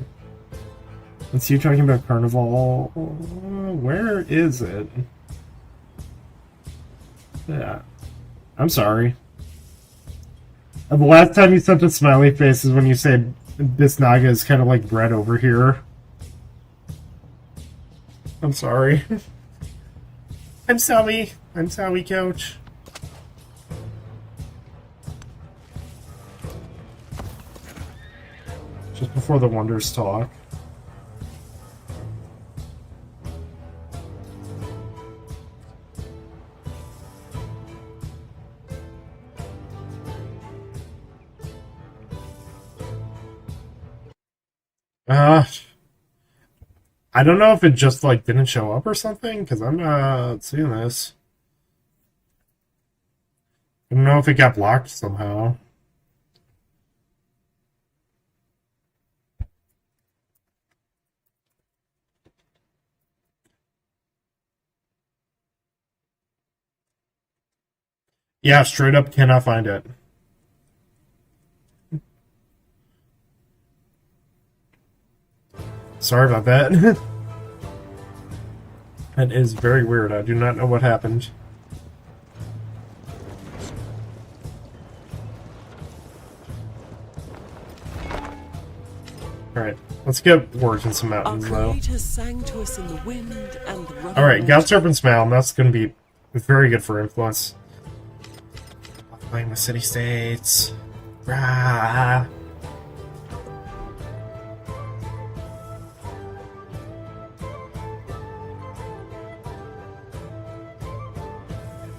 Let's see, you're talking about Carnival. Where is it? Yeah. I'm sorry. The last time you sent a smiley face is when you said this Naga is kind of like bread over here. I'm sorry. I'm sorry. I'm sorry, coach. Just before the Wonders talk. I don't know if it just like didn't show up or something, because I'm not seeing this. I don't know if it got blocked somehow. Yeah, straight up cannot find it. Sorry about that. That is very weird. I do not know what happened. Alright, let's get working some mountains, Our though. creator sang to us in the wind and the running Alright, got water. Serpent's Mound. That's going to be very good for influence. Playing with city-states. Rah.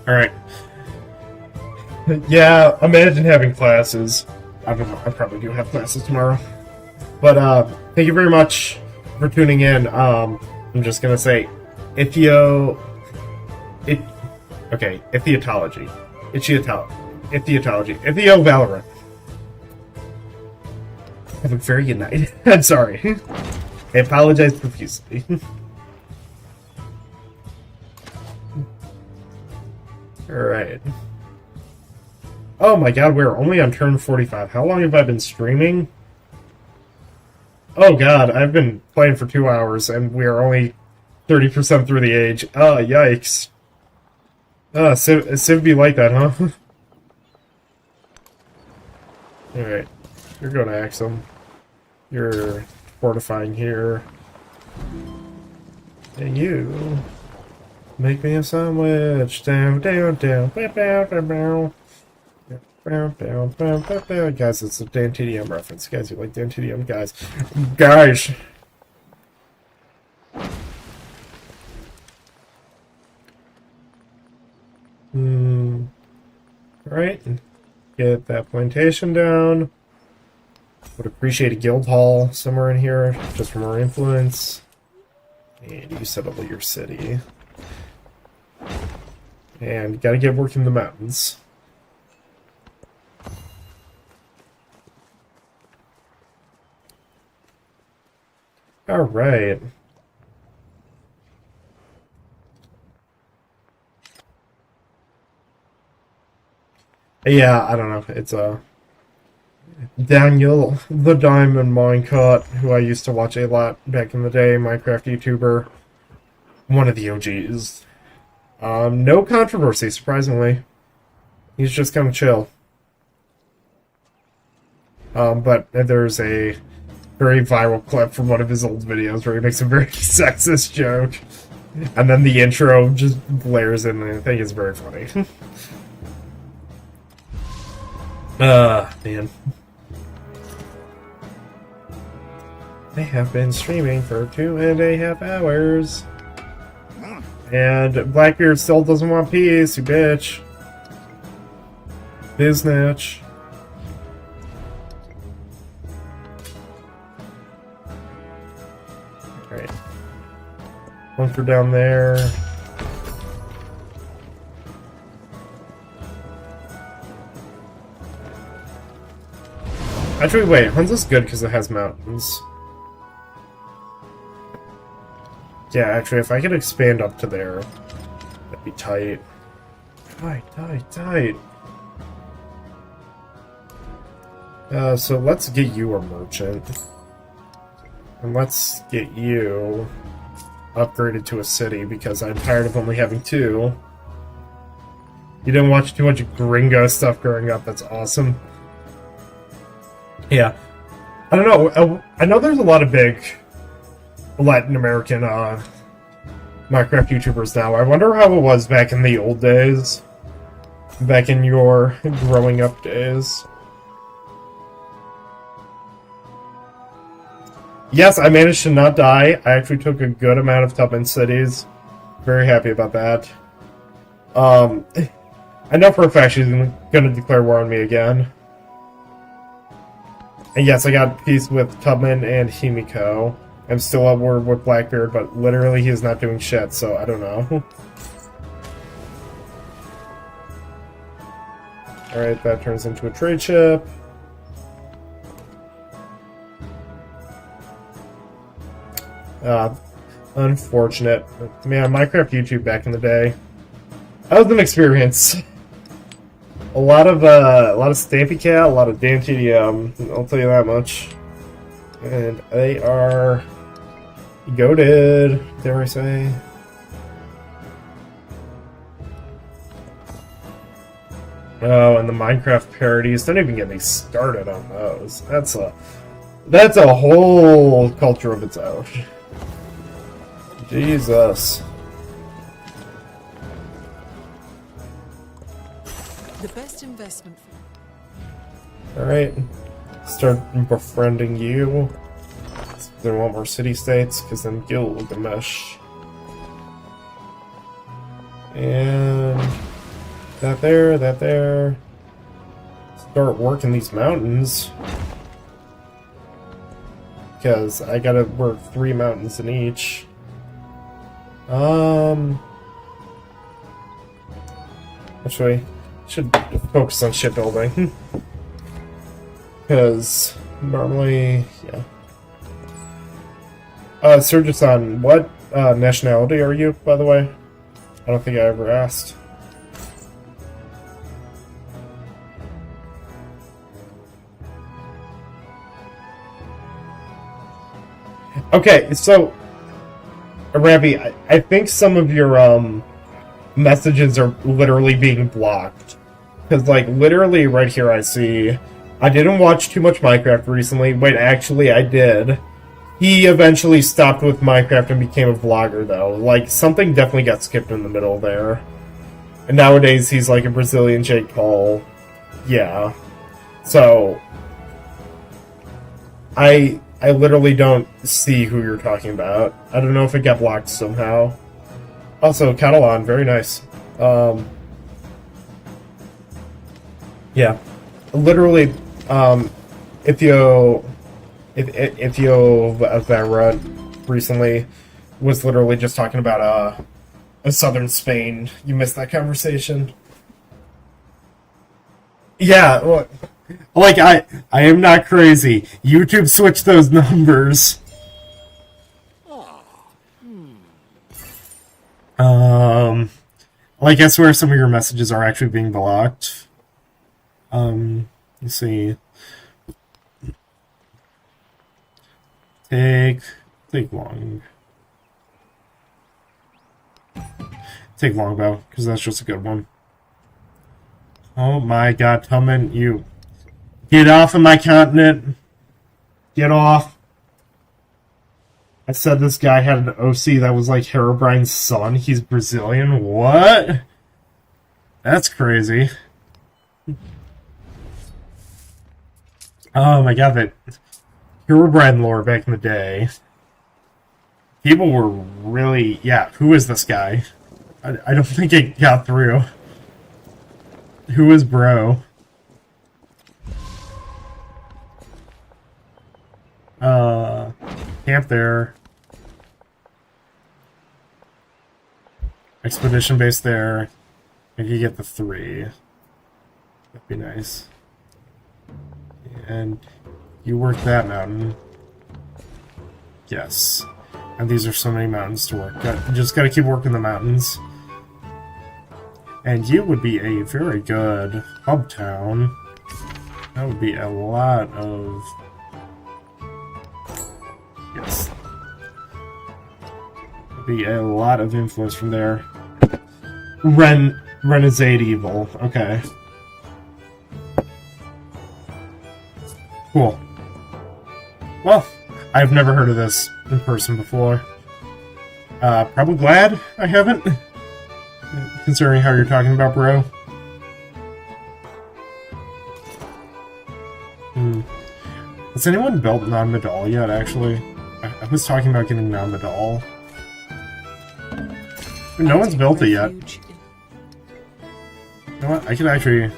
Alright. Yeah, imagine having classes. I don't know, I probably do have classes tomorrow. But, thank you very much for tuning in. I'm just gonna say, Ithiotology. Ithio Valorant. I'm very united. I'm sorry. I apologize profusely. Alright. Oh my god, we're only on turn 45. How long have I been streaming? Oh god, I've been playing for 2 hours and we are only 30% through the age. Oh, yikes. Civ be like that, huh? Alright. You're going to Axum. You're fortifying here. And you... make me a sandwich. Down, down, down. Bow, bow, bow, bow. Bow, bow, bow, bow, bow. Guys, it's a Dan TDM reference. Guys, you like Dan TDM? Guys. Guys! Alright. Get that plantation down. Would appreciate a guild hall somewhere in here, just for more influence. And you settle your city. And gotta get work in the mountains. Alright. Yeah, I don't know. It's Daniel, the Diamond Minecart, who I used to watch a lot back in the day, Minecraft YouTuber. One of the OGs. No controversy, surprisingly. He's just kind of chill. But there's a very viral clip from one of his old videos where he makes a very sexist joke. And then the intro just blares in, and I think it's very funny. Man. I have been streaming for 2.5 hours. And Blackbeard still doesn't want peace, you bitch. Biznatch. Alright. Bunker down there. Actually, wait, Hunza's good because it has mountains. Yeah, actually, if I could expand up to there, that'd be tight. Tight. So let's get you a merchant. And let's get you upgraded to a city, because I'm tired of only having 2. You didn't watch too much gringo stuff growing up, that's awesome. Yeah. I don't know, I know there's a lot of big Latin American Minecraft YouTubers now. I wonder how it was back in the old days. Back in your growing up days. Yes, I managed to not die. I actually took a good amount of Tubman cities. Very happy about that. I know for a fact she's going to declare war on me again. And yes, I got peace with Tubman and Himiko. I'm still at war with Blackbeard, but literally he is not doing shit, so I don't know. Alright, that turns into a trade ship. Unfortunate. Man, Minecraft YouTube back in the day. That was an experience. A lot of Stampy Cat, a lot of damn TDM, I'll tell you that much. And they are goated, dare I say. Oh, and the Minecraft parodies, don't even get me started on those. That's a whole culture of its own. Jesus. The best investment for Alright. Start befriending you. They want more city-states, because then Gilgamesh. And that there. Start working these mountains. Because I gotta work 3 mountains in each. Actually, should focus on shipbuilding. Because normally, yeah. Surgeon, what nationality are you, by the way? I don't think I ever asked. Okay, so Ravi, I think some of your messages are literally being blocked. Because, like, literally right here I see, I didn't watch too much Minecraft recently. Wait, actually I did. He eventually stopped with Minecraft and became a vlogger, though. Like, something definitely got skipped in the middle there. And nowadays he's like a Brazilian Jake Paul. Yeah. So, I literally don't see who you're talking about. I don't know if it got blocked somehow. Also, Catalan, very nice. Yeah. Literally, Ithio Vera recently was literally just talking about a southern Spain. You missed that conversation? Yeah, well, like, I am not crazy. YouTube switched those numbers. Like, I swear some of your messages are actually being blocked. Let's see. Take long. Take longbow, because that's just a good one. Oh my god, Tubman, you get off of my continent. Get off. I said this guy had an OC that was like Herobrine's son. He's Brazilian. What? That's crazy. Oh my god, that Herobrine lore back in the day. People were really... Yeah, who is this guy? I don't think it got through. Who is bro? Camp there. expedition base there. I could get the 3. That'd be nice. And you work that mountain. Yes. And these are so many mountains to work. Just gotta keep working the mountains. And you would be a very good hub town. That would be a lot of... Yes. Would be a lot of influence from there. Renazade Evil. Okay. Cool. Well, I've never heard of this in person before. Probably glad I haven't. Considering how you're talking about, bro. Has anyone built non-Medal yet, actually? I was talking about getting non-Medal. No one's built it yet. You know what? I could actually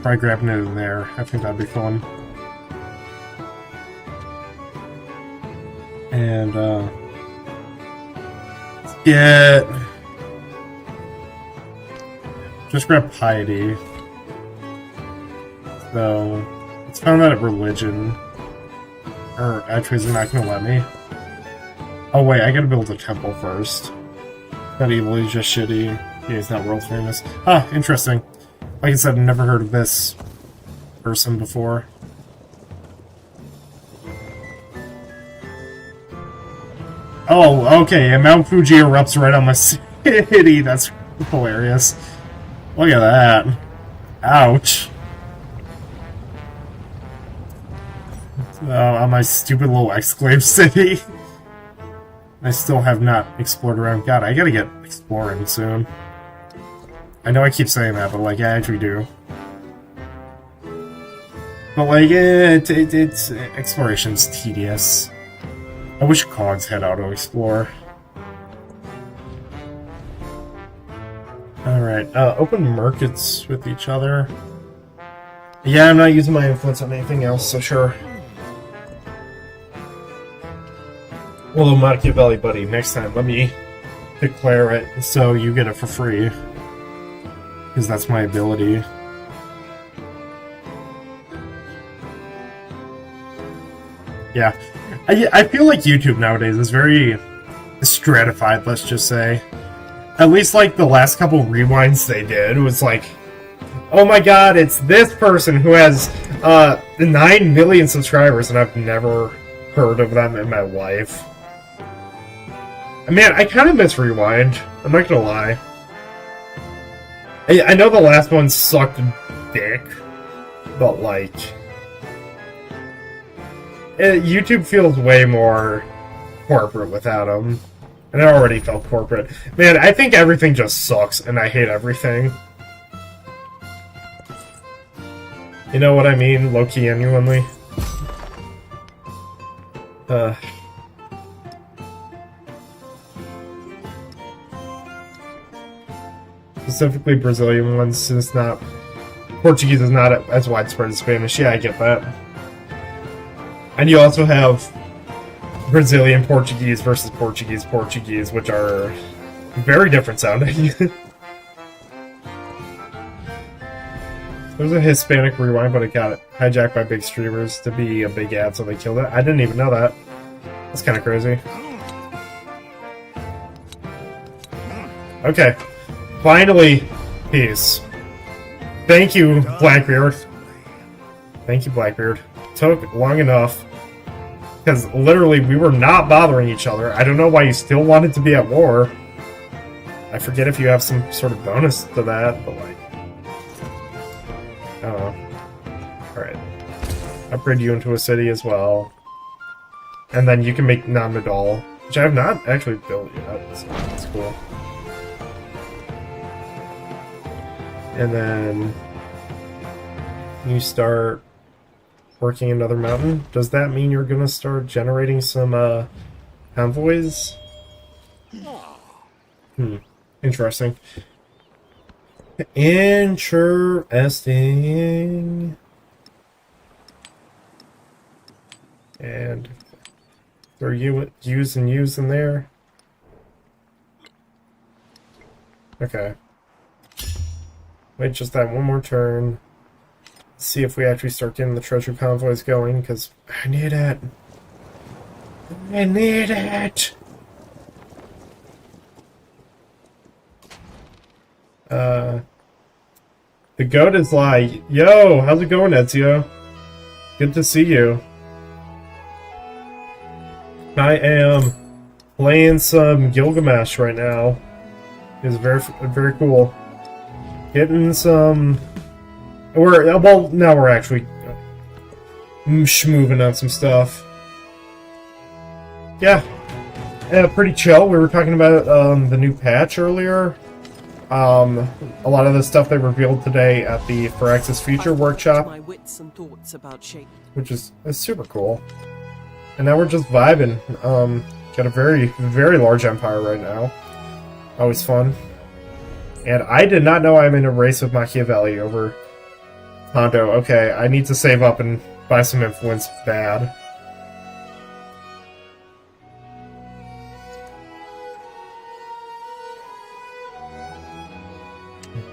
try grabbing it in there. I think that'd be fun. And, let's get... Just grab Piety. So, let's find out religion. Or, actually, is it not gonna let me? Oh wait, I gotta build a temple first. That evil is just shitty. Yeah, he's not world famous. Ah, interesting. Like I said, I've never heard of this person before. Oh, okay, and Mount Fuji erupts right on my city. That's hilarious. Look at that. Ouch. On my stupid little exclave city. I still have not explored around. God, I gotta get exploring soon. I know I keep saying that, but like, I actually do. But like, it's exploration's tedious. I wish Cogs had auto-explore. Alright, open markets with each other. Yeah, I'm not using my influence on anything else, so sure. Well, Machiavelli buddy, next time let me declare it so you get it for free. Because that's my ability. Yeah. I feel like YouTube nowadays is very stratified, let's just say. At least like the last couple rewinds they did was like, oh my god, it's this person who has 9 million subscribers and I've never heard of them in my life. Man, I kind of miss Rewind. I'm not gonna lie. I know the last one sucked dick, but like... YouTube feels way more corporate without them. And it already felt corporate. Man, I think everything just sucks, and I hate everything. You know what I mean? Low-key, genuinely. Specifically Brazilian ones, since not... Portuguese is not as widespread as Spanish. Yeah, I get that. And you also have Brazilian Portuguese versus Portuguese Portuguese, which are very different sounding. There's a Hispanic rewind, but it got hijacked by big streamers to be a big ad, so they killed it. I didn't even know that. That's kind of crazy. Okay. Finally, peace. Thank you, Blackbeard. Thank you, Blackbeard. Took long enough. Because literally, we were not bothering each other. I don't know why you still wanted to be at war. I forget if you have some sort of bonus to that, but like... I don't know. Alright. Upgrade you into a city as well. And then you can make non-Medal, which I have not actually built yet, so that's cool. And then... you start... working another mountain. Does that mean you're gonna start generating some convoys? Interesting. Interesting. And throw use and use in there. Okay. Wait just that one more turn. See if we actually start getting the treasure convoys going, because I need it. I need it! The goat is like, yo, how's it going, Ezio? Good to see you. I am playing some Gilgamesh right now. It's very cool. Getting some... now we're actually schmooving on some stuff. Yeah. Pretty chill. We were talking about the new patch earlier. A lot of the stuff they revealed today at the Firaxis Future Workshop, My wits and thoughts about shape. which is super cool. And now we're just vibing. Got a very large empire right now. Always fun. And I did not know I'm in a race with Machiavelli over Hondo. Okay, I need to save up and buy some influence bad.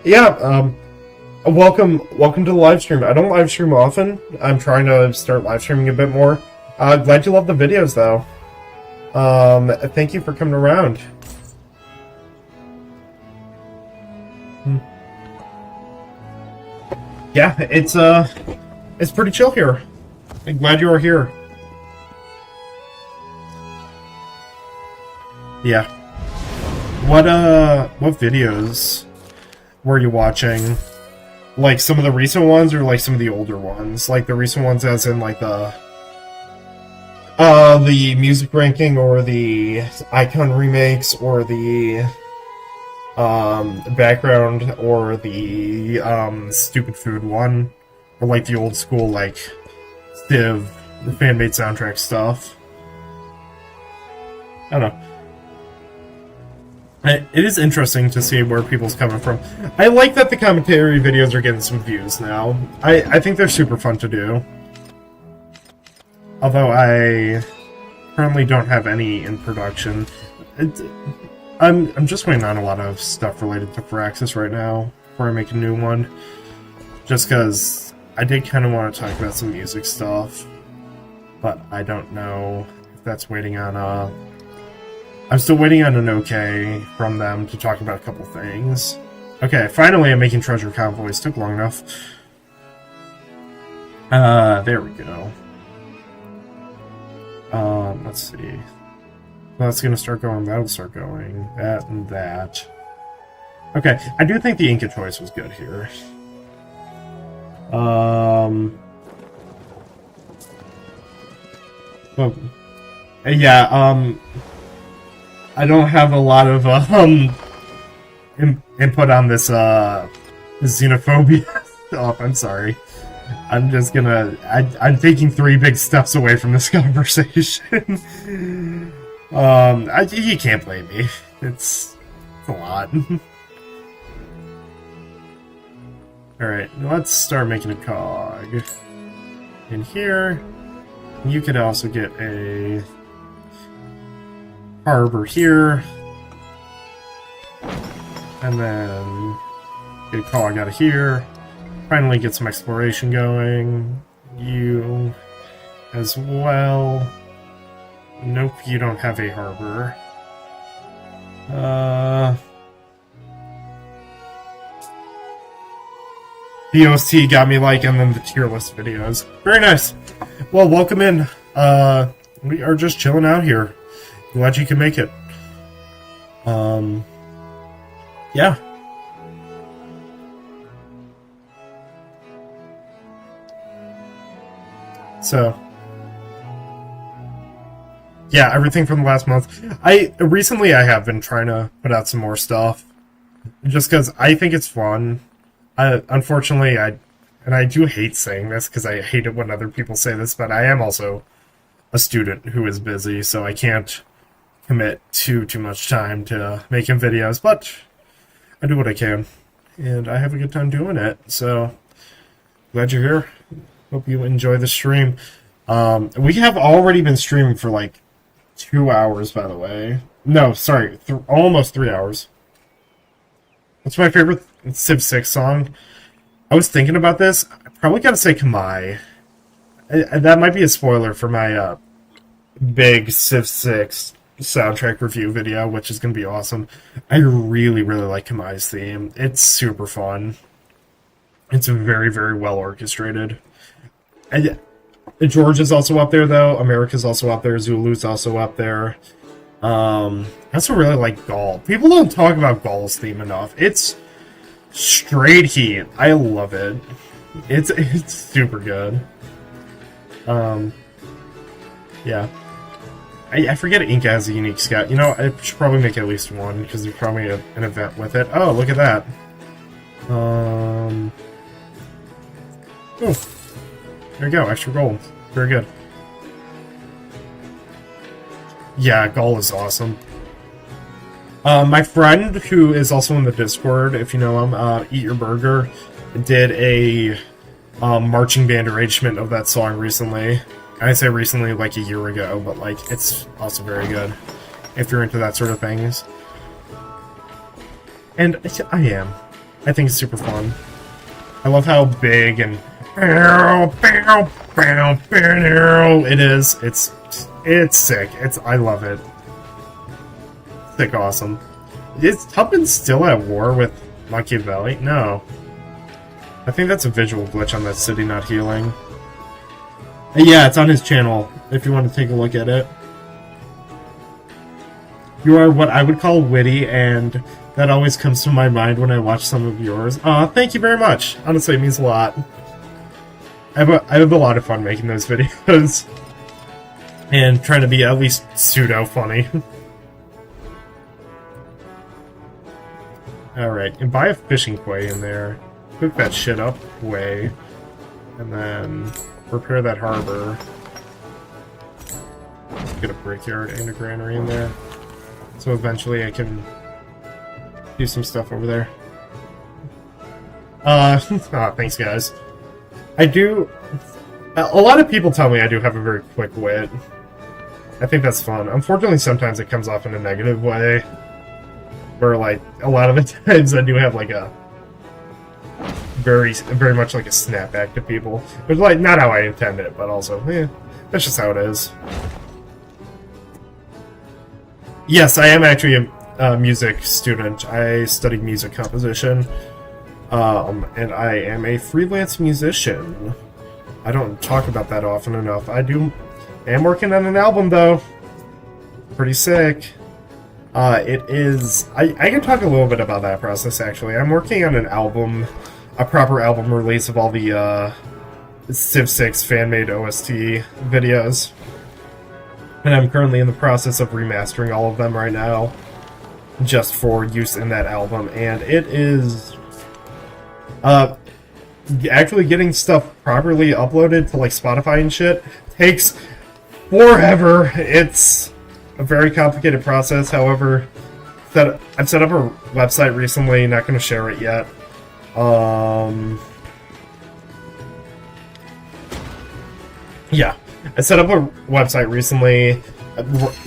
Yeah, welcome to the live stream. I don't live stream often. I'm trying to start live streaming a bit more. Glad you love the videos, though. Thank you for coming around. Yeah, it's pretty chill here. I'm glad you are here. Yeah. What videos were you watching? Like some of the recent ones or like some of the older ones? Like the recent ones as in like the music ranking or the icon remakes or the background or the stupid food one, or like the old school like Civ, the fan-made soundtrack stuff. I don't know. It is interesting to see where people's coming from. I like that the commentary videos are getting some views now. I think they're super fun to do. Although I currently don't have any in production. I'm just waiting on a lot of stuff related to Firaxis right now before I make a new one. Just because I did kind of want to talk about some music stuff, but I don't know if that's waiting on I'm still waiting on an okay from them to talk about a couple things. Okay, finally I'm making treasure convoys. Took long enough. There we go. Let's see. That's gonna start going, that'll start going. That and that. Okay, I do think the Inca choice was good here. Well, yeah, I don't have a lot of input on this xenophobia stuff. I'm sorry. I'm just gonna. I'm taking 3 big steps away from this conversation. You can't blame me. It's a lot. All right, let's start making a cog in here. You could also get a harbor here, and then get a cog out of here. Finally get some exploration going. You as well. Nope, you don't have a harbor. The OST got me like, and then the tier list videos. Very nice. Well, welcome in. We are just chilling out here. Glad you can make it. Yeah. So, yeah, everything from the last month. Recently I have been trying to put out some more stuff, just because I think it's fun. Unfortunately, I do hate saying this because I hate it when other people say this, but I am also a student who is busy, so I can't commit too much time to making videos, but I do what I can, and I have a good time doing it. So glad you're here. Hope you enjoy the stream. We have already been streaming for like 2 hours, by the way. No, sorry, almost 3 hours. What's my favorite Civ 6 song? I was thinking about this. I probably gotta say Kamai. That might be a spoiler for my big Civ 6 soundtrack review video, which is gonna be awesome. I really, really like Kamai's theme. It's super fun. It's very, very well orchestrated. And George is also up there, though. America's also up there. Zulu's also up there. I also really like Gaul. People don't talk about Gaul's theme enough. It's straight heat. I love it. It's super good. Yeah. I forget Inca has a unique scout. You know, I should probably make at least one, because there's probably an event with it. Oh, look at that. Oh. There you go, extra gold. Very good. Yeah, Gaul is awesome. My friend, who is also in the Discord, if you know him, Eat Your Burger, did a marching band arrangement of that song recently. I say recently, like a year ago, but like it's also very good if you're into that sort of things. And I am. I think it's super fun. I love how big and it is. It's sick. I love it. Sick awesome. Is Tubman still at war with Machiavelli? No. I think that's a visual glitch on that city not healing. Yeah, it's on his channel, if you want to take a look at it. You are what I would call witty, and that always comes to my mind when I watch some of yours. Thank you very much. Honestly, it means a lot. I have a lot of fun making those videos. And trying to be at least pseudo-funny. Alright, and buy a fishing quay in there. Cook that shit up way. And then repair that harbor. Get a brickyard and a granary in there. So eventually I can do some stuff over there. Thanks guys. I do... A lot of people tell me I do have a very quick wit. I think that's fun. Unfortunately, sometimes it comes off in a negative way. Where, like, a lot of the times I do have, like, a... Very much like a snapback to people. But, like, not how I intend it, but also, that's just how it is. Yes, I am actually a music student. I study music composition. And I am a freelance musician. I don't talk about that often enough. I am working on an album, though. Pretty sick. It is... I can talk a little bit about that process, actually. I'm working on an album, a proper album release of all the Civ 6 fan-made OST videos. And I'm currently in the process of remastering all of them right now, just for use in that album. And it is... actually getting stuff properly uploaded to, like, Spotify and shit takes forever. It's a very complicated process. However, I've set up a website recently, not going to share it yet. Yeah, I set up a website recently,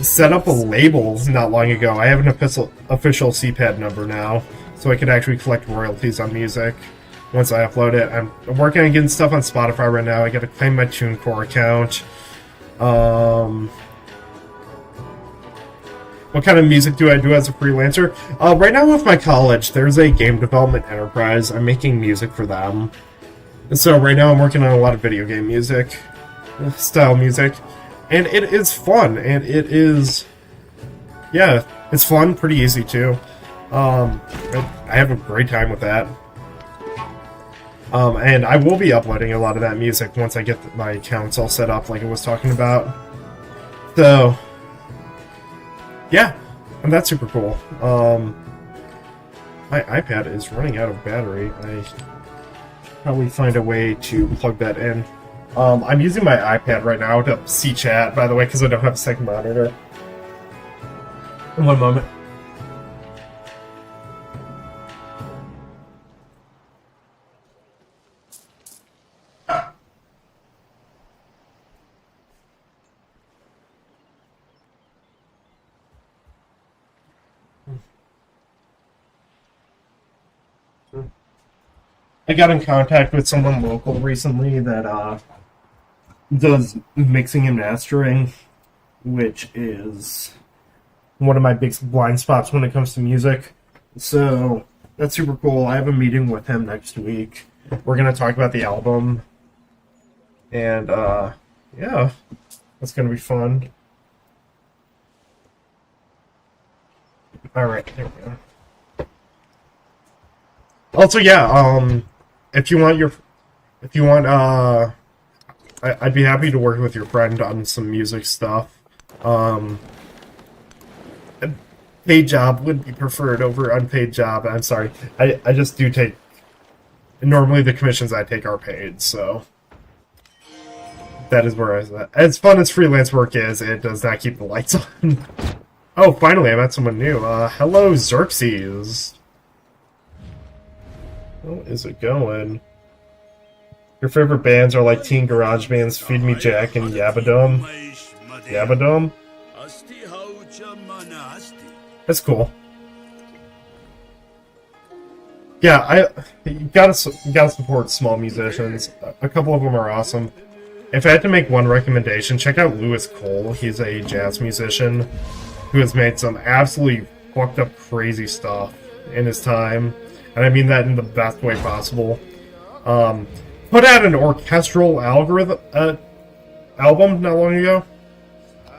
set up a label not long ago. I have an official CPAD number now, so I can actually collect royalties on music once I upload it. I'm working on getting stuff on Spotify right now. I gotta claim my TuneCore account. What kind of music do I do as a freelancer? Right now with my college, there's a game development enterprise. I'm making music for them. And so right now I'm working on a lot of video game music, style music. And it is fun, and it is... Yeah, it's fun, pretty easy too. I have a great time with that. And I will be uploading a lot of that music once I get my accounts all set up like I was talking about. So... Yeah, and that's super cool. My iPad is running out of battery. I should probably find a way to plug that in. I'm using my iPad right now to see chat, by the way, because I don't have a second monitor. In one moment. I got in contact with someone local recently that does mixing and mastering, which is one of my big blind spots when it comes to music. So that's super cool. I have a meeting with him next week. We're gonna talk about the album, and yeah, that's gonna be fun. All right, there we go. Also, yeah, if you want, I'd be happy to work with your friend on some music stuff. Paid job would be preferred over unpaid job. I'm sorry. I just do take... Normally the commissions I take are paid, so... That is where I was at. As fun as freelance work is, it does not keep the lights on. Oh, finally, I met someone new. Hello, Xerxes. How is it going? Your favorite bands are like teen garage bands, Feed Me Jack and Yabadum. Yabadum? That's cool. Yeah, you gotta support small musicians. A couple of them are awesome. If I had to make one recommendation, check out Lewis Cole. He's a jazz musician who has made some absolutely fucked up crazy stuff in his time. And I mean that in the best way possible. Put out an orchestral album not long ago.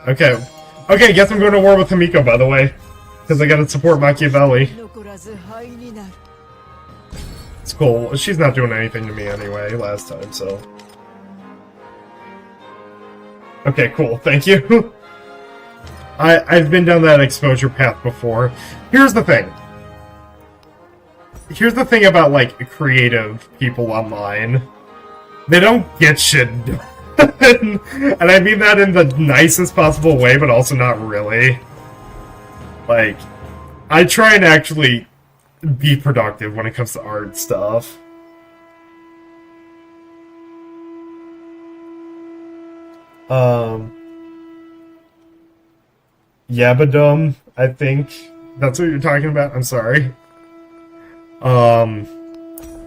Okay. Okay, guess I'm going to war with Hamiko, by the way. Because I gotta support Machiavelli. It's cool. She's not doing anything to me anyway last time, so... Okay, cool. Thank you. I've been down that exposure path before. Here's the thing. Here's the thing about, like, creative people online. They don't get shit done. And I mean that in the nicest possible way, but also not really. Like, I try and actually be productive when it comes to art stuff. Yabadum, I think that's what you're talking about. I'm sorry.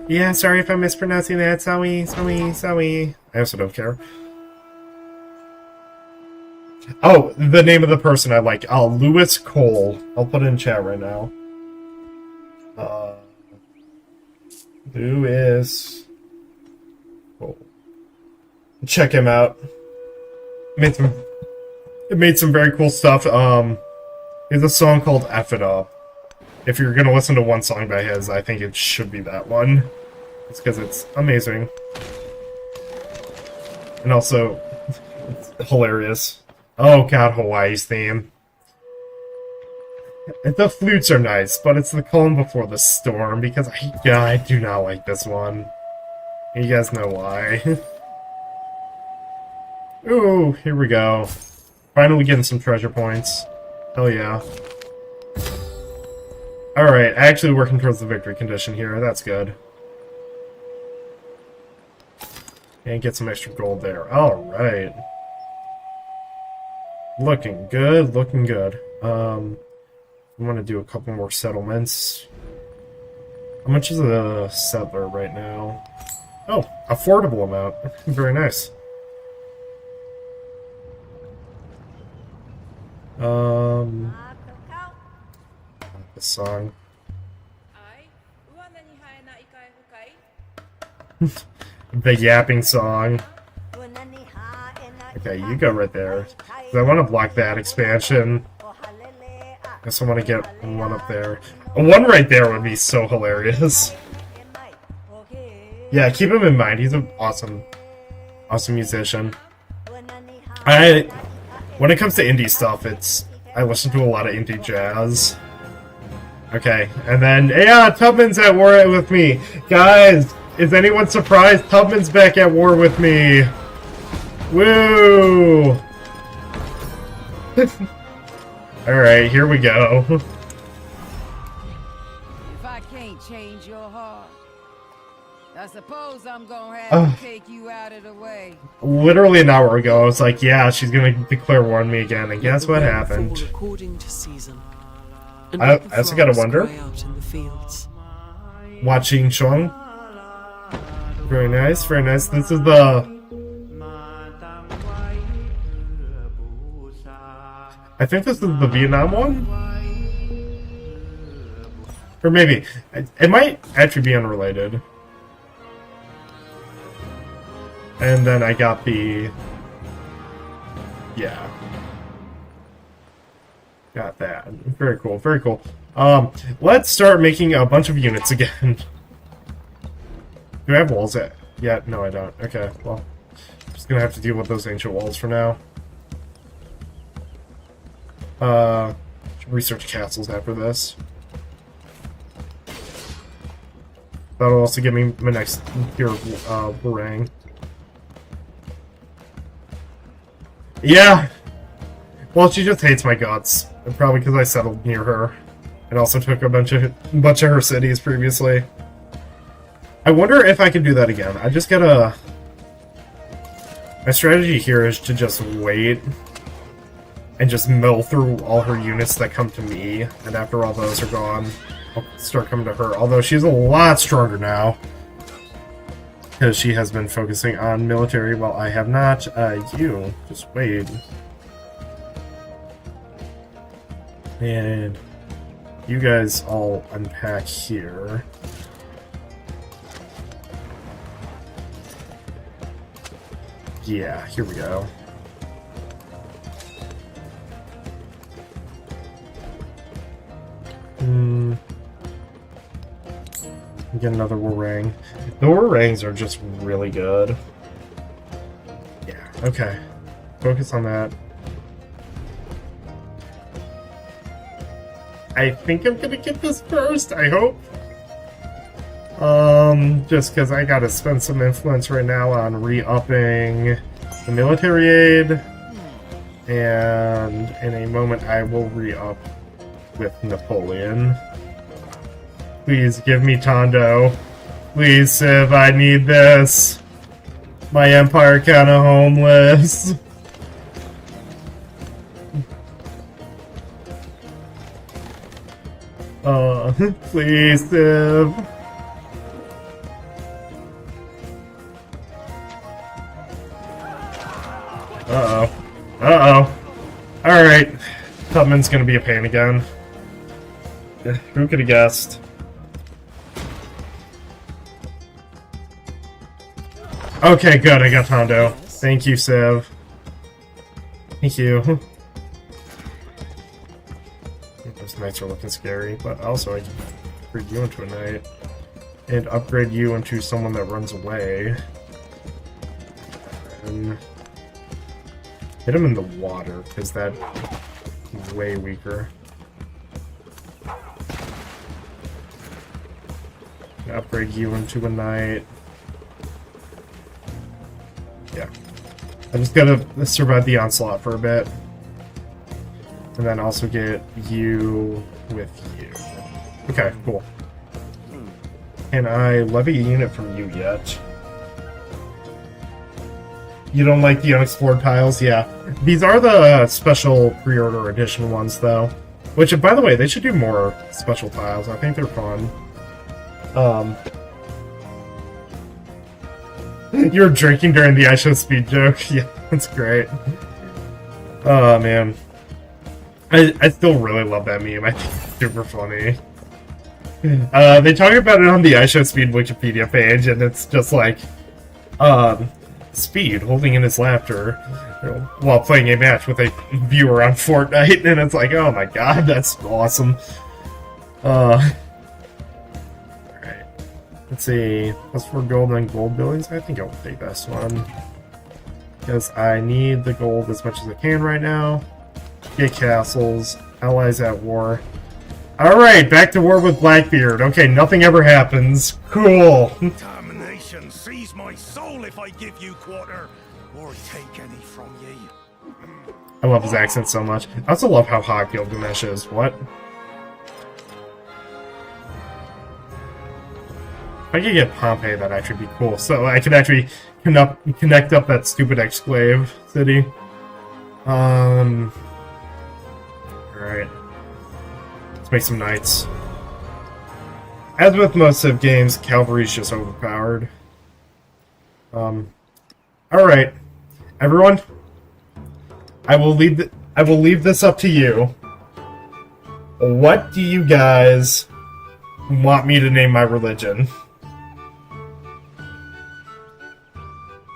Yeah, sorry if I'm mispronouncing that. Sorry. I also don't care. Oh, the name of the person I like. Lewis Cole. I'll put it in chat right now. Lewis Cole. Check him out. Made some very cool stuff. He has a song called F It Up. If you're gonna listen to one song by his, I think it should be that one. It's because it's amazing. And also, it's hilarious. Oh god, Hawaii's theme. The flutes are nice, but it's the calm before the storm, because I do not like this one. You guys know why. Ooh, here we go. Finally getting some treasure points. Hell yeah. Alright, actually working towards the victory condition here. That's good. And get some extra gold there. Alright. Looking good, looking good. I'm gonna do a couple more settlements. How much is a settler right now? Oh, affordable amount. Very nice. This song. The yapping song. Okay, you go right there. I want to block that expansion. I guess I want to get one up there. A one right there would be so hilarious. Yeah, keep him in mind. He's an awesome musician. When it comes to indie stuff, I listen to a lot of indie jazz. Okay, and then, yeah, Tubman's at war with me. Guys, is anyone surprised? Tubman's back at war with me. Woo! Alright, here we go. If I can't change your heart, I suppose I'm gonna have to take you out of the way. Literally an hour ago, I was like, yeah, she's gonna declare war on me again, and guess what happened? According to season. I also gotta wonder. Watching Chung? Very nice, very nice. This is the... I think this is the Vietnam one? Or maybe. It might actually be unrelated. And then I got the... Yeah. Got that. Very cool, very cool. Let's start making a bunch of units again. Do I have walls yet? No, I don't. Okay, well. Just gonna have to deal with those ancient walls for now. Research castles after this. That'll also give me my next tier of Warang. Yeah! Well, she just hates my guts. Probably because I settled near her. And also took a bunch of her cities previously. I wonder if I can do that again. I just gotta... My strategy here is to just wait and just mill through all her units that come to me, and after all those are gone, I'll start coming to her. Although she's a lot stronger now, because she has been focusing on military while I have not. You, just wait. And you guys all unpack here. Yeah, here we go. Get another Warang. The Warangs are just really good. Yeah, okay. Focus on that. I think I'm gonna get this first, I hope. Just because I gotta spend some influence right now on re-upping the military aid. And in a moment I will re-up with Napoleon. Please give me Tondo. Please, Civ, I need this. My empire kinda homeless. Please, Civ. Uh-oh. Uh-oh. Alright. Tubman's gonna be a pain again. Who could have guessed? Okay, good, I got Tondo. Thank you, Civ. Thank you. Those knights are looking scary, but also I can upgrade you into a knight. And upgrade you into someone that runs away. And hit him in the water, because that's way weaker. Upgrade you into a knight. Yeah. I just gotta survive the onslaught for a bit. And then also get you with you. Okay, cool. Can I levy a unit from you yet? You don't like the unexplored tiles? Yeah. These are the special pre-order edition ones, though. Which, by the way, they should do more special tiles. I think they're fun. You were drinking during the iShow speed joke. Yeah, that's great. Oh, man. I still really love that meme. I think it's super funny. They talk about it on the iShow Speed Wikipedia page, and it's just like, Speed holding in his laughter while playing a match with a viewer on Fortnite, and it's like, oh my god, that's awesome. Alright. Let's see. Plus 4 gold on gold billings. I think I'll take this one. Because I need the gold as much as I can right now. Get castles. Allies at war. Alright, back to war with Blackbeard. Okay, nothing ever happens. Cool. Damnation seize my soul if I give you quarter, or take any from ye. I love his accent so much. I also love how hot Gilgamesh is. What? If I could get Pompeii, that'd actually be cool. So I could actually connect up that stupid exclave city. Alright. Let's make some knights. As with most Civ games, cavalry's just overpowered. All right, everyone. I will leave this up to you. What do you guys want me to name my religion?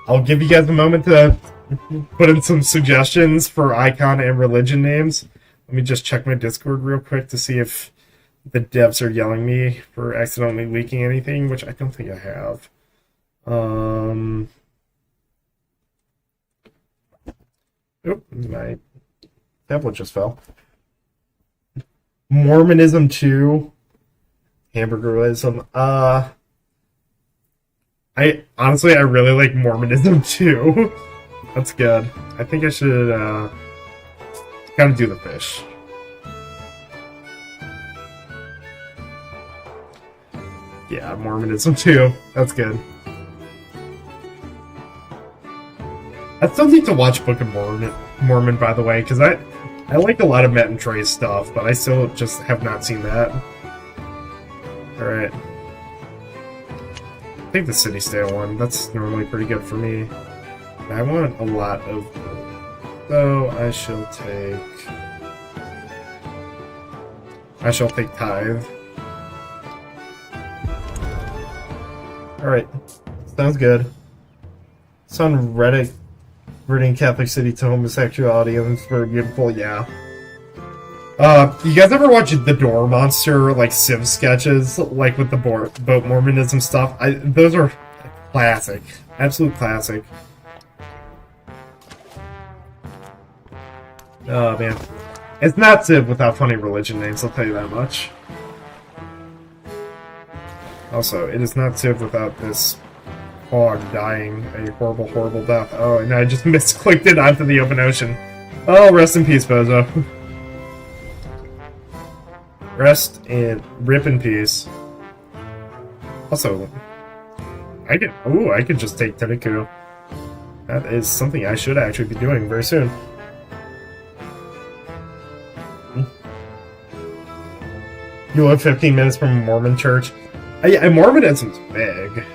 I'll give you guys a moment to put in some suggestions for icon and religion names. Let me just check my Discord real quick to see if the devs are yelling me for accidentally leaking anything, which I don't think I have. Oop, my tablet just fell. Mormonism 2. Hamburgerism. I really like Mormonism 2. That's good. I think I should kind of do the fish. Yeah, Mormonism 2. That's good. I still need to watch Book of Mormon, by the way, because I like a lot of Matt and Trey's stuff, but I still just have not seen that. Alright. I think the city-state one. That's normally pretty good for me. I want a lot of... So I shall take tithe. Alright. Sounds good. It's on Reddit. Converting Catholic city to homosexuality and it's very beautiful, yeah. You guys ever watch the Door Monster, like, Civs sketches, like, with the boat Mormonism stuff? Those are classic. Absolute classic. Oh, man. It's not Civ without funny religion names, I'll tell you that much. Also, it is not Civ without this hog dying a horrible, horrible death. Oh, and I just misclicked it onto the open ocean. Oh, rest in peace, Bozo. Rest and rip in peace. Also, I could just take Tentaku. That is something I should actually be doing very soon. You live 15 minutes from a Mormon church. Mormonism's big.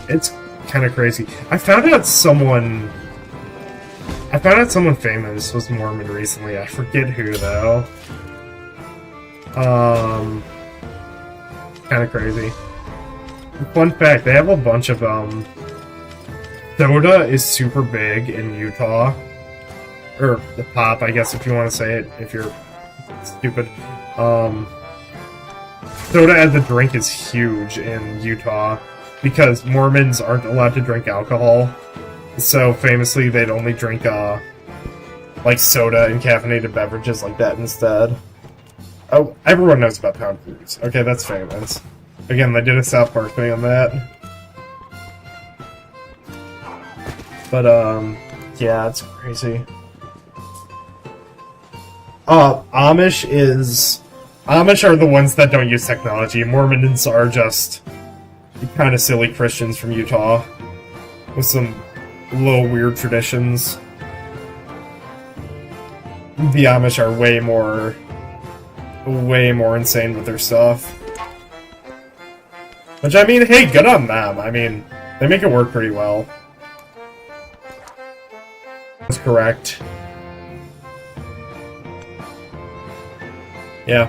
It's kind of crazy. I found out someone famous was Mormon recently. I forget who though. Kind of crazy. Fun fact: they have a bunch of soda is super big in Utah, or the pop, I guess if you want to say it. If you're stupid, soda as a drink is huge in Utah. Because Mormons aren't allowed to drink alcohol, so famously they'd only drink, like soda and caffeinated beverages like that instead. Oh, everyone knows about pound foods. Okay, that's famous. Again, they did a South Park thing on that. But, yeah, it's crazy. Amish are the ones that don't use technology. Mormons are just kind of silly Christians from Utah with some little weird traditions. The Amish are way more insane with their stuff. Which, I mean, hey, good on them. I mean, they make it work pretty well. That's correct. Yeah.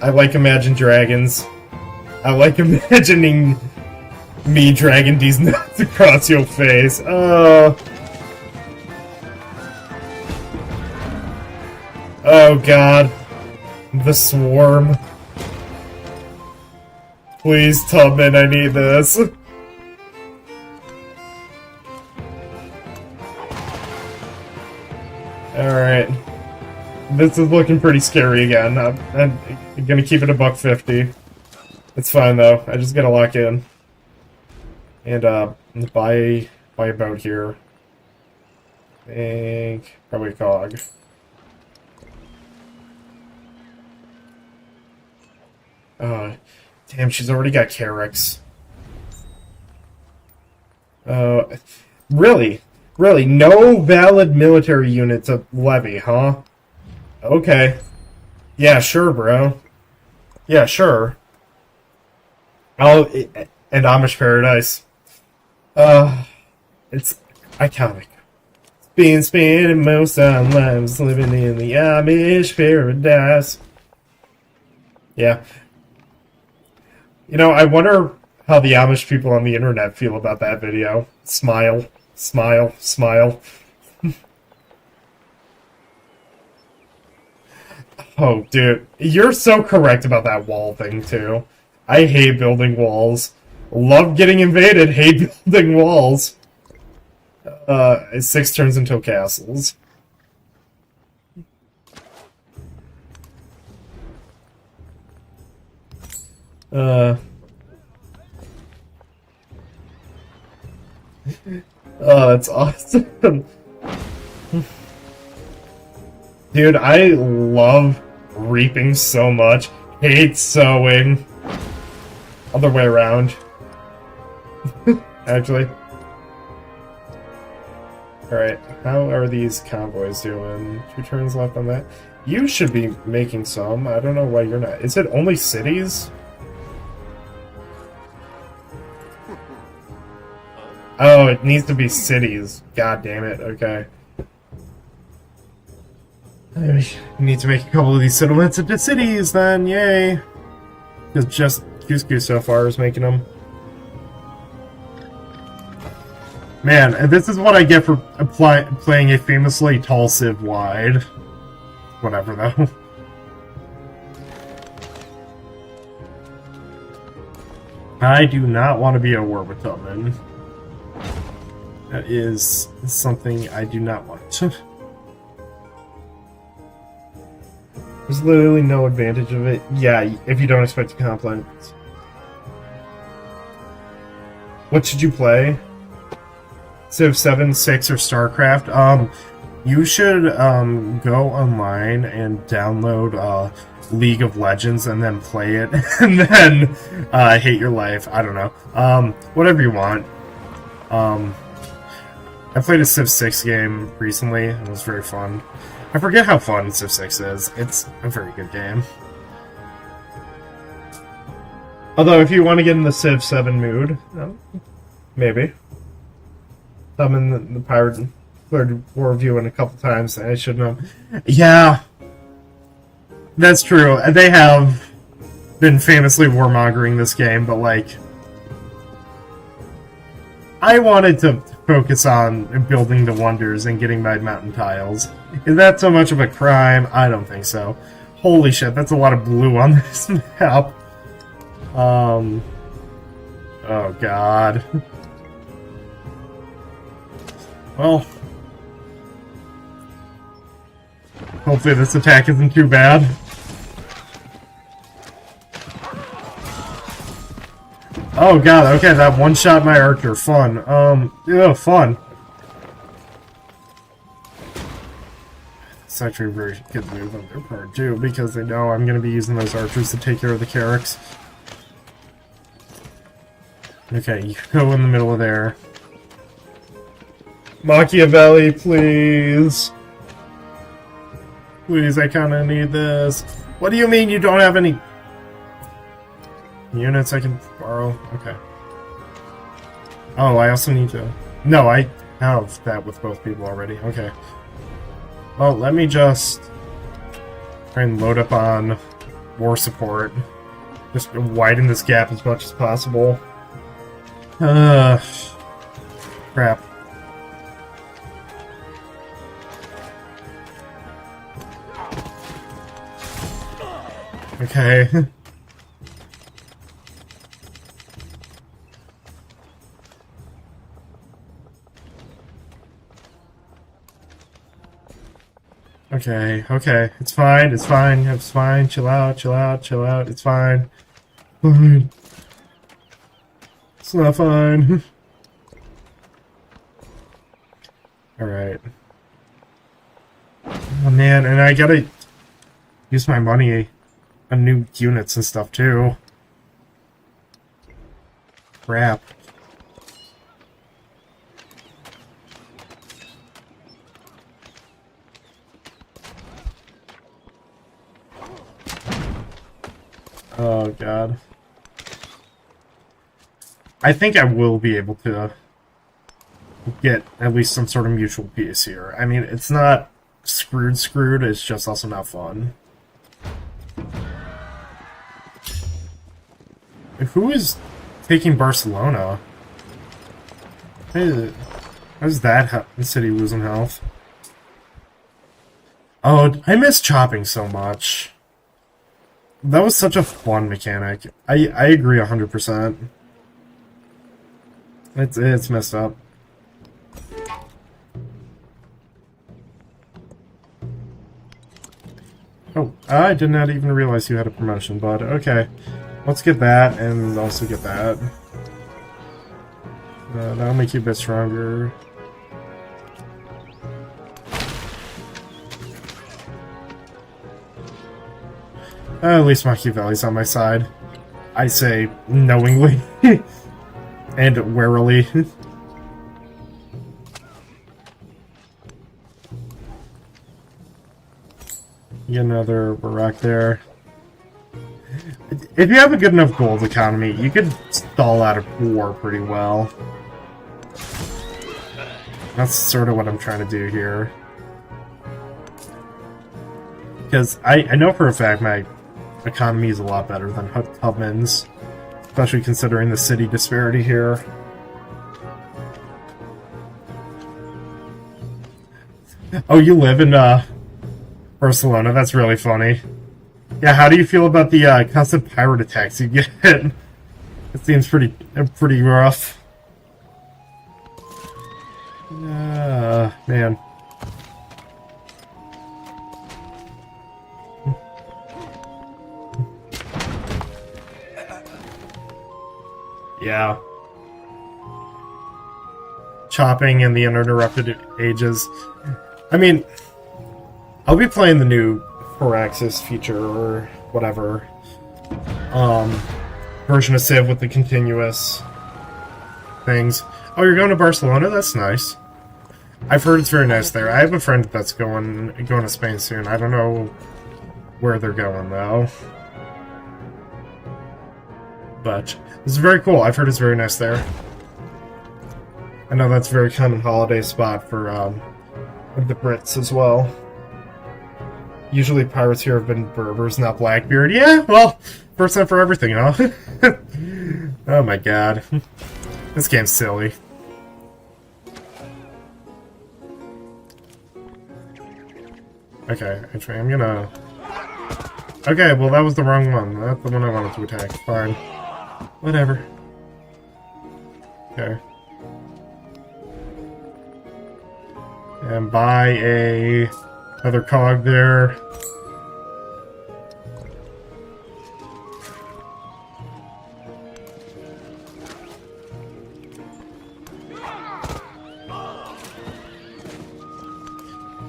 I like Imagine Dragons. I like imagining me dragging these nuts across your face. Oh god. The swarm. Please, Tubman, I need this. Alright. This is looking pretty scary again. I'm gonna keep it $150. It's fine though. I just gotta lock in. And buy a boat here. I think probably a cog. Damn, she's already got Carricks. Really? Really? No valid military units of levy, huh? Okay. Yeah, sure, bro. Yeah, sure. And Amish Paradise. It's iconic. Been spending most of our lives living in the Amish paradise. Yeah. You know, I wonder how the Amish people on the internet feel about that video. Smile, smile, smile. Oh, dude. You're so correct about that wall thing, too. I hate building walls. Love getting invaded, hate building walls. 6 turns into castles. Oh, that's awesome. Dude, I love reaping so much. Hate sowing. Other way around. Actually. Alright, how are these convoys doing? 2 turns left on that. You should be making some. I don't know why you're not. Is it only cities? Oh, it needs to be cities. God damn it. Okay. I need to make a couple of these settlements into cities then. Yay. Because just Cusco so far is making them. Man, this is what I get for playing a famously tall Civ wide. Whatever, though. I do not want to be at war with Tubman. That is something I do not want. There's literally no advantage of it. Yeah, if you don't expect a compliment. What should you play? Civ 7, 6, or StarCraft? You should go online and download League of Legends and then play it, and then hate your life. I don't know. Whatever you want. I played a Civ 6 game recently, and it was very fun. I forget how fun Civ 6 is. It's a very good game. Although, if you want to get in the Civ 7 mood, maybe. I'm in the Pirate Third War Review a couple times, I should know. Yeah, that's true. They have been famously warmongering this game, but, like, I wanted to focus on building the wonders and getting my mountain tiles. Is that so much of a crime? I don't think so. Holy shit, that's a lot of blue on this map. Oh god. Well, hopefully this attack isn't too bad. Oh god, okay, that one-shot my archer. Fun. Yeah, fun. It's actually a very good move on their part, too, because they know I'm gonna be using those archers to take care of the Carracks. Okay, you go in the middle of there. Machiavelli, please. Please, I kinda need this. What do you mean you don't have any units I can borrow? Okay. Oh, I also need to... No, I have that with both people already. Okay. Well, let me just try and load up on war support. Just widen this gap as much as possible. Crap. Okay. Okay, okay. It's fine, it's fine, it's fine. Chill out, chill out, chill out. It's fine. Fine. It's not fine. Alright. Oh man, and I gotta use my money on new units and stuff too. Crap. Oh god. I think I will be able to get at least some sort of mutual peace here. I mean, it's not screwed, it's just also not fun. Who is taking Barcelona? Hey, how's that city losing health? Oh, I miss chopping so much. That was such a fun mechanic. I agree 100%. It's messed up. Oh, I did not even realize you had a promotion, bud. Okay. Let's get that, and also get that. That'll make you a bit stronger. At least Machiavelli's on my side. I say knowingly. And warily. Get another Barak there. If you have a good enough gold economy, you could stall out of war pretty well. That's sort of what I'm trying to do here. Because I know for a fact my economy is a lot better than Tubman's. Especially considering the city disparity here. Oh, you live in Barcelona? That's really funny. Yeah, how do you feel about the constant pirate attacks you get? It seems pretty rough. Man. Yeah. Chopping and the uninterrupted ages. I mean, I'll be playing the new 4-axis feature or whatever. Version of Civ with the continuous things. Oh, you're going to Barcelona? That's nice. I've heard it's very nice there. I have a friend that's going to Spain soon. I don't know where they're going though. But this is very cool. I've heard it's very nice there. I know that's a very common holiday spot for the Brits as well. Usually pirates here have been Berbers, not Blackbeard. Yeah, well, first time for everything, huh? Oh my god. This game's silly. Okay, actually, I'm gonna... Okay, well that was the wrong one. That's the one I wanted to attack. Fine. Whatever. Okay. And buy another cog there.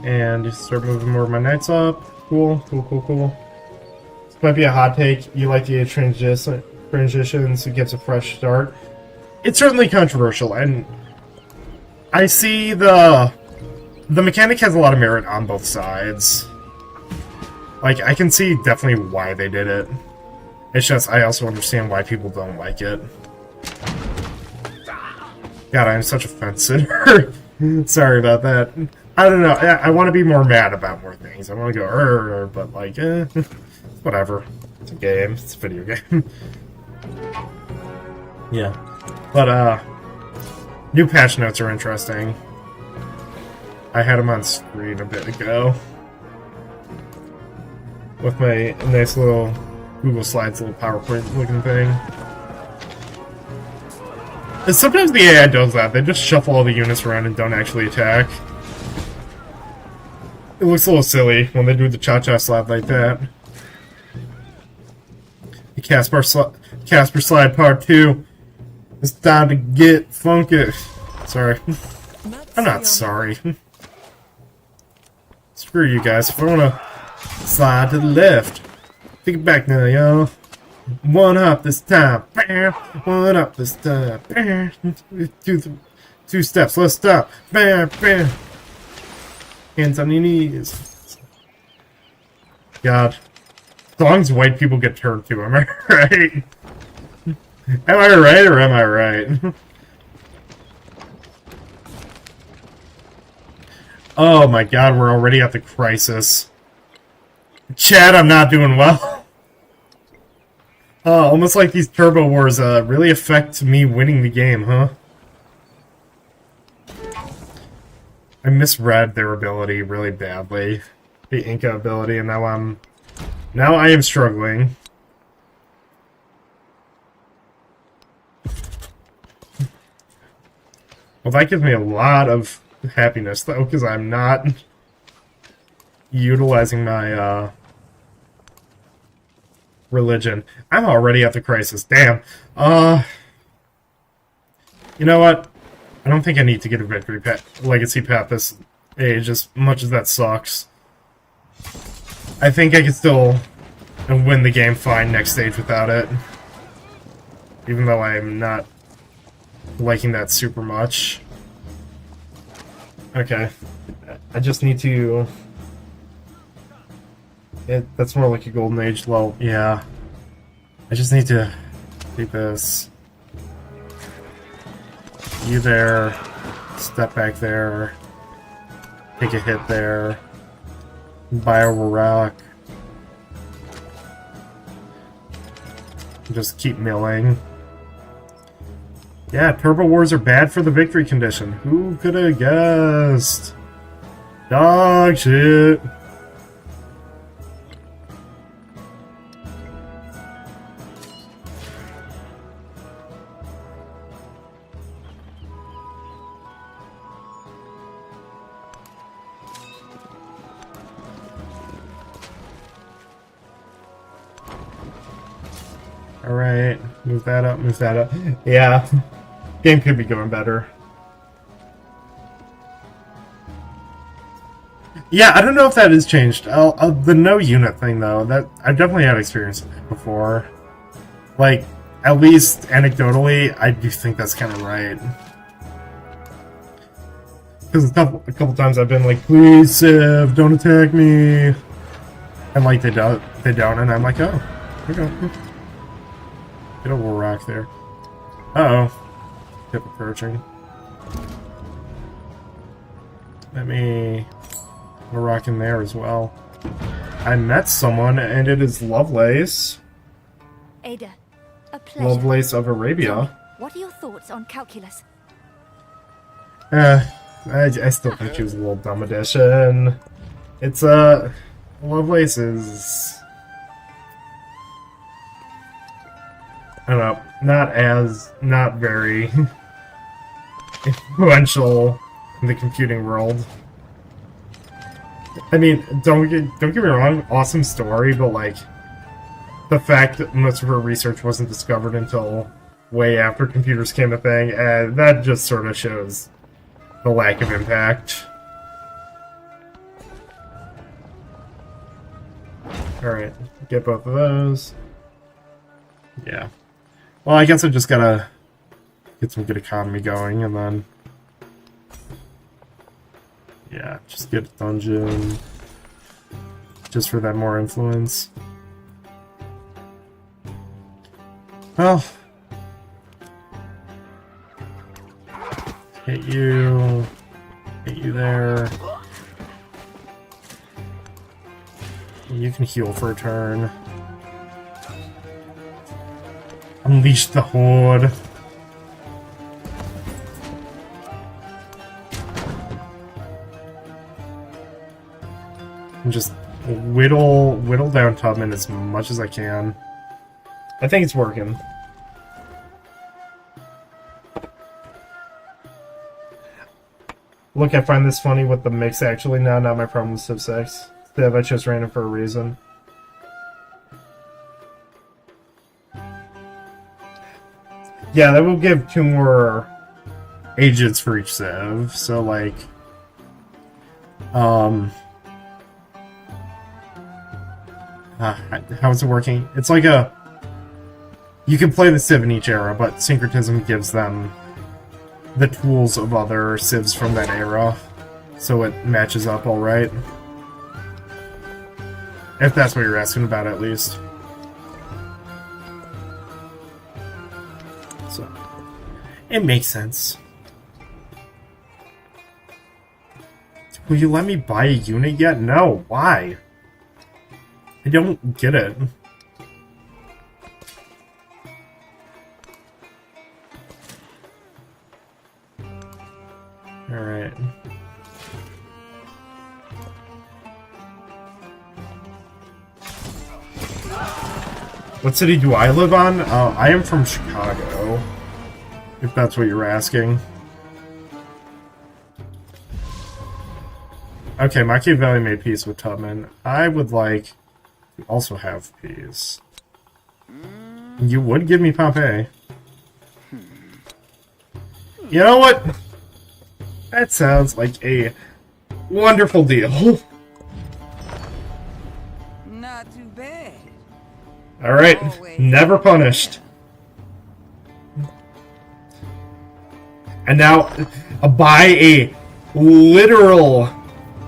And just start moving more of my knights up. Cool. This might be a hot take. You like the transitions, it gets a fresh start. It's certainly controversial, and I see the mechanic has a lot of merit on both sides. Like, I can see definitely why they did it. It's just, I also understand why people don't like it. God, I'm such a fence sitter. Sorry about that. I don't know, I want to be more mad about more things. I want to go, but like, whatever. It's a game, it's a video game. Yeah. But, new patch notes are interesting. I had them on screen a bit ago. With my nice little Google Slides little PowerPoint looking thing. And sometimes the AI does that. They just shuffle all the units around and don't actually attack. It looks a little silly when they do the cha-cha slide like that. The Casper slide part 2. It's time to get funky. Sorry. I'm not sorry. Screw you guys. If I wanna slide to the left. Take it back now, y'all. One up this time. One up this time. Two steps. Let's stop. Bam, bam. Hands on your knees. God. Songs white people get turned to, am I right? Am I right or am I right? Oh my god, we're already at the crisis. Chad, I'm not doing well. Almost like these turbo wars really affect me winning the game, huh? I misread their ability really badly. The Inca ability, and now I am struggling. Well, that gives me a lot of happiness, though, because I'm not utilizing my, religion. I'm already at the crisis. Damn. You know what? I don't think I need to get a victory legacy path this age, as much as that sucks. I think I can still win the game fine next stage without it. Even though I'm not liking that super much. Okay. I just need to... that's more like a golden age level. Yeah. I just need to do this. You there. Step back there. Take a hit there. Bio rock. Just keep milling. Yeah, turbo wars are bad for the victory condition. Who could have guessed? Dog shit. Alright, move that up, move that up. Yeah, game could be going better. Yeah, I don't know if that has changed. The no unit thing, though, that I've definitely had experience with it before. Like, at least anecdotally, I do think that's kind of right. Because a couple times I've been like, please, Civ, don't attack me. And like, they don't, and I'm like, oh, okay. Get a little rock there. Uh-oh. Kept approaching. Let me... a rock in there as well. I met someone, and it is Lovelace. Ada, a pleasure. Lovelace of Arabia. What are your thoughts on calculus? I still think she was a little dumb edition. It's, Lovelace is... I don't know, not very influential in the computing world. I mean, don't get me wrong, awesome story, but like, the fact that most of her research wasn't discovered until way after computers came a thing, that just sort of shows the lack of impact. Alright, get both of those. Yeah. Well, I guess I just gotta get some good economy going, and then... yeah, just get a dungeon. Just for that more influence. Well... hit you... hit you there... you can heal for a turn. Unleash the Horde. And just whittle down Tubman as much as I can. I think it's working. Look, I find this funny with the mix actually. No, not my problem with Civ 6. Civ, I chose random for a reason. Yeah, that will give 2 more agents for each Civ, so like... how is it working? It's like a... you can play the Civ in each era, but syncretism gives them the tools of other Civs from that era, so it matches up alright. If that's what you're asking about, at least. So, it makes sense. Will you let me buy a unit yet? No, why? I don't get it. Alright. What city do I live on? I am from Chicago, if that's what you're asking. Okay, Machiavelli made peace with Tubman. I would like to also have peace. You would give me Pompeii. You know what? That sounds like a wonderful deal. Not too bad. Alright, never punished. And now, by a literal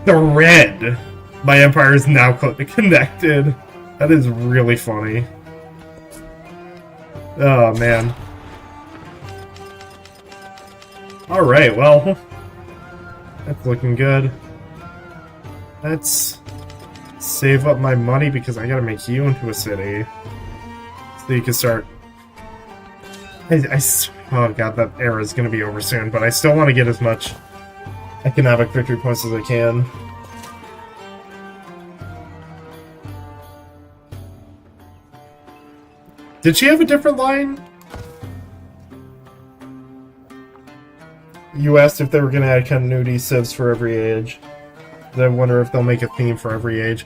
thread, my empire is now connected. That is really funny. Oh, man. Alright, well, that's looking good. Let's save up my money because I gotta make you into a city. So you can start... oh god, that era is gonna be over soon, but I still want to get as much economic victory points as I can. Did she have a different line? You asked if they were going to add continuity civs for every age. I wonder if they'll make a theme for every age.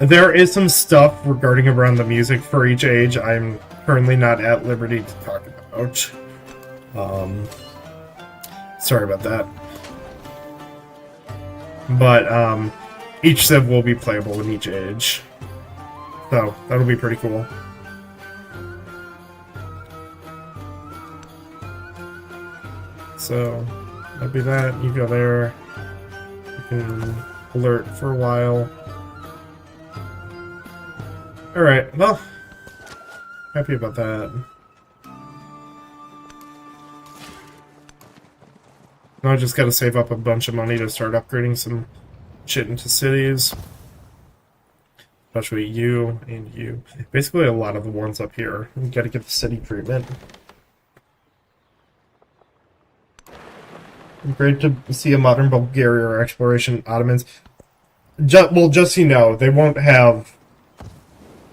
There is some stuff regarding around the music for each age I'm currently not at liberty to talk about. Sorry about that. But, each civ will be playable in each age. So, that'll be pretty cool. So, that'll be that. You go there. You can alert for a while. Alright, well, happy about that. Now I just gotta save up a bunch of money to start upgrading some shit into cities. Especially you and you. Basically a lot of the ones up here. You gotta get the city treatment. Great to see a modern Bulgaria or exploration Ottomans. Well, just so you know, they won't have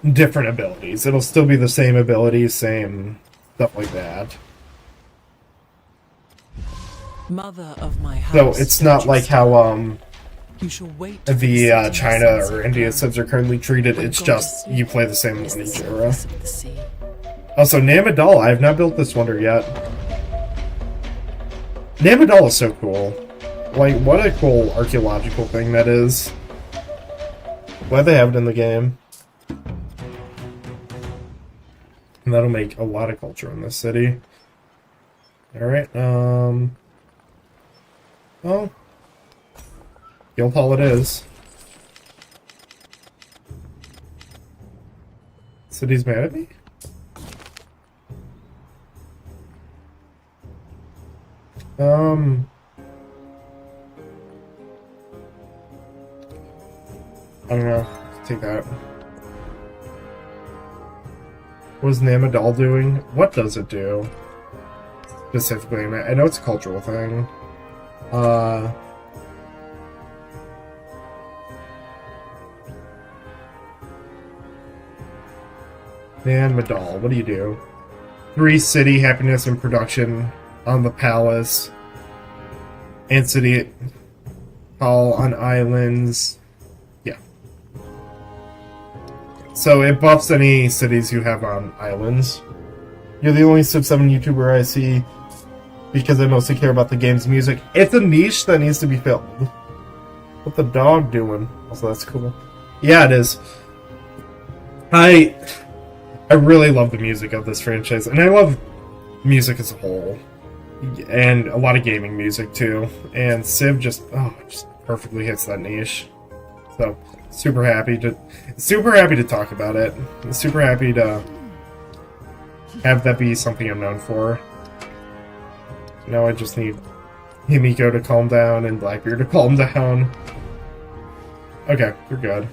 different abilities. It'll still be the same abilities, same stuff like that. Mother of my house, So it's not like how you shall wait the China or India Civs are currently treated. It's just you play the same one each era. Also, Namadal, I have not built this wonder yet. Namadal is so cool. Like, what a cool archaeological thing that is. Glad they have it in the game. And that'll make a lot of culture in this city. Alright, well... Guildhall it is. City's mad at me? I don't know. Take that. What is Namadal doing? What does it do? Specifically, I know it's a cultural thing. Namadal, what do you do? 3 city happiness and production on the palace. And city hall on islands. Yeah. So it buffs any cities you have on islands. You're the only Civ 7 YouTuber I see because I mostly care about the game's music. It's a niche that needs to be filled. What the dog doing? Also, that's cool. Yeah, it is. I really love the music of this franchise, and I love music as a whole. And a lot of gaming music too. And Civ just perfectly hits that niche. So super happy to talk about it. Super happy to have that be something I'm known for. Now I just need Himiko to calm down and Blackbeard to calm down. Okay, we're good.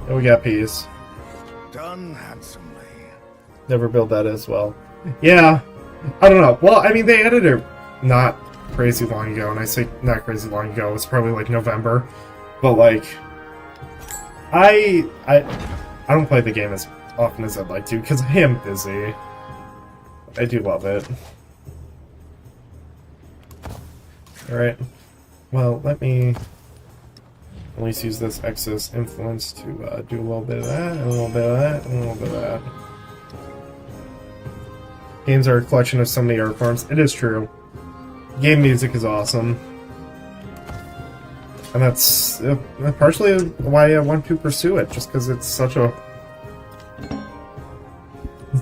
And we got peace. Done handsomely. Never build that as well. Yeah, I don't know. Well, I mean, they added it not crazy long ago, and I say not crazy long ago. It was probably like November, but like, I don't play the game as often as I'd like to because I am busy. I do love it. All right. Well, let me at least use this excess influence to do a little bit of that, and a little bit of that, and a little bit of that. Games are a collection of so many art forms. It is true. Game music is awesome. And that's partially why I want to pursue it, just because it's such a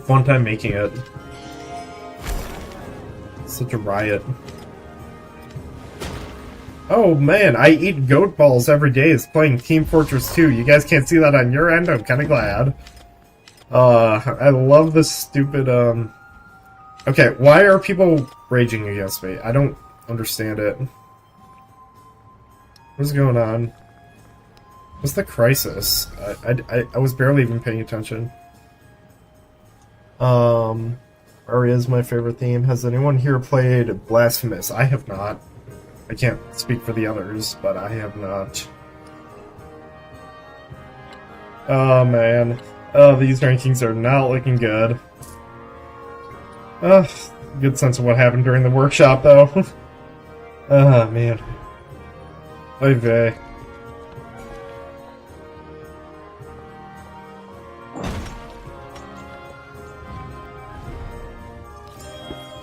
fun time making it. Such a riot. Oh man, I eat goat balls every day is playing Team Fortress 2. You guys can't see that on your end? I'm kinda glad. I love this stupid, Okay, why are people raging against me? I don't understand it. What's going on? What's the crisis? I was barely even paying attention. Aria is my favorite theme. Has anyone here played Blasphemous? I have not. I can't speak for the others, but I have not. Oh man. Oh, these rankings are not looking good. Good sense of what happened during the workshop, though. Oh, man. Oy vey.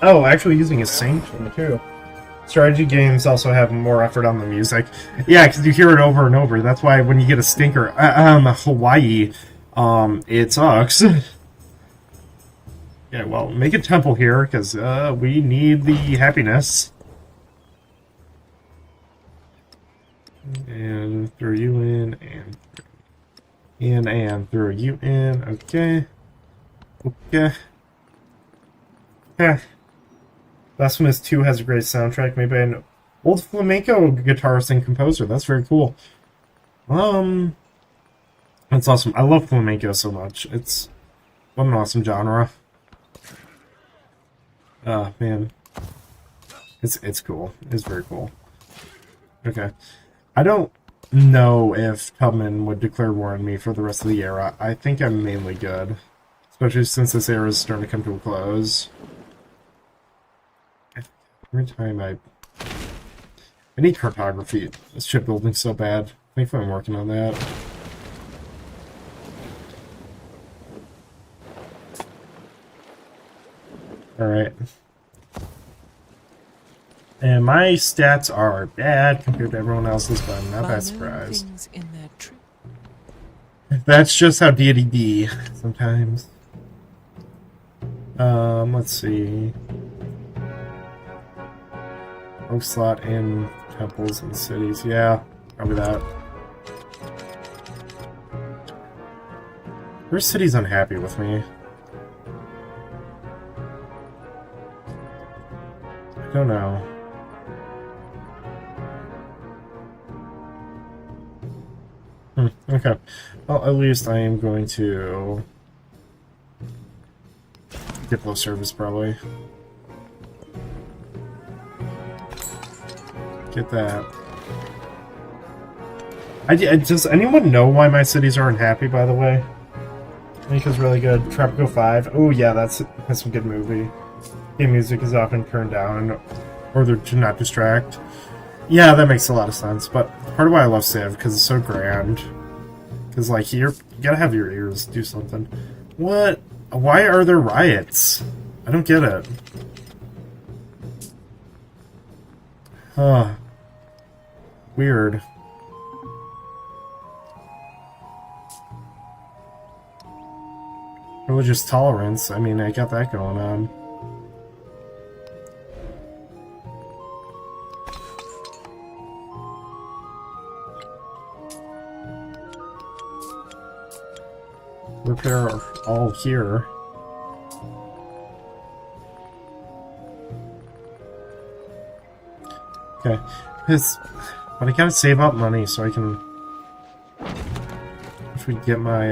Oh, actually using a sanction, too. Strategy games also have more effort on the music. Yeah, because you hear it over and over. That's why when you get a stinker, Hawaii, it sucks. Yeah, well, make a temple here, because we need the happiness. And throw you in, and throw you in. Okay. Okay. Yeah. Blasphemous 2 has a great soundtrack, made by an old flamenco guitarist and composer. That's very cool. That's awesome. I love flamenco so much. It's what an awesome genre. Man. It's cool. It's very cool. Okay. I don't know if Tubman would declare war on me for the rest of the era. I think I'm mainly good. Especially since this era is starting to come to a close. Every time I need cartography. This shipbuilding's so bad. Thankfully I'm working on that. Alright. And my stats are bad compared to everyone else's, but I'm not that surprised. That's just how deity be sometimes. Let's see. Oak slot in temples and cities. Yeah, probably that. Which city's unhappy with me? I don't know. Okay. Well, at least I am going to get low service, probably. Get that. Does anyone know why my cities are unhappy, by the way? Mika's really good. Tropico 5. Oh, yeah, that's some good movie. Game music is often turned down or to not distract. Yeah, that makes a lot of sense, but part of why I love Civ, because it's so grand. Because, like, you gotta have your ears do something. What? Why are there riots? I don't get it. Huh. Weird. Religious tolerance, I mean, I got that going on. Repair all here. Okay. But I gotta save up money so I can... If we get my,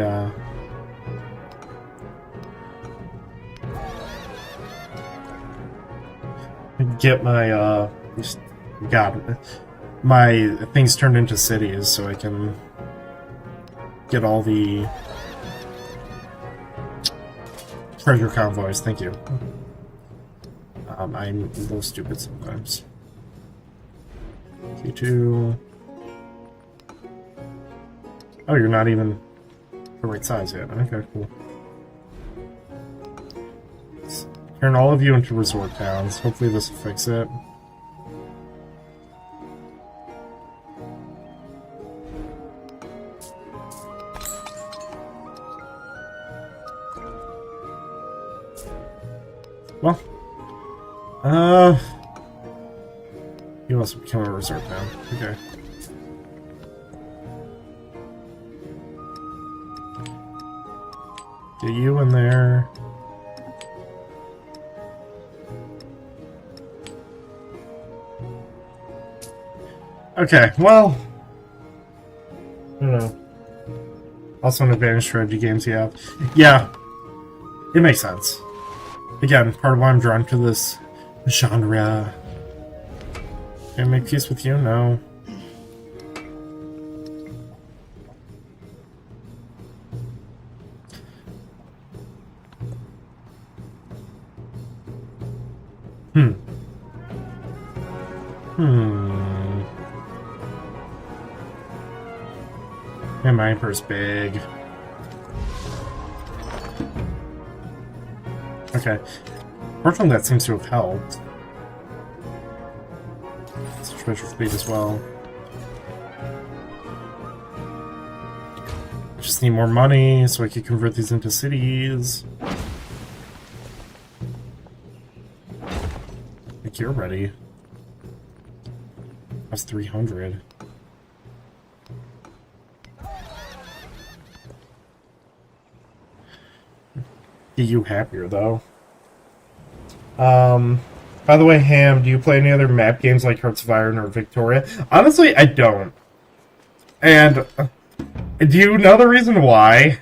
God, my things turned into cities so I can get all the treasure convoys. Thank you. I'm a little stupid sometimes. Q2. Oh, you're not even the right size yet. Okay, cool. Let's turn all of you into resort towns. Hopefully this will fix it. Well, you also become a resort town. Okay. Get you in there. Okay, well, I don't know. Also an advantage strategy games you have. Yeah, it makes sense. Again, part of why I'm drawn to this genre. Can I make peace with you? No. And my emperor's big. Okay. Fortunately, that seems to have helped. It's a treasure fleet as well. Just need more money so I can convert these into cities. I think you're ready. That's 300. Get you happier though. By the way, Ham, do you play any other map games like Hearts of Iron or Victoria? Honestly, I don't. And do you know the reason why?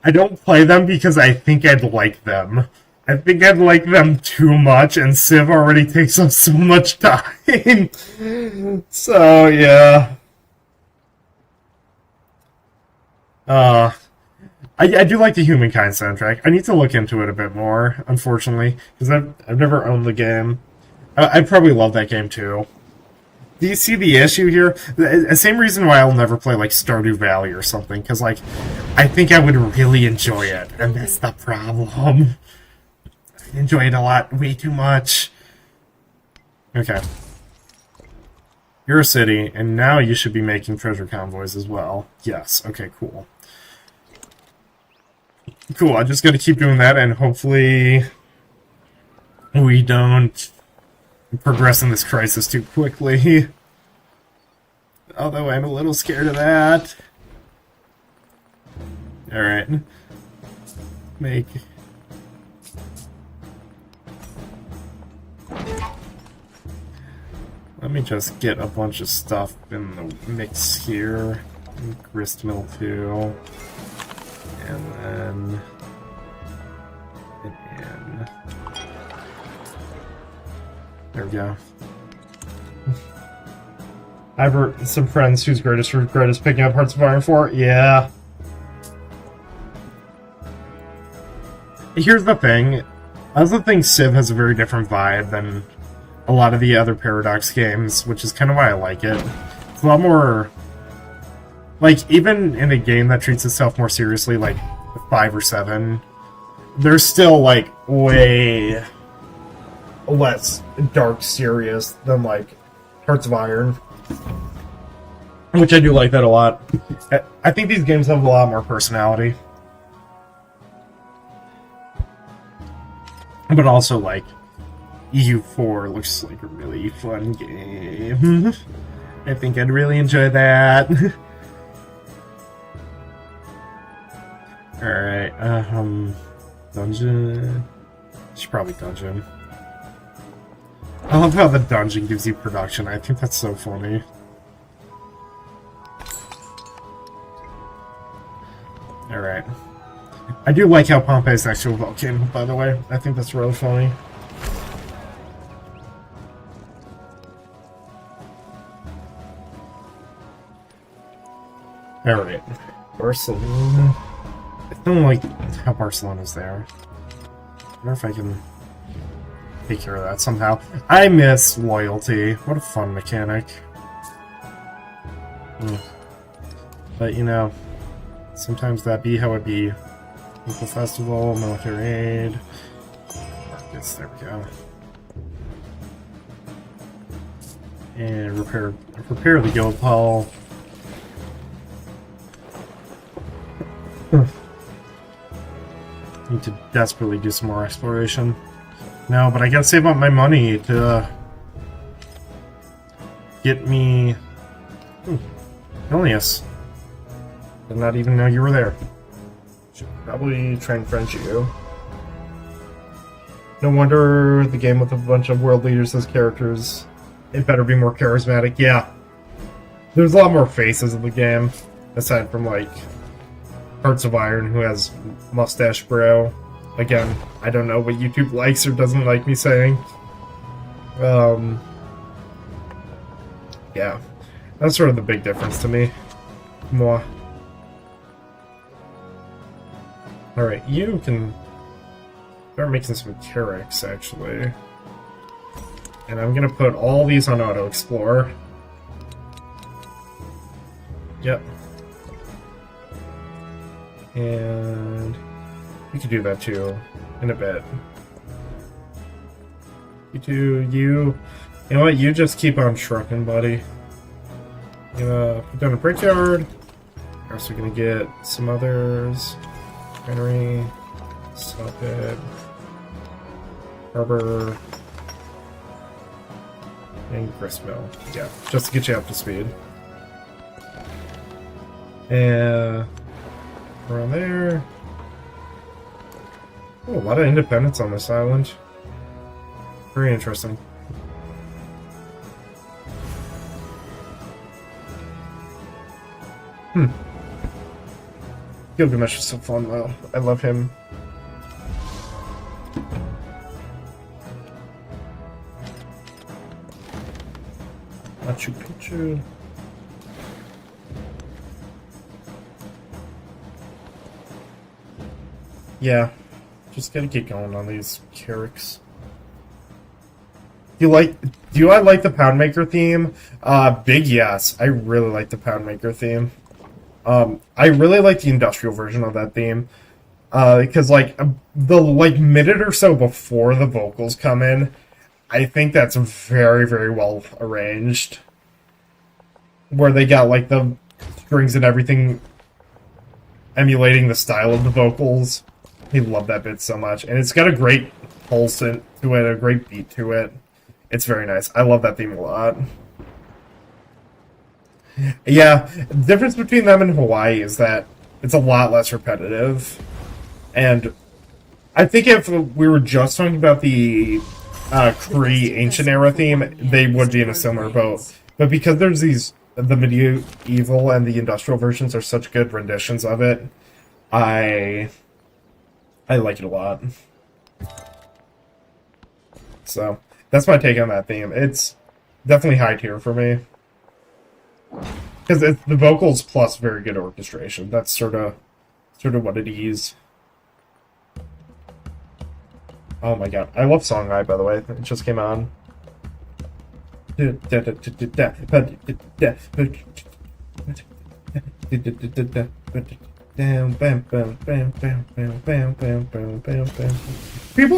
I don't play them because I think I'd like them. I think I'd like them too much, and Civ already takes up so much time. So, yeah. I do like the Humankind soundtrack. I need to look into it a bit more, unfortunately, because I've never owned the game. I'd probably love that game too. Do you see the issue here? The same reason why I'll never play like Stardew Valley or something, because like I think I would really enjoy it, and that's the problem. I enjoy it a lot, way too much. Okay. You're a city, and now you should be making treasure convoys as well. Yes. Okay. Cool. Cool, I just gotta keep doing that, and hopefully we don't progress in this crisis too quickly. Although I'm a little scared of that. Alright. Make... Let me just get a bunch of stuff in the mix here. Grist mill too. And then in. There we go. I have some friends whose greatest regret is picking up Hearts of Iron 4. Yeah. Here's the thing. I also think Civ has a very different vibe than a lot of the other Paradox games, which is kind of why I like it. It's a lot more... Like, even in a game that treats itself more seriously, like 5 or 7, there's still, like, way less dark serious than, like, Hearts of Iron. Which I do like that a lot. I think these games have a lot more personality. But also, like, EU4 looks like a really fun game. I think I'd really enjoy that. Alright, dungeon... Should probably dungeon. I love how the dungeon gives you production. I think that's so funny. Alright. I do like how Pompeii is actually a volcano, by the way. I think that's really funny. Alright. Barcelona. I don't like how Barcelona's there. I wonder if I can take care of that somehow. I miss loyalty. What a fun mechanic. But, you know, sometimes that be how it be. Local festival, military aid. Markets, there we go. And repair the guild hall. Need to desperately do some more exploration. No, but I gotta save up my money to get me Vilnius. Did not even know you were there. Should probably try and friend you. No wonder the game with a bunch of world leaders as characters. It better be more charismatic. Yeah. There's a lot more faces in the game. Aside from, like, Hearts of Iron, who has Mustache Bro. Again, I don't know what YouTube likes or doesn't like me saying. Yeah. That's sort of the big difference to me. Moi. Alright, you can start making some Carracks, actually. And I'm gonna put all these on Auto Explore. Yep. And we could do that too in a bit. You know what? You just keep on trucking, buddy. Put down a brickyard. We're also gonna get some others. Granary, Socket, Harbor, and Gristmill. Yeah, just to get you up to speed. And around there. Oh, a lot of independence on this island. Very interesting. Gilgamesh is so fun, though. I love him. Machu Picchu. Yeah, just gotta keep going on these Carracks. Do I like the Poundmaker theme? Big yes. I really like the Poundmaker theme. I really like the industrial version of that theme. Because the minute or so before the vocals come in, I think that's very, very well arranged. Where they got like the strings and everything emulating the style of the vocals. I love that bit so much. And it's got a great pulse to it, a great beat to it. It's very nice. I love that theme a lot. Yeah, the difference between them and Hawaii is that it's a lot less repetitive. And I think if we were just talking about the Kree Ancient Era theme, they would be in a similar boat. But because there's the medieval and the industrial versions are such good renditions of it, I like it a lot. So, that's my take on that theme. It's definitely high tier for me. Because it's the vocals plus very good orchestration. That's sort of what it is. Oh my god. I love Song Eye, by the way. It just came on. People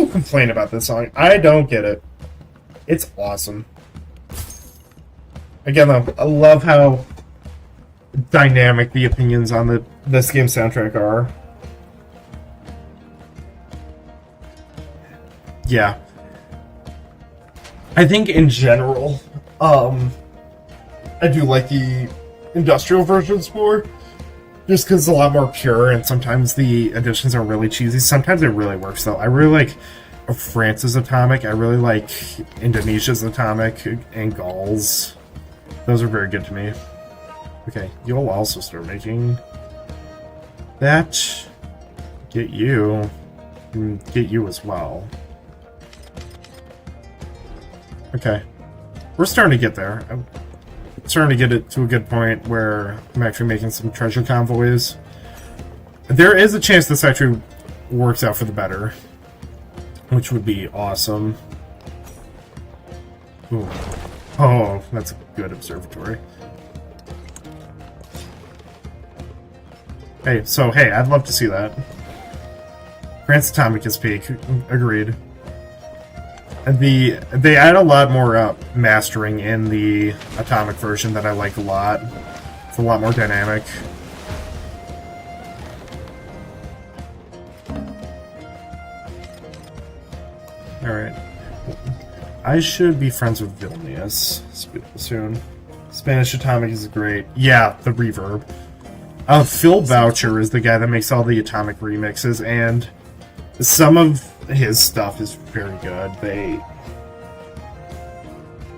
complain about this song. I don't get it. It's awesome. Again, though, I love how dynamic the opinions on this game's soundtrack are. Yeah. I think in general, I do like the industrial versions more. Just because it's a lot more pure, and sometimes the additions are really cheesy. Sometimes it really works, though. I really like France's atomic. I really like Indonesia's atomic and Gaul's. Those are very good to me. Okay, you'll also start making that. Get you. Get you as well. Okay. We're starting to get there. I'm starting to get it to a good point where I'm actually making some treasure convoys. There is a chance this actually works out for the better, which would be awesome. Ooh. Oh, that's a good observatory. Hey, I'd love to see that. France Atomic is peak. Agreed. And they add a lot more mastering in the Atomic version that I like a lot. It's a lot more dynamic. Alright. I should be friends with Vilnius soon. Spanish Atomic is great. Yeah, the reverb. Phil Boucher is the guy that makes all the Atomic remixes, and some of his stuff is very good.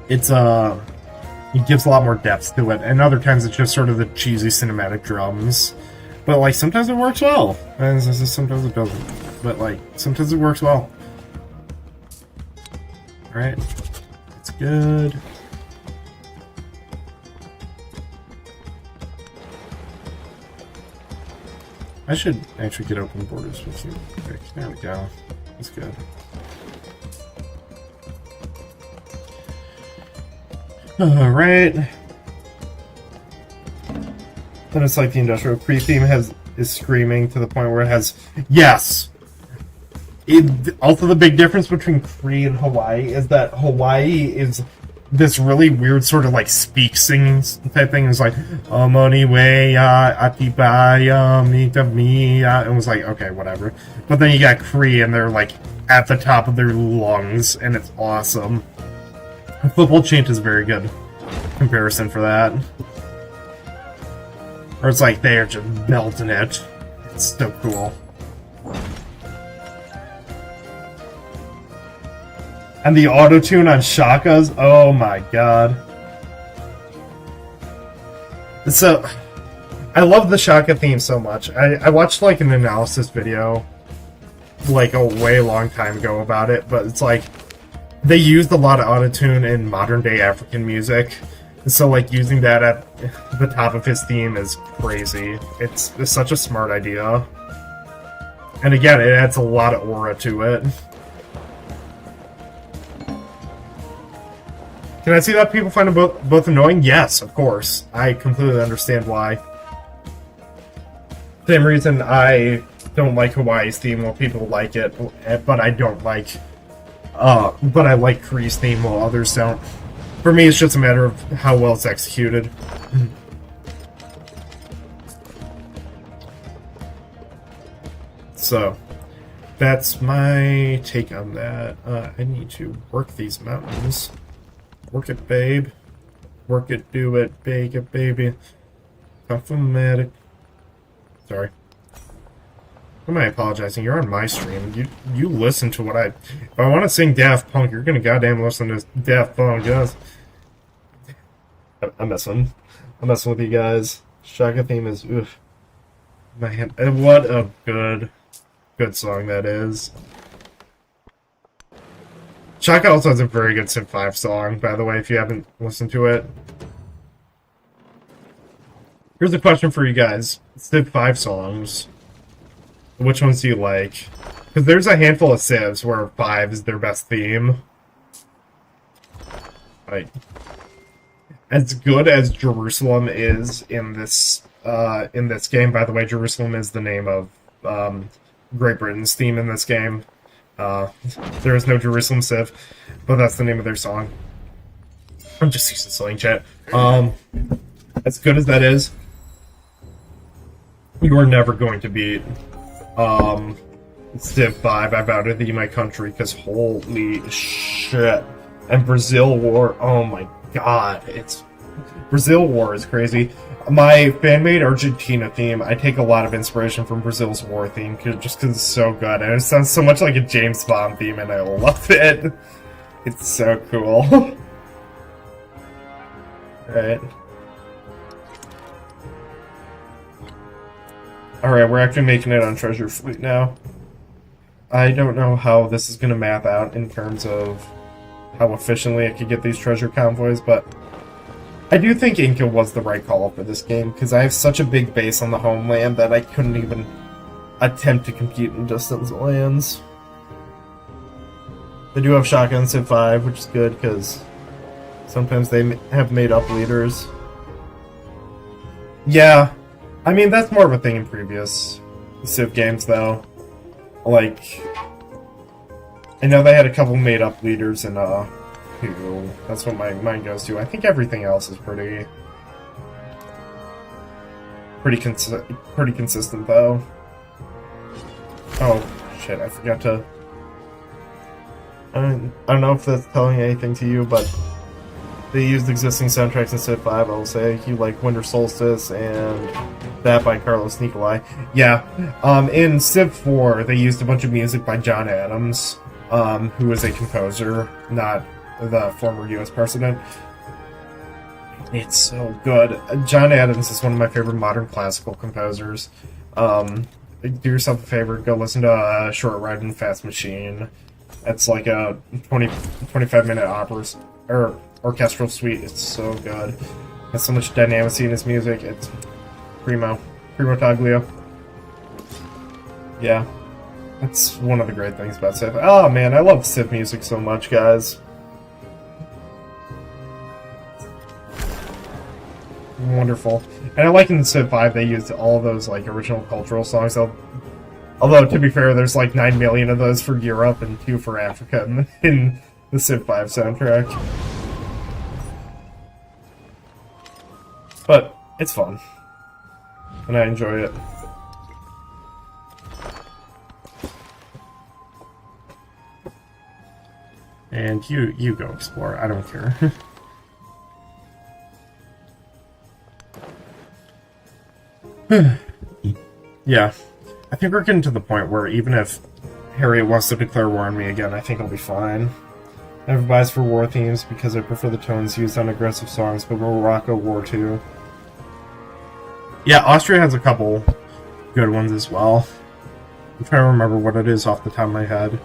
He gives a lot more depth to it, and other times it's just sort of the cheesy cinematic drums. But, like, sometimes it works well, and sometimes it doesn't. But, like, sometimes it works well. Alright. That's good. I should actually get open borders with you. Okay, there we go. That's good. Alright. Then it's like the industrial Cree theme is screaming to the point where it has... Yes! Also, the big difference between Cree and Hawaii is that Hawaii is this really weird sort of like singing type thing. It's like money way atibaya me and it was like, okay, whatever. But then you got Cree and they're like at the top of their lungs and it's awesome. Football Chant is very good comparison for that. Or it's like they're just belting it. It's so cool. And the auto-tune on Shaka's, oh my god. So, I love the Shaka theme so much. I watched like an analysis video like a way long time ago about it, but it's like they used a lot of auto-tune in modern day African music. So like using that at the top of his theme is crazy. It's such a smart idea. And again, it adds a lot of aura to it. Can I see that people find them both annoying? Yes, of course. I completely understand why. Same reason I don't like Hawaii's theme while people like it, but I don't like... but I like Kree's theme while others don't. For me, it's just a matter of how well it's executed. So, that's my take on that. I need to work these mountains. Work it, babe. Work it, do it, bake it, baby. Tough-o-matic. Sorry. Who am I apologizing? You're on my stream. You listen to what I... If I want to sing Daft Punk, you're gonna goddamn listen to Daft Punk, yes. I'm messing. I'm messing with you guys. Shaka theme is... Oof. Man, what a good song that is. Shaka also has a very good Civ 5 song, by the way, if you haven't listened to it. Here's a question for you guys. Civ 5 songs. Which ones do you like? Because there's a handful of Civs where 5 is their best theme. Like, as good as Jerusalem is in this game, by the way, Jerusalem is the name of Great Britain's theme in this game. There is no Jerusalem Civ, but that's the name of their song. I'm just using slang chat. As good as that is, you are never going to beat Civ 5, I Vow to Thee My Country, because holy shit. And Brazil War, oh my god, it's Brazil War is crazy. My fan-made Argentina theme, I take a lot of inspiration from Brazil's war theme, just because it's so good. And it sounds so much like a James Bond theme, and I love it. It's so cool. Alright. Alright, we're actually making it on Treasure Fleet now. I don't know how this is going to map out in terms of how efficiently I could get these treasure convoys, but I do think Inca was the right call for this game, because I have such a big base on the homeland that I couldn't even attempt to compete in distant lands. They do have shotgun Civ 5, which is good, because sometimes they have made up leaders. Yeah, I mean, that's more of a thing in previous Civ games, though. Like, I know they had a couple made up leaders in, 2. That's what my mind goes to. I think everything else is pretty consistent, though. Oh, shit, I forgot to... I don't know if that's telling anything to you, but they used existing soundtracks in Civ 5, I will say. You like Winter Solstice and that by Carlos Nicolai. Yeah, in Civ 4, they used a bunch of music by John Adams, who was a composer, not the former U.S. president. It's so good. John Adams is one of my favorite modern classical composers. Do yourself a favor, go listen to Short Ride in Fast Machine. It's like a 25-minute opera or orchestral suite. It's so good. Has so much dynamicy in his music. It's primo taglio. Yeah, that's one of the great things about Civ. Oh man, I love Civ music so much, guys. Wonderful. And I like in Civ 5 they used all those like original cultural songs. Although, to be fair, there's like 9 million of those for Europe and 2 for Africa in the Civ 5 soundtrack. But it's fun. And I enjoy it. And you go explore. I don't care. Yeah. I think we're getting to the point where even if Harriet wants to declare war on me again, I think I'll be fine. I have bias for war themes because I prefer the tones used on aggressive songs, but Morocco War too. Yeah, Austria has a couple good ones as well. I'm trying to remember what it is off the top of my head.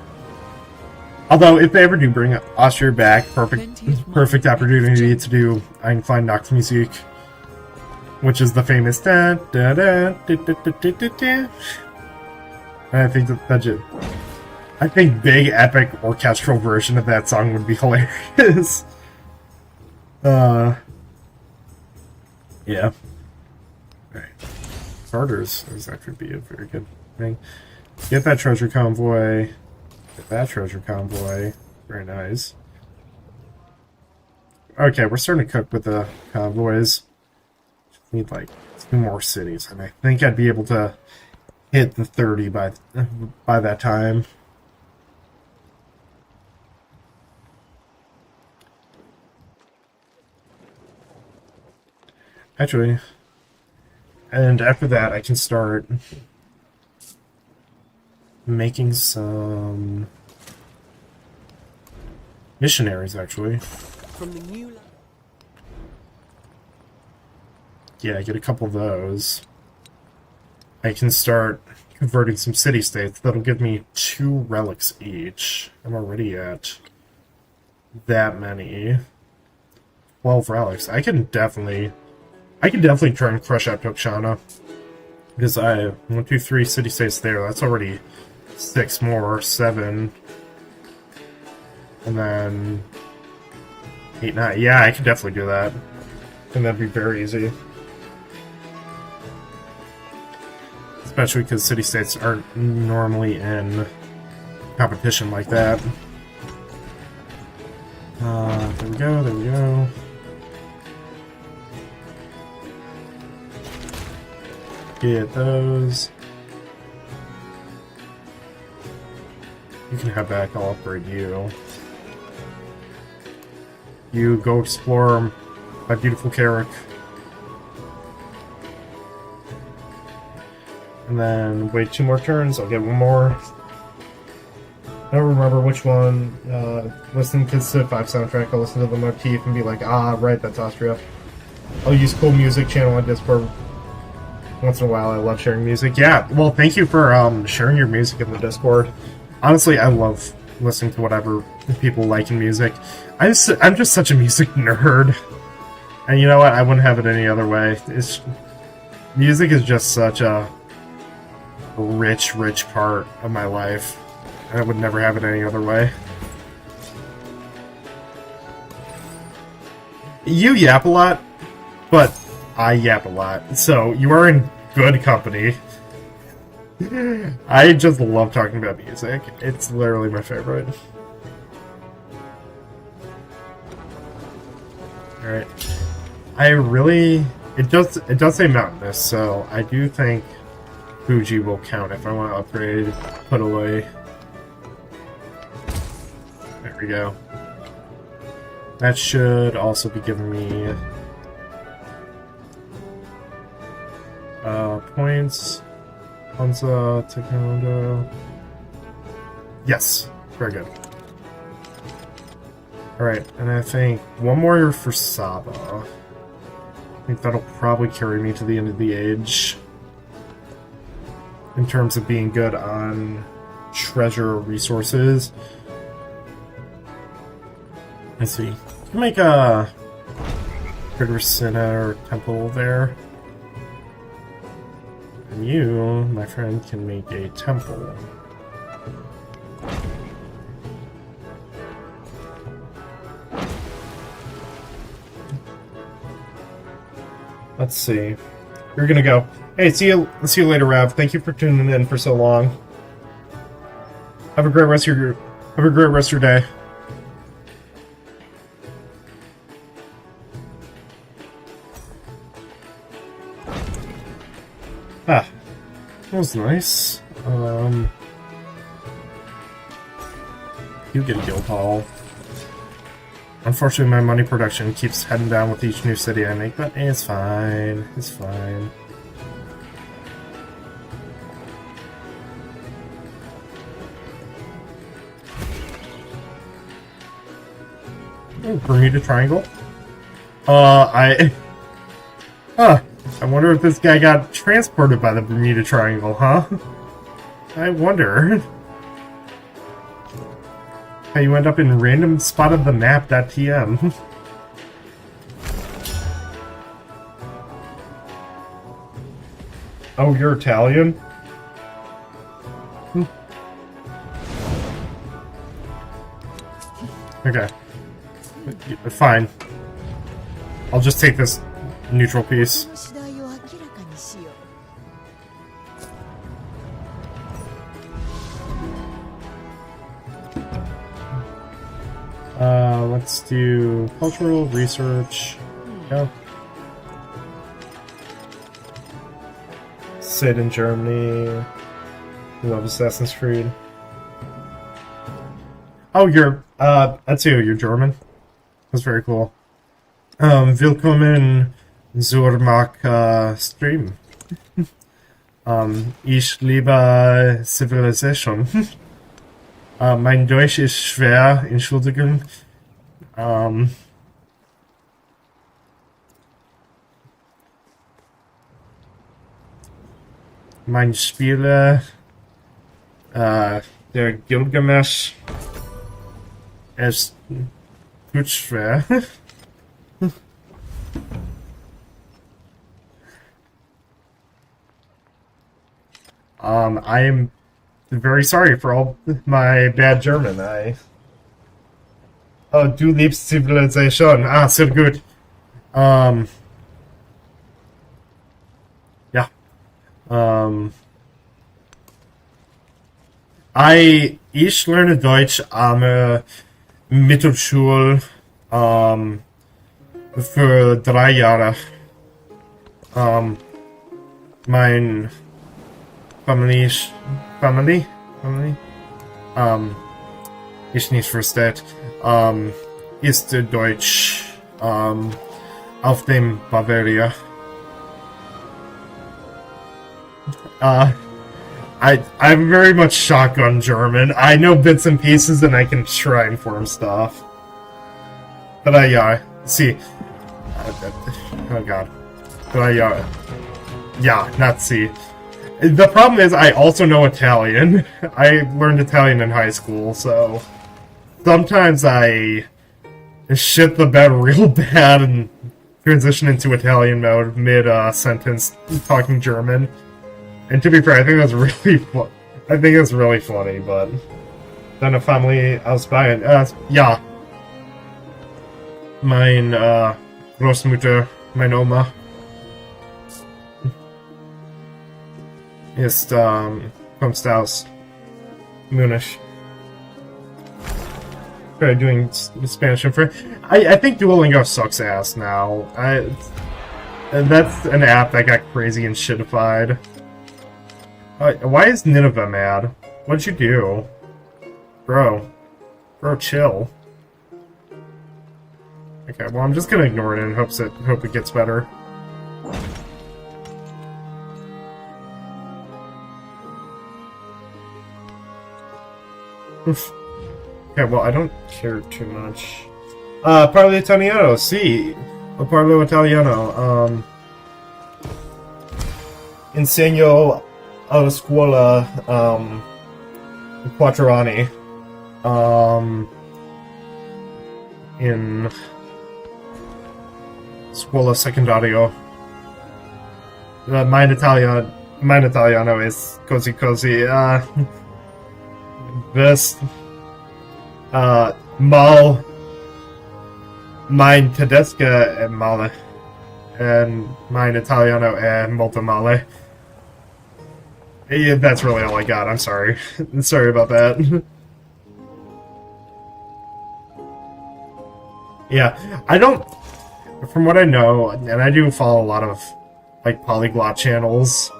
Although, if they ever do bring Austria back, perfect opportunity to do Ein Klein Nachtmusik, which is the famous da da da da da da da da da. And I think I think big epic orchestral version of that song would be hilarious. Yeah. Right. Starters is actually be a very good thing. Get that treasure convoy. Get that treasure convoy. Very nice. Okay, we're starting to cook with the convoys. Just need like 2 more cities, and I think I'd be able to hit the 30 by that time. Actually, and after that I can start making some missionaries, actually. From the new Yeah, get a couple of those. I can start converting some city-states. That'll give me 2 relics each. I'm already at that many. 12 relics. I can definitely try and crush out Tokshana. Because I have 1, 2, 3 city-states there. That's already 6 more, 7. And then 8, 9. Yeah, I could definitely do that. And that'd be very easy. Especially because city-states aren't normally in competition like that. There we go, there we go. Get those. You can head back, I'll upgrade you. You go explore My beautiful Carrick. And then wait 2 more turns, I'll get 1 more. I don't remember which one. Listen to Civ 5 soundtrack, I'll listen to the motif and be like, ah, right, that's Austria. I'll use cool music channel on Discord once in a while. I love sharing music. Yeah, well, thank you for sharing your music in the Discord. Honestly, I love listening to whatever people like in music. I'm just such a music nerd. And you know what? I wouldn't have it any other way. Music is just such a rich part of my life. I would never have it any other way. You yap a lot, but I yap a lot, so you are in good company. I just love talking about music. It's literally my favorite. Alright. It does say mountainous, so I do think Fuji will count if I want to upgrade, put away. There we go. That should also be giving me points. Hansa, Taekwondo. Yes, very good. Alright, and I think 1 more for Saba. I think that'll probably carry me to the end of the age. In terms of being good on treasure resources. Let's see. Make a Center temple there. And you, my friend, can make a temple. Let's see. You're gonna go. Hey, see you later, Rav. Thank you for tuning in for so long. Have a great rest of your day. Ah, that was nice. You get a guild hall. Unfortunately, my money production keeps heading down with each new city I make, but it's fine. It's fine. Oh, Bermuda Triangle. I wonder if this guy got transported by the Bermuda Triangle, huh? I wonder. How you end up in random spot of the map.tm. Oh, you're Italian? Okay. Fine. I'll just take this neutral piece. Let's do cultural research. Go. Sid in Germany. We love Assassin's Creed. Oh, that's you. You're German. That's very cool. Willkommen zur Stream. Ich liebe Civilization. Mein Deutsch ist schwer, Entschuldigung. Mein Spieler, der Gilgamesh, ist gut schwer. I am very sorry for all my bad German. Oh, du liebst Zivilisation. Ah, sehr gut. Ja. Ich lerne Deutsch am Mittelschule für 3 Jahre. Mein Family ich nicht versteht, ist Deutsch. auf dem Bavaria. I'm very much shotgun German. I know bits and pieces and I can try and form stuff. But see. Oh god. But not see. The problem is I also know Italian. I learned Italian in high school, so sometimes I shit the bed real bad and transition into Italian mode mid-sentence talking German. And to be fair, I think that's really I think it's really funny, but then a family ausbauen. Ja. Mein Großmutter, meine Oma ist kommst aus Munich. Try doing Spanish and French. I think Duolingo sucks ass now. And that's an app that got crazy and shitified. Why is Nineveh mad? What'd you do? Bro, chill. Okay, well, I'm just gonna ignore it and hope it gets better. Okay, well, I don't care too much. Parlo italiano, sì. Parlo italiano. Insegno alla scuola, 4 anni. In scuola secondario. Mine Italiano is così così. This mal mine tedesca è male and mine Italiano è molto male. Yeah, that's really all I got. I'm sorry. Sorry about that. Yeah, I don't. From what I know, and I do follow a lot of like polyglot channels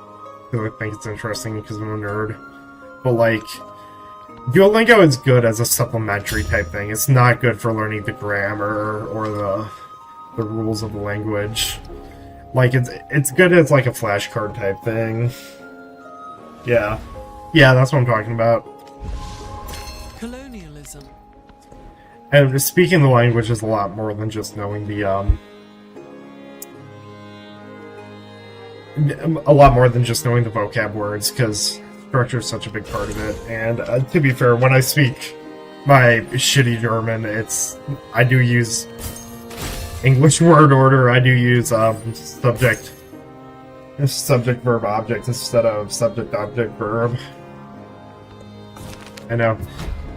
because I think it's interesting because I'm a nerd. But like, Duolingo is good as a supplementary type thing. It's not good for learning the grammar or the rules of the language. Like it's good as like a flashcard type thing. Yeah, that's what I'm talking about. Colonialism. And speaking the language is a lot more than just knowing the a lot more than just knowing the vocab words, because structure is such a big part of it. And to be fair, when I speak my shitty German, I do use English word order. I do use subject verb object instead of subject object verb. I know.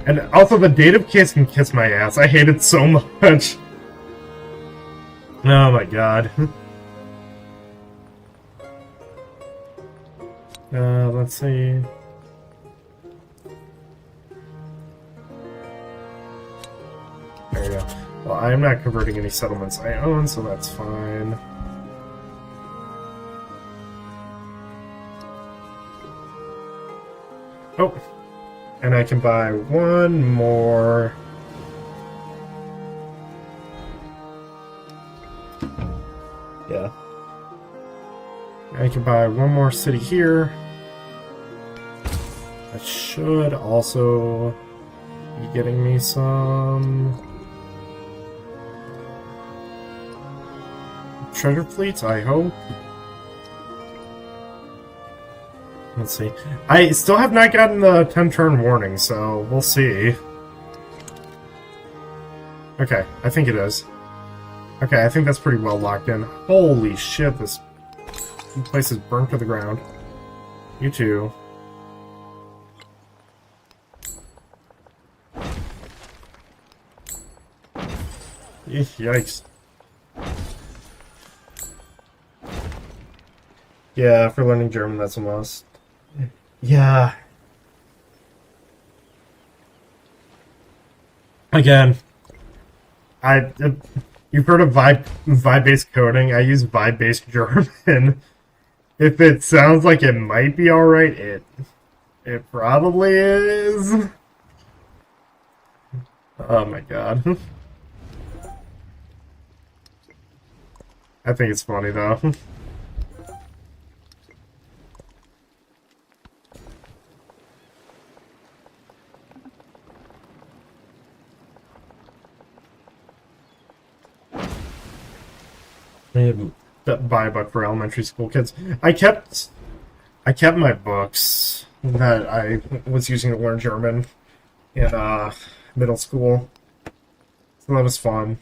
And also the dative case can kiss my ass. I hate it so much. Oh my god. Let's see. There we go. Well, I'm not converting any settlements I own, so that's fine. Oh, and I can buy one more. Yeah. I can buy one more city here. That should also be getting me some treasure fleets, I hope. Let's see. I still have not gotten the 10-turn warning, so we'll see. Okay, I think it is. Okay, I think that's pretty well locked in. Holy shit, this place is burnt to the ground. You too. Yikes. Yeah, for learning German, that's a must. Yeah. Again, you've heard of vibe-based coding. I use vibe-based German. If it sounds like it might be alright, it probably is. Oh my god. I think it's funny though. Buy a book for elementary school kids. I kept my books that I was using to learn German in middle school, so that was fun.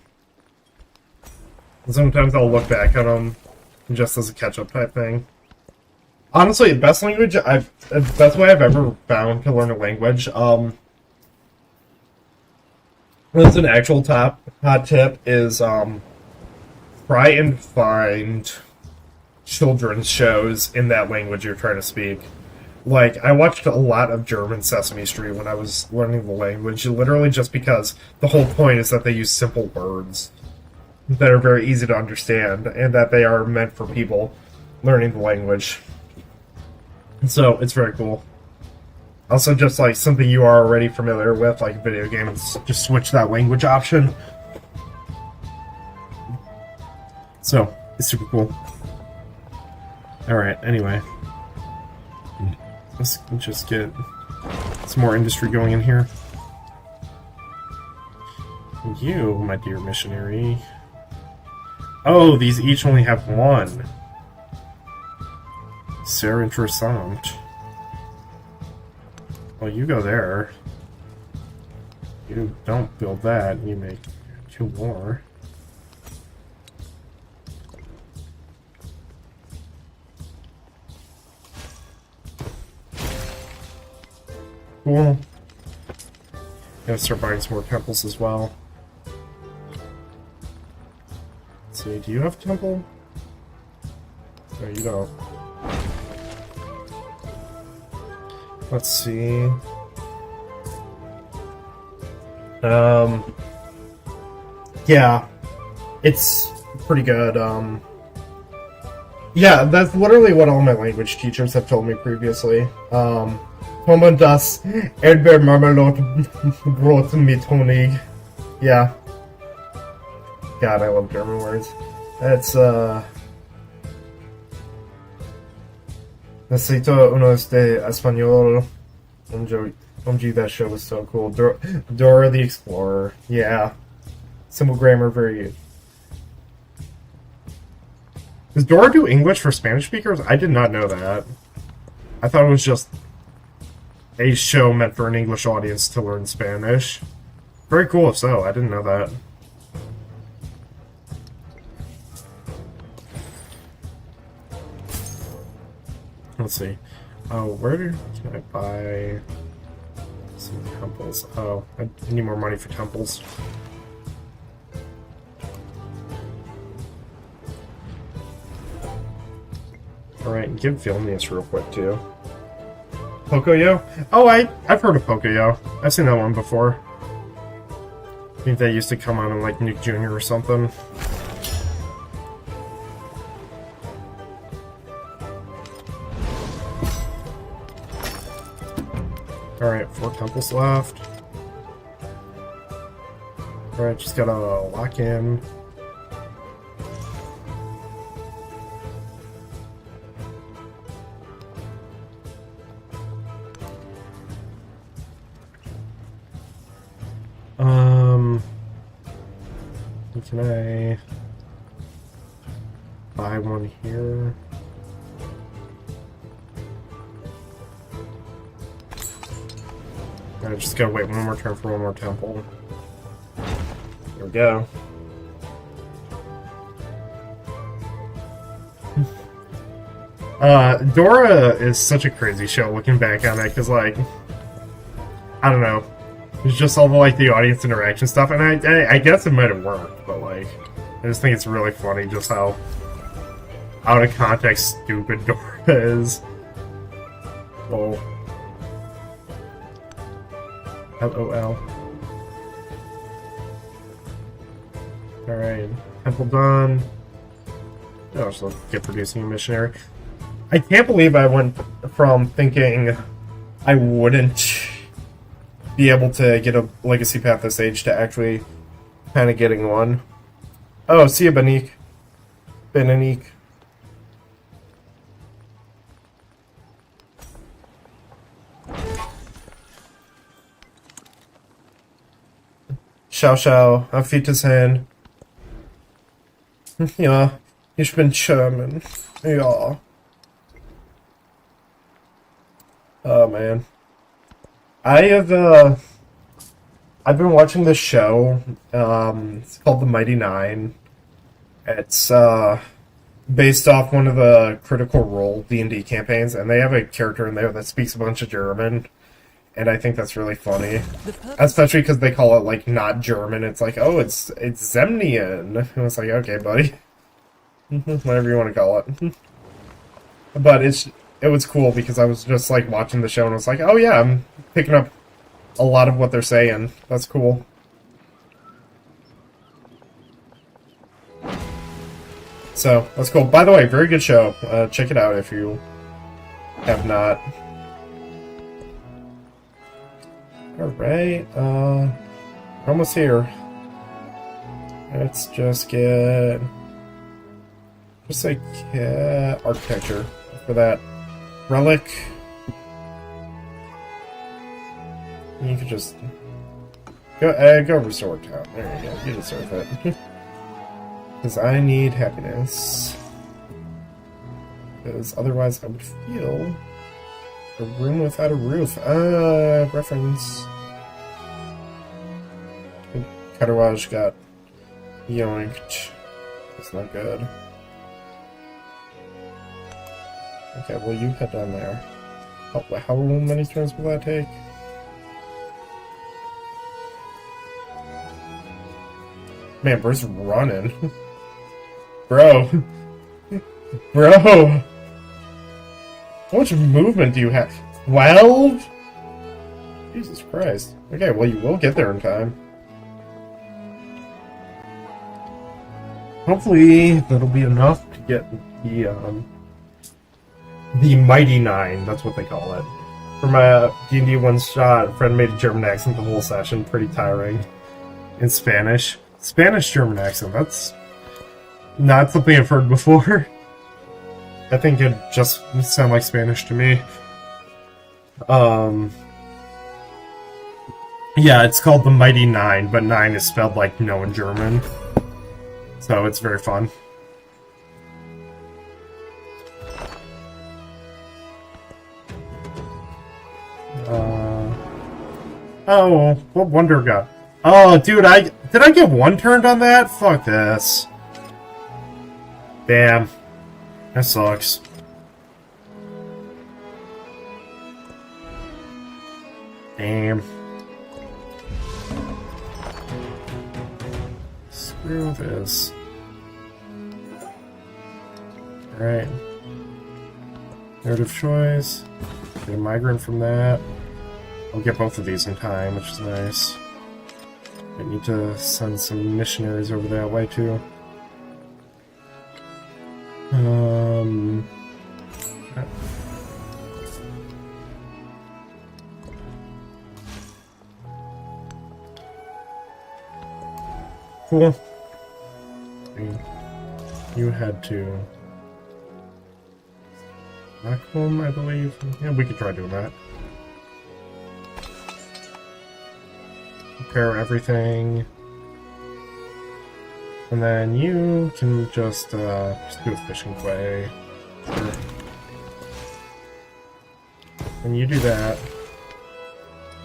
And sometimes I'll look back at them just as a catch-up type thing. Honestly, the best way I've ever found to learn a language. That's an actual hot tip is try and find children's shows in that language you're trying to speak. Like, I watched a lot of German Sesame Street when I was learning the language, literally just because the whole point is that they use simple words that are very easy to understand, and that they are meant for people learning the language. So, it's very cool. Also, just like something you are already familiar with, like video games, just switch that language option. So, it's super cool. Alright, anyway. Let's just get some more industry going in here. You, my dear missionary. Oh, these each only have one. Sehr interessant. Well, you go there. You don't build that, you make 2 more. Cool. Gotta start buying some more temples as well. Let's see, do you have a temple? No, you don't. Let's see. Yeah. It's pretty good. Yeah, that's literally what all my language teachers have told me previously. Kommen das Erdbeermarmelade-Brot mit Honig. Yeah. God, I love German words. It's, Necesito unos de español. OMG, that show was so cool. Dora the Explorer. Yeah. Simple grammar, very good. Does Dora do English for Spanish speakers? I did not know that. I thought it was just a show meant for an English audience to learn Spanish. Very cool if so. I didn't know that. Let's see. Oh, where can I buy some temples? Oh, I need more money for temples. Alright, give Vilnius real quick too. Pocoyo? Oh, I've heard of Pocoyo. I've seen that one before. I think they used to come on in like Nick Jr. or something. Alright, 4 temples left. Alright, just gotta lock in. Can I buy one here? I just gotta wait one more turn for one more temple. There we go. Dora is such a crazy show looking back on it, because, like, I don't know. It's just all the, like, the audience interaction stuff, and I guess it might have worked, but, like, I just think it's really funny just how out of context stupid Dora is. Whoa. LOL. Alright, temple done. Oh, so let's get producing a missionary. I can't believe I went from thinking I wouldn't be able to get a legacy path this age to actually kind of getting one. Oh, see ya, Banik. been any... Schau, auf Wiedersehen. Ja, ich bin German. Ja. Oh man. I've been watching this show. It's called The Mighty Nine. It's based off one of the Critical Role D&D campaigns, and they have a character in there that speaks a bunch of German, and I think that's really funny. Especially because they call it, like, not German. It's like, oh, it's Zemnian. And it's like, okay, buddy. Whatever you want to call it. But it was cool because I was just, like, watching the show and I was like, oh yeah, I'm picking up a lot of what they're saying. That's cool. So, that's cool. By the way, very good show. Check it out if you have not. Alright, we're almost here. Let's just get... just like architecture for that relic. You could just go resort town. There you go. You deserve it. Because I need happiness. Because otherwise I would feel a room without a roof. Reference. Kataraj got yoinked. That's not good. Okay, well you head down there. How many turns will that take? Man, Bro's running. Bro. Bro! How much movement do you have? 12? Jesus Christ. Okay, well you will get there in time. Hopefully that'll be enough to get the Mighty Nine, that's what they call it. For my D&D one-shot, a friend made a German accent the whole session, pretty tiring. In Spanish. Spanish-German accent, that's not something I've heard before. I think it just sound like Spanish to me. Yeah, it's called the Mighty Nine, but 9 is spelled like no in German. So it's very fun. Oh, what wonder got? Oh, dude, did I get one turned on that? Fuck this. Damn. That sucks. Damn. Screw this. Alright. Narrative choice. Get a migrant from that. I'll get both of these in time, which is nice. I need to send some missionaries over that way too. Cool. You had to back home, I believe. Yeah, we could try doing that. Prepare everything. And then you can just do a fishing quay. Sure. And you do that.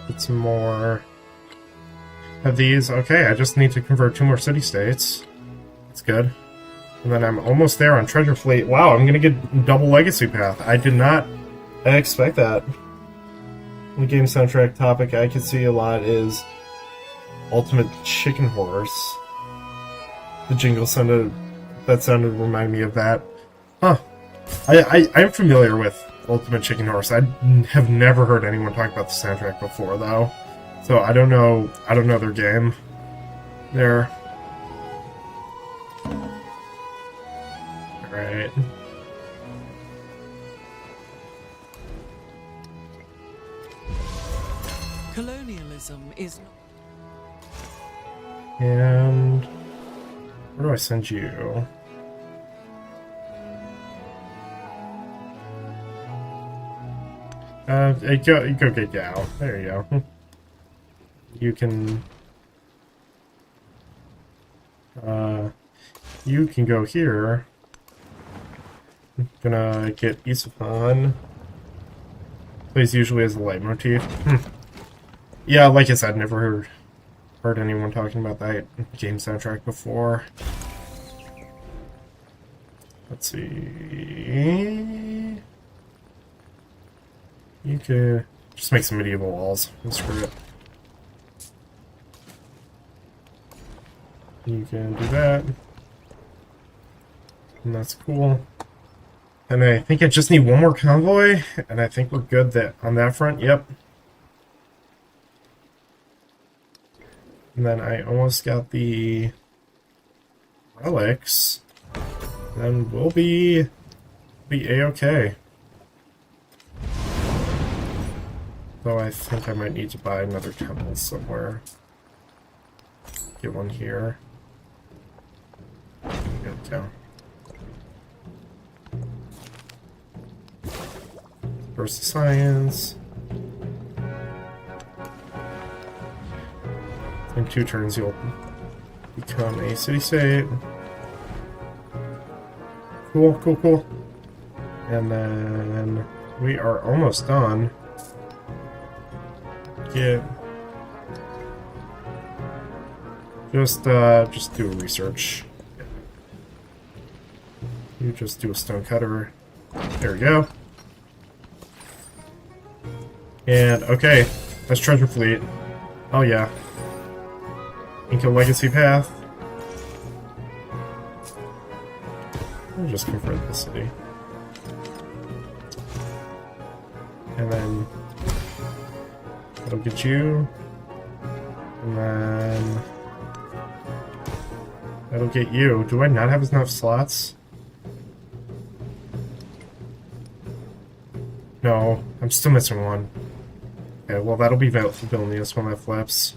Get some more of these. Okay, I just need to convert 2 more city-states. That's good. And then I'm almost there on Treasure Fleet. Wow, I'm gonna get double Legacy Path. I did not expect that. The game soundtrack topic I could see a lot is Ultimate Chicken Horse. The jingle sounded reminded me of that. Huh. I'm familiar with Ultimate Chicken Horse. I have never heard anyone talk about the soundtrack before though. So I don't know their game there. Alright. Colonialism is... And where do I send you? Go get Gao. There you go. You can go here. Gonna get Isufan. Plays usually as a leitmotif. Yeah, like I said, never heard anyone talking about that game soundtrack before. Let's see. You could just make some medieval walls. Screw it. You can do that. And that's cool. And I think I just need one more convoy, and I think we're good on that front. Yep. And then I almost got the relics. Then we'll be A-okay. Though I think I might need to buy another temple somewhere. Get one here. There we go. First science. In 2 turns you'll become a city-state. Cool, cool, cool. And then we are almost done. Just do a research. You just do a stone cutter. There we go. And okay, that's treasure fleet. Oh yeah. Inca legacy path. We'll just convert the city. And then that'll get you. And then that'll get you. Do I not have enough slots? No, I'm still missing one. Okay, well that'll be Vilnius when that flips.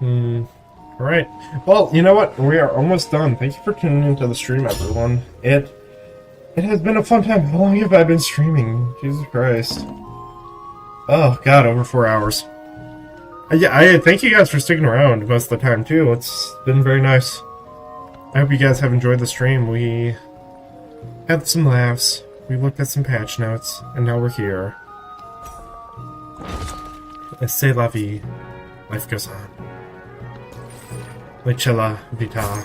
Alright. Well, you know what? We are almost done. Thank you for tuning into the stream, everyone. It has been a fun time. How long have I been streaming? Jesus Christ. Oh, God, over 4 hours. Yeah, I thank you guys for sticking around most of the time, too. It's been very nice. I hope you guys have enjoyed the stream. We had some laughs. We looked at some patch notes. And now we're here. C'est la vie. Life goes on. La vita.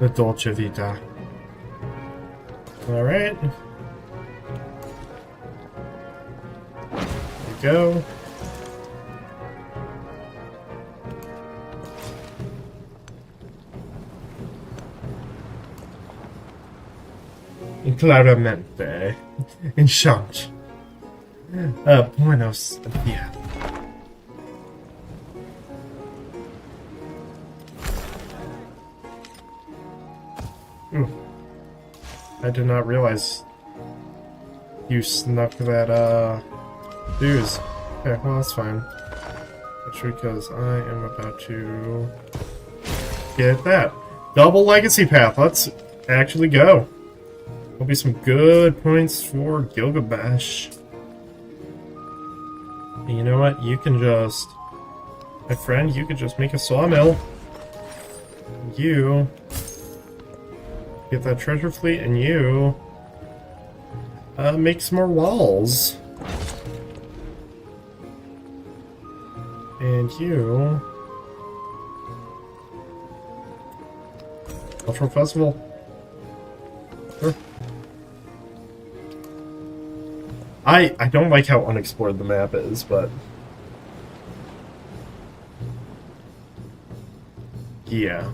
The dolce vita. Alright. There we go. Claramente. Enchant. Buenos dias. Ooh. I did not realize you snuck that, dues. Okay, well, that's fine. Especially because I am about to get that. Double legacy path. Let's actually go. There'll be some good points for Gilgamesh. And you know what? You can just... My friend, you could just make a sawmill. You... Get that treasure fleet, and you... make some more walls. And you... Cultural Festival. Sure. I don't like how unexplored the map is, but... Yeah.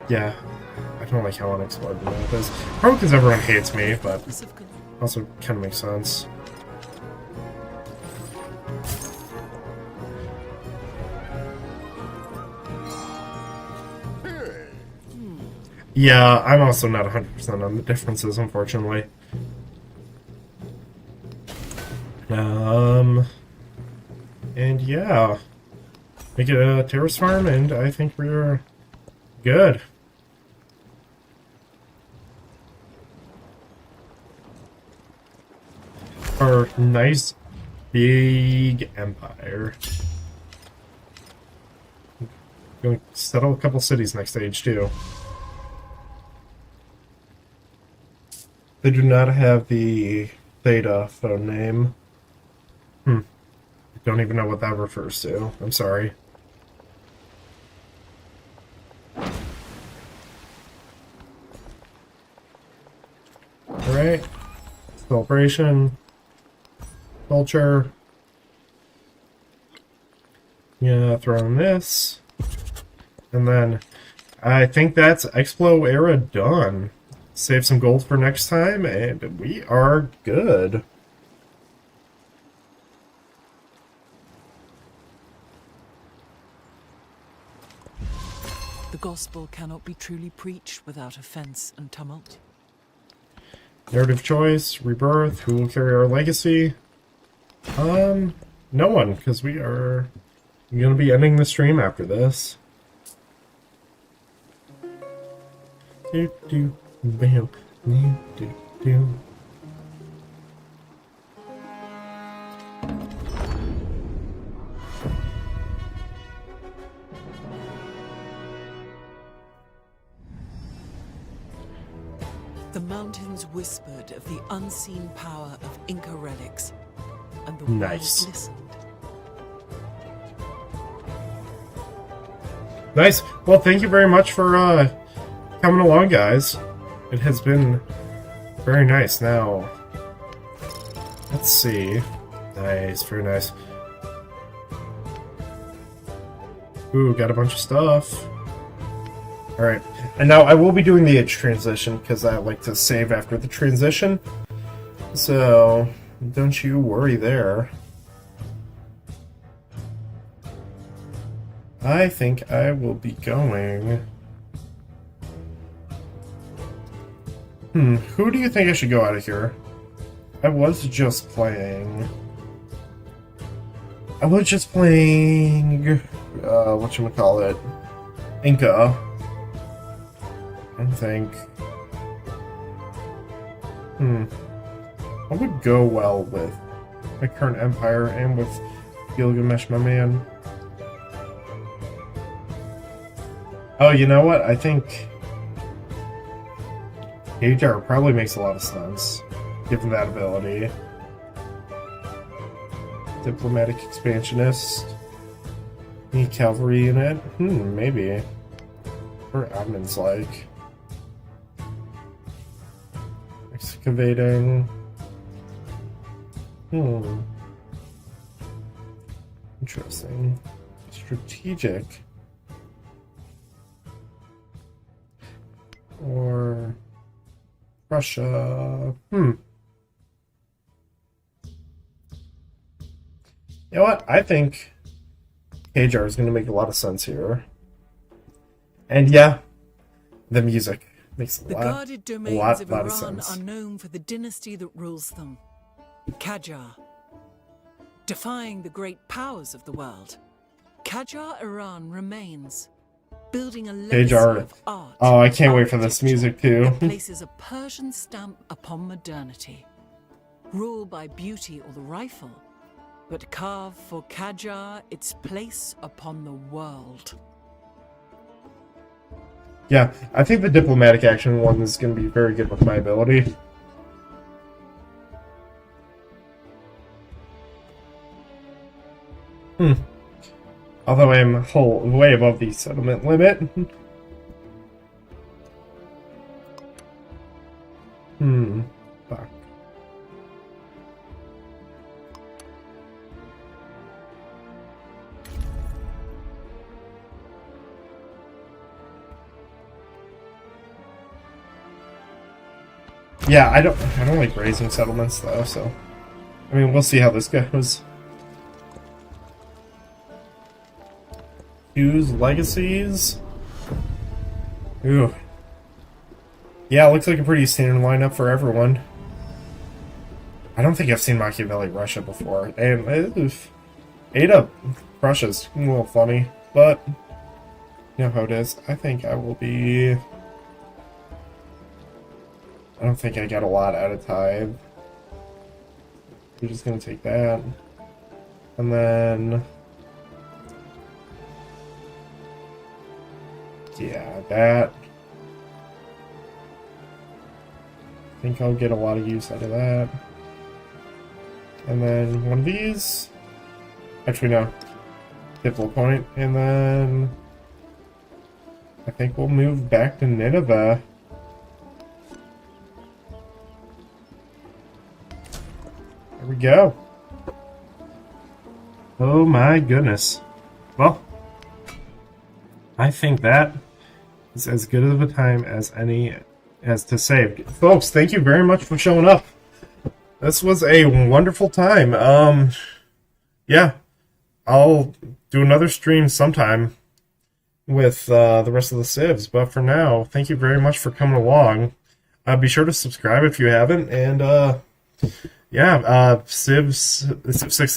Yeah. I don't like how unexplored the map is. Probably because everyone hates me, but also kind of makes sense. Yeah, I'm also not 100% on the differences, unfortunately. Um, and yeah, make it a terrace farm, and I think we're good. Our nice big empire. Going to settle a couple cities next stage too. They do not have the Theta phone name. I don't even know what that refers to. I'm sorry. Alright. Celebration. Culture. Yeah, throw in this. And then I think that's Explo era done. Save some gold for next time, and we are good. The gospel cannot be truly preached without offense and tumult. Narrative choice, rebirth, who will carry our legacy? No one, because we are going to be ending the stream after this. Do do bam, do do do. The mountains whispered of the unseen power of Inca relics, and the Nice. world listened. Nice. Well, thank you very much for coming along, guys. It has been very nice. Now, let's see. Nice, very nice. Ooh, got a bunch of stuff. Alright, and now I will be doing the age transition because I like to save after the transition. So, don't you worry there. I think I will be going... who do you think I should go out of here? I was just playing... whatchamacallit? Inca. I think... What would go well with my current empire and with Gilgamesh, my man? Oh, you know what? I think Hajar probably makes a lot of sense, given that ability. Diplomatic expansionist. Any cavalry unit? Maybe. Or admin's like. Excavating. Interesting. Strategic. Or Russia. You know what? I think Hajar is going to make a lot of sense here. And yeah, the music makes a The lot, guarded a domains lot of of Iran sense. are known for the dynasty that rules them, Qajar. Defying the great powers of the world, Qajar Iran remains, building a legacy Hajar. of art. Oh, I can't wait for this architecture music too. that places a Persian stamp upon modernity. Rule by beauty or the rifle, but carve for Qajar its place upon the world. Yeah, I think the diplomatic action one is going to be very good with my ability. Although I am way above the settlement limit. Fuck. Yeah, I don't like raising settlements though, so I mean we'll see how this goes. Use legacies. Ooh. Yeah, it looks like a pretty standard lineup for everyone. I don't think I've seen Machiavelli Russia before. And Ada Russia's a little funny, but you know how it is. I think I will be... I don't think I got a lot out of tithe. We're just gonna take that. And then... yeah, that. I think I'll get a lot of use out of that. And then one of these. Actually, no. Pivotal point. And then I think we'll move back to Nineveh. There we go. Oh my goodness. Well, I think that is as good of a time as any as to save. Folks, thank you very much for showing up. This was a wonderful time. Yeah, I'll do another stream sometime with the rest of the Civs. But for now, thank you very much for coming along. Be sure to subscribe if you haven't. And yeah, Civs 6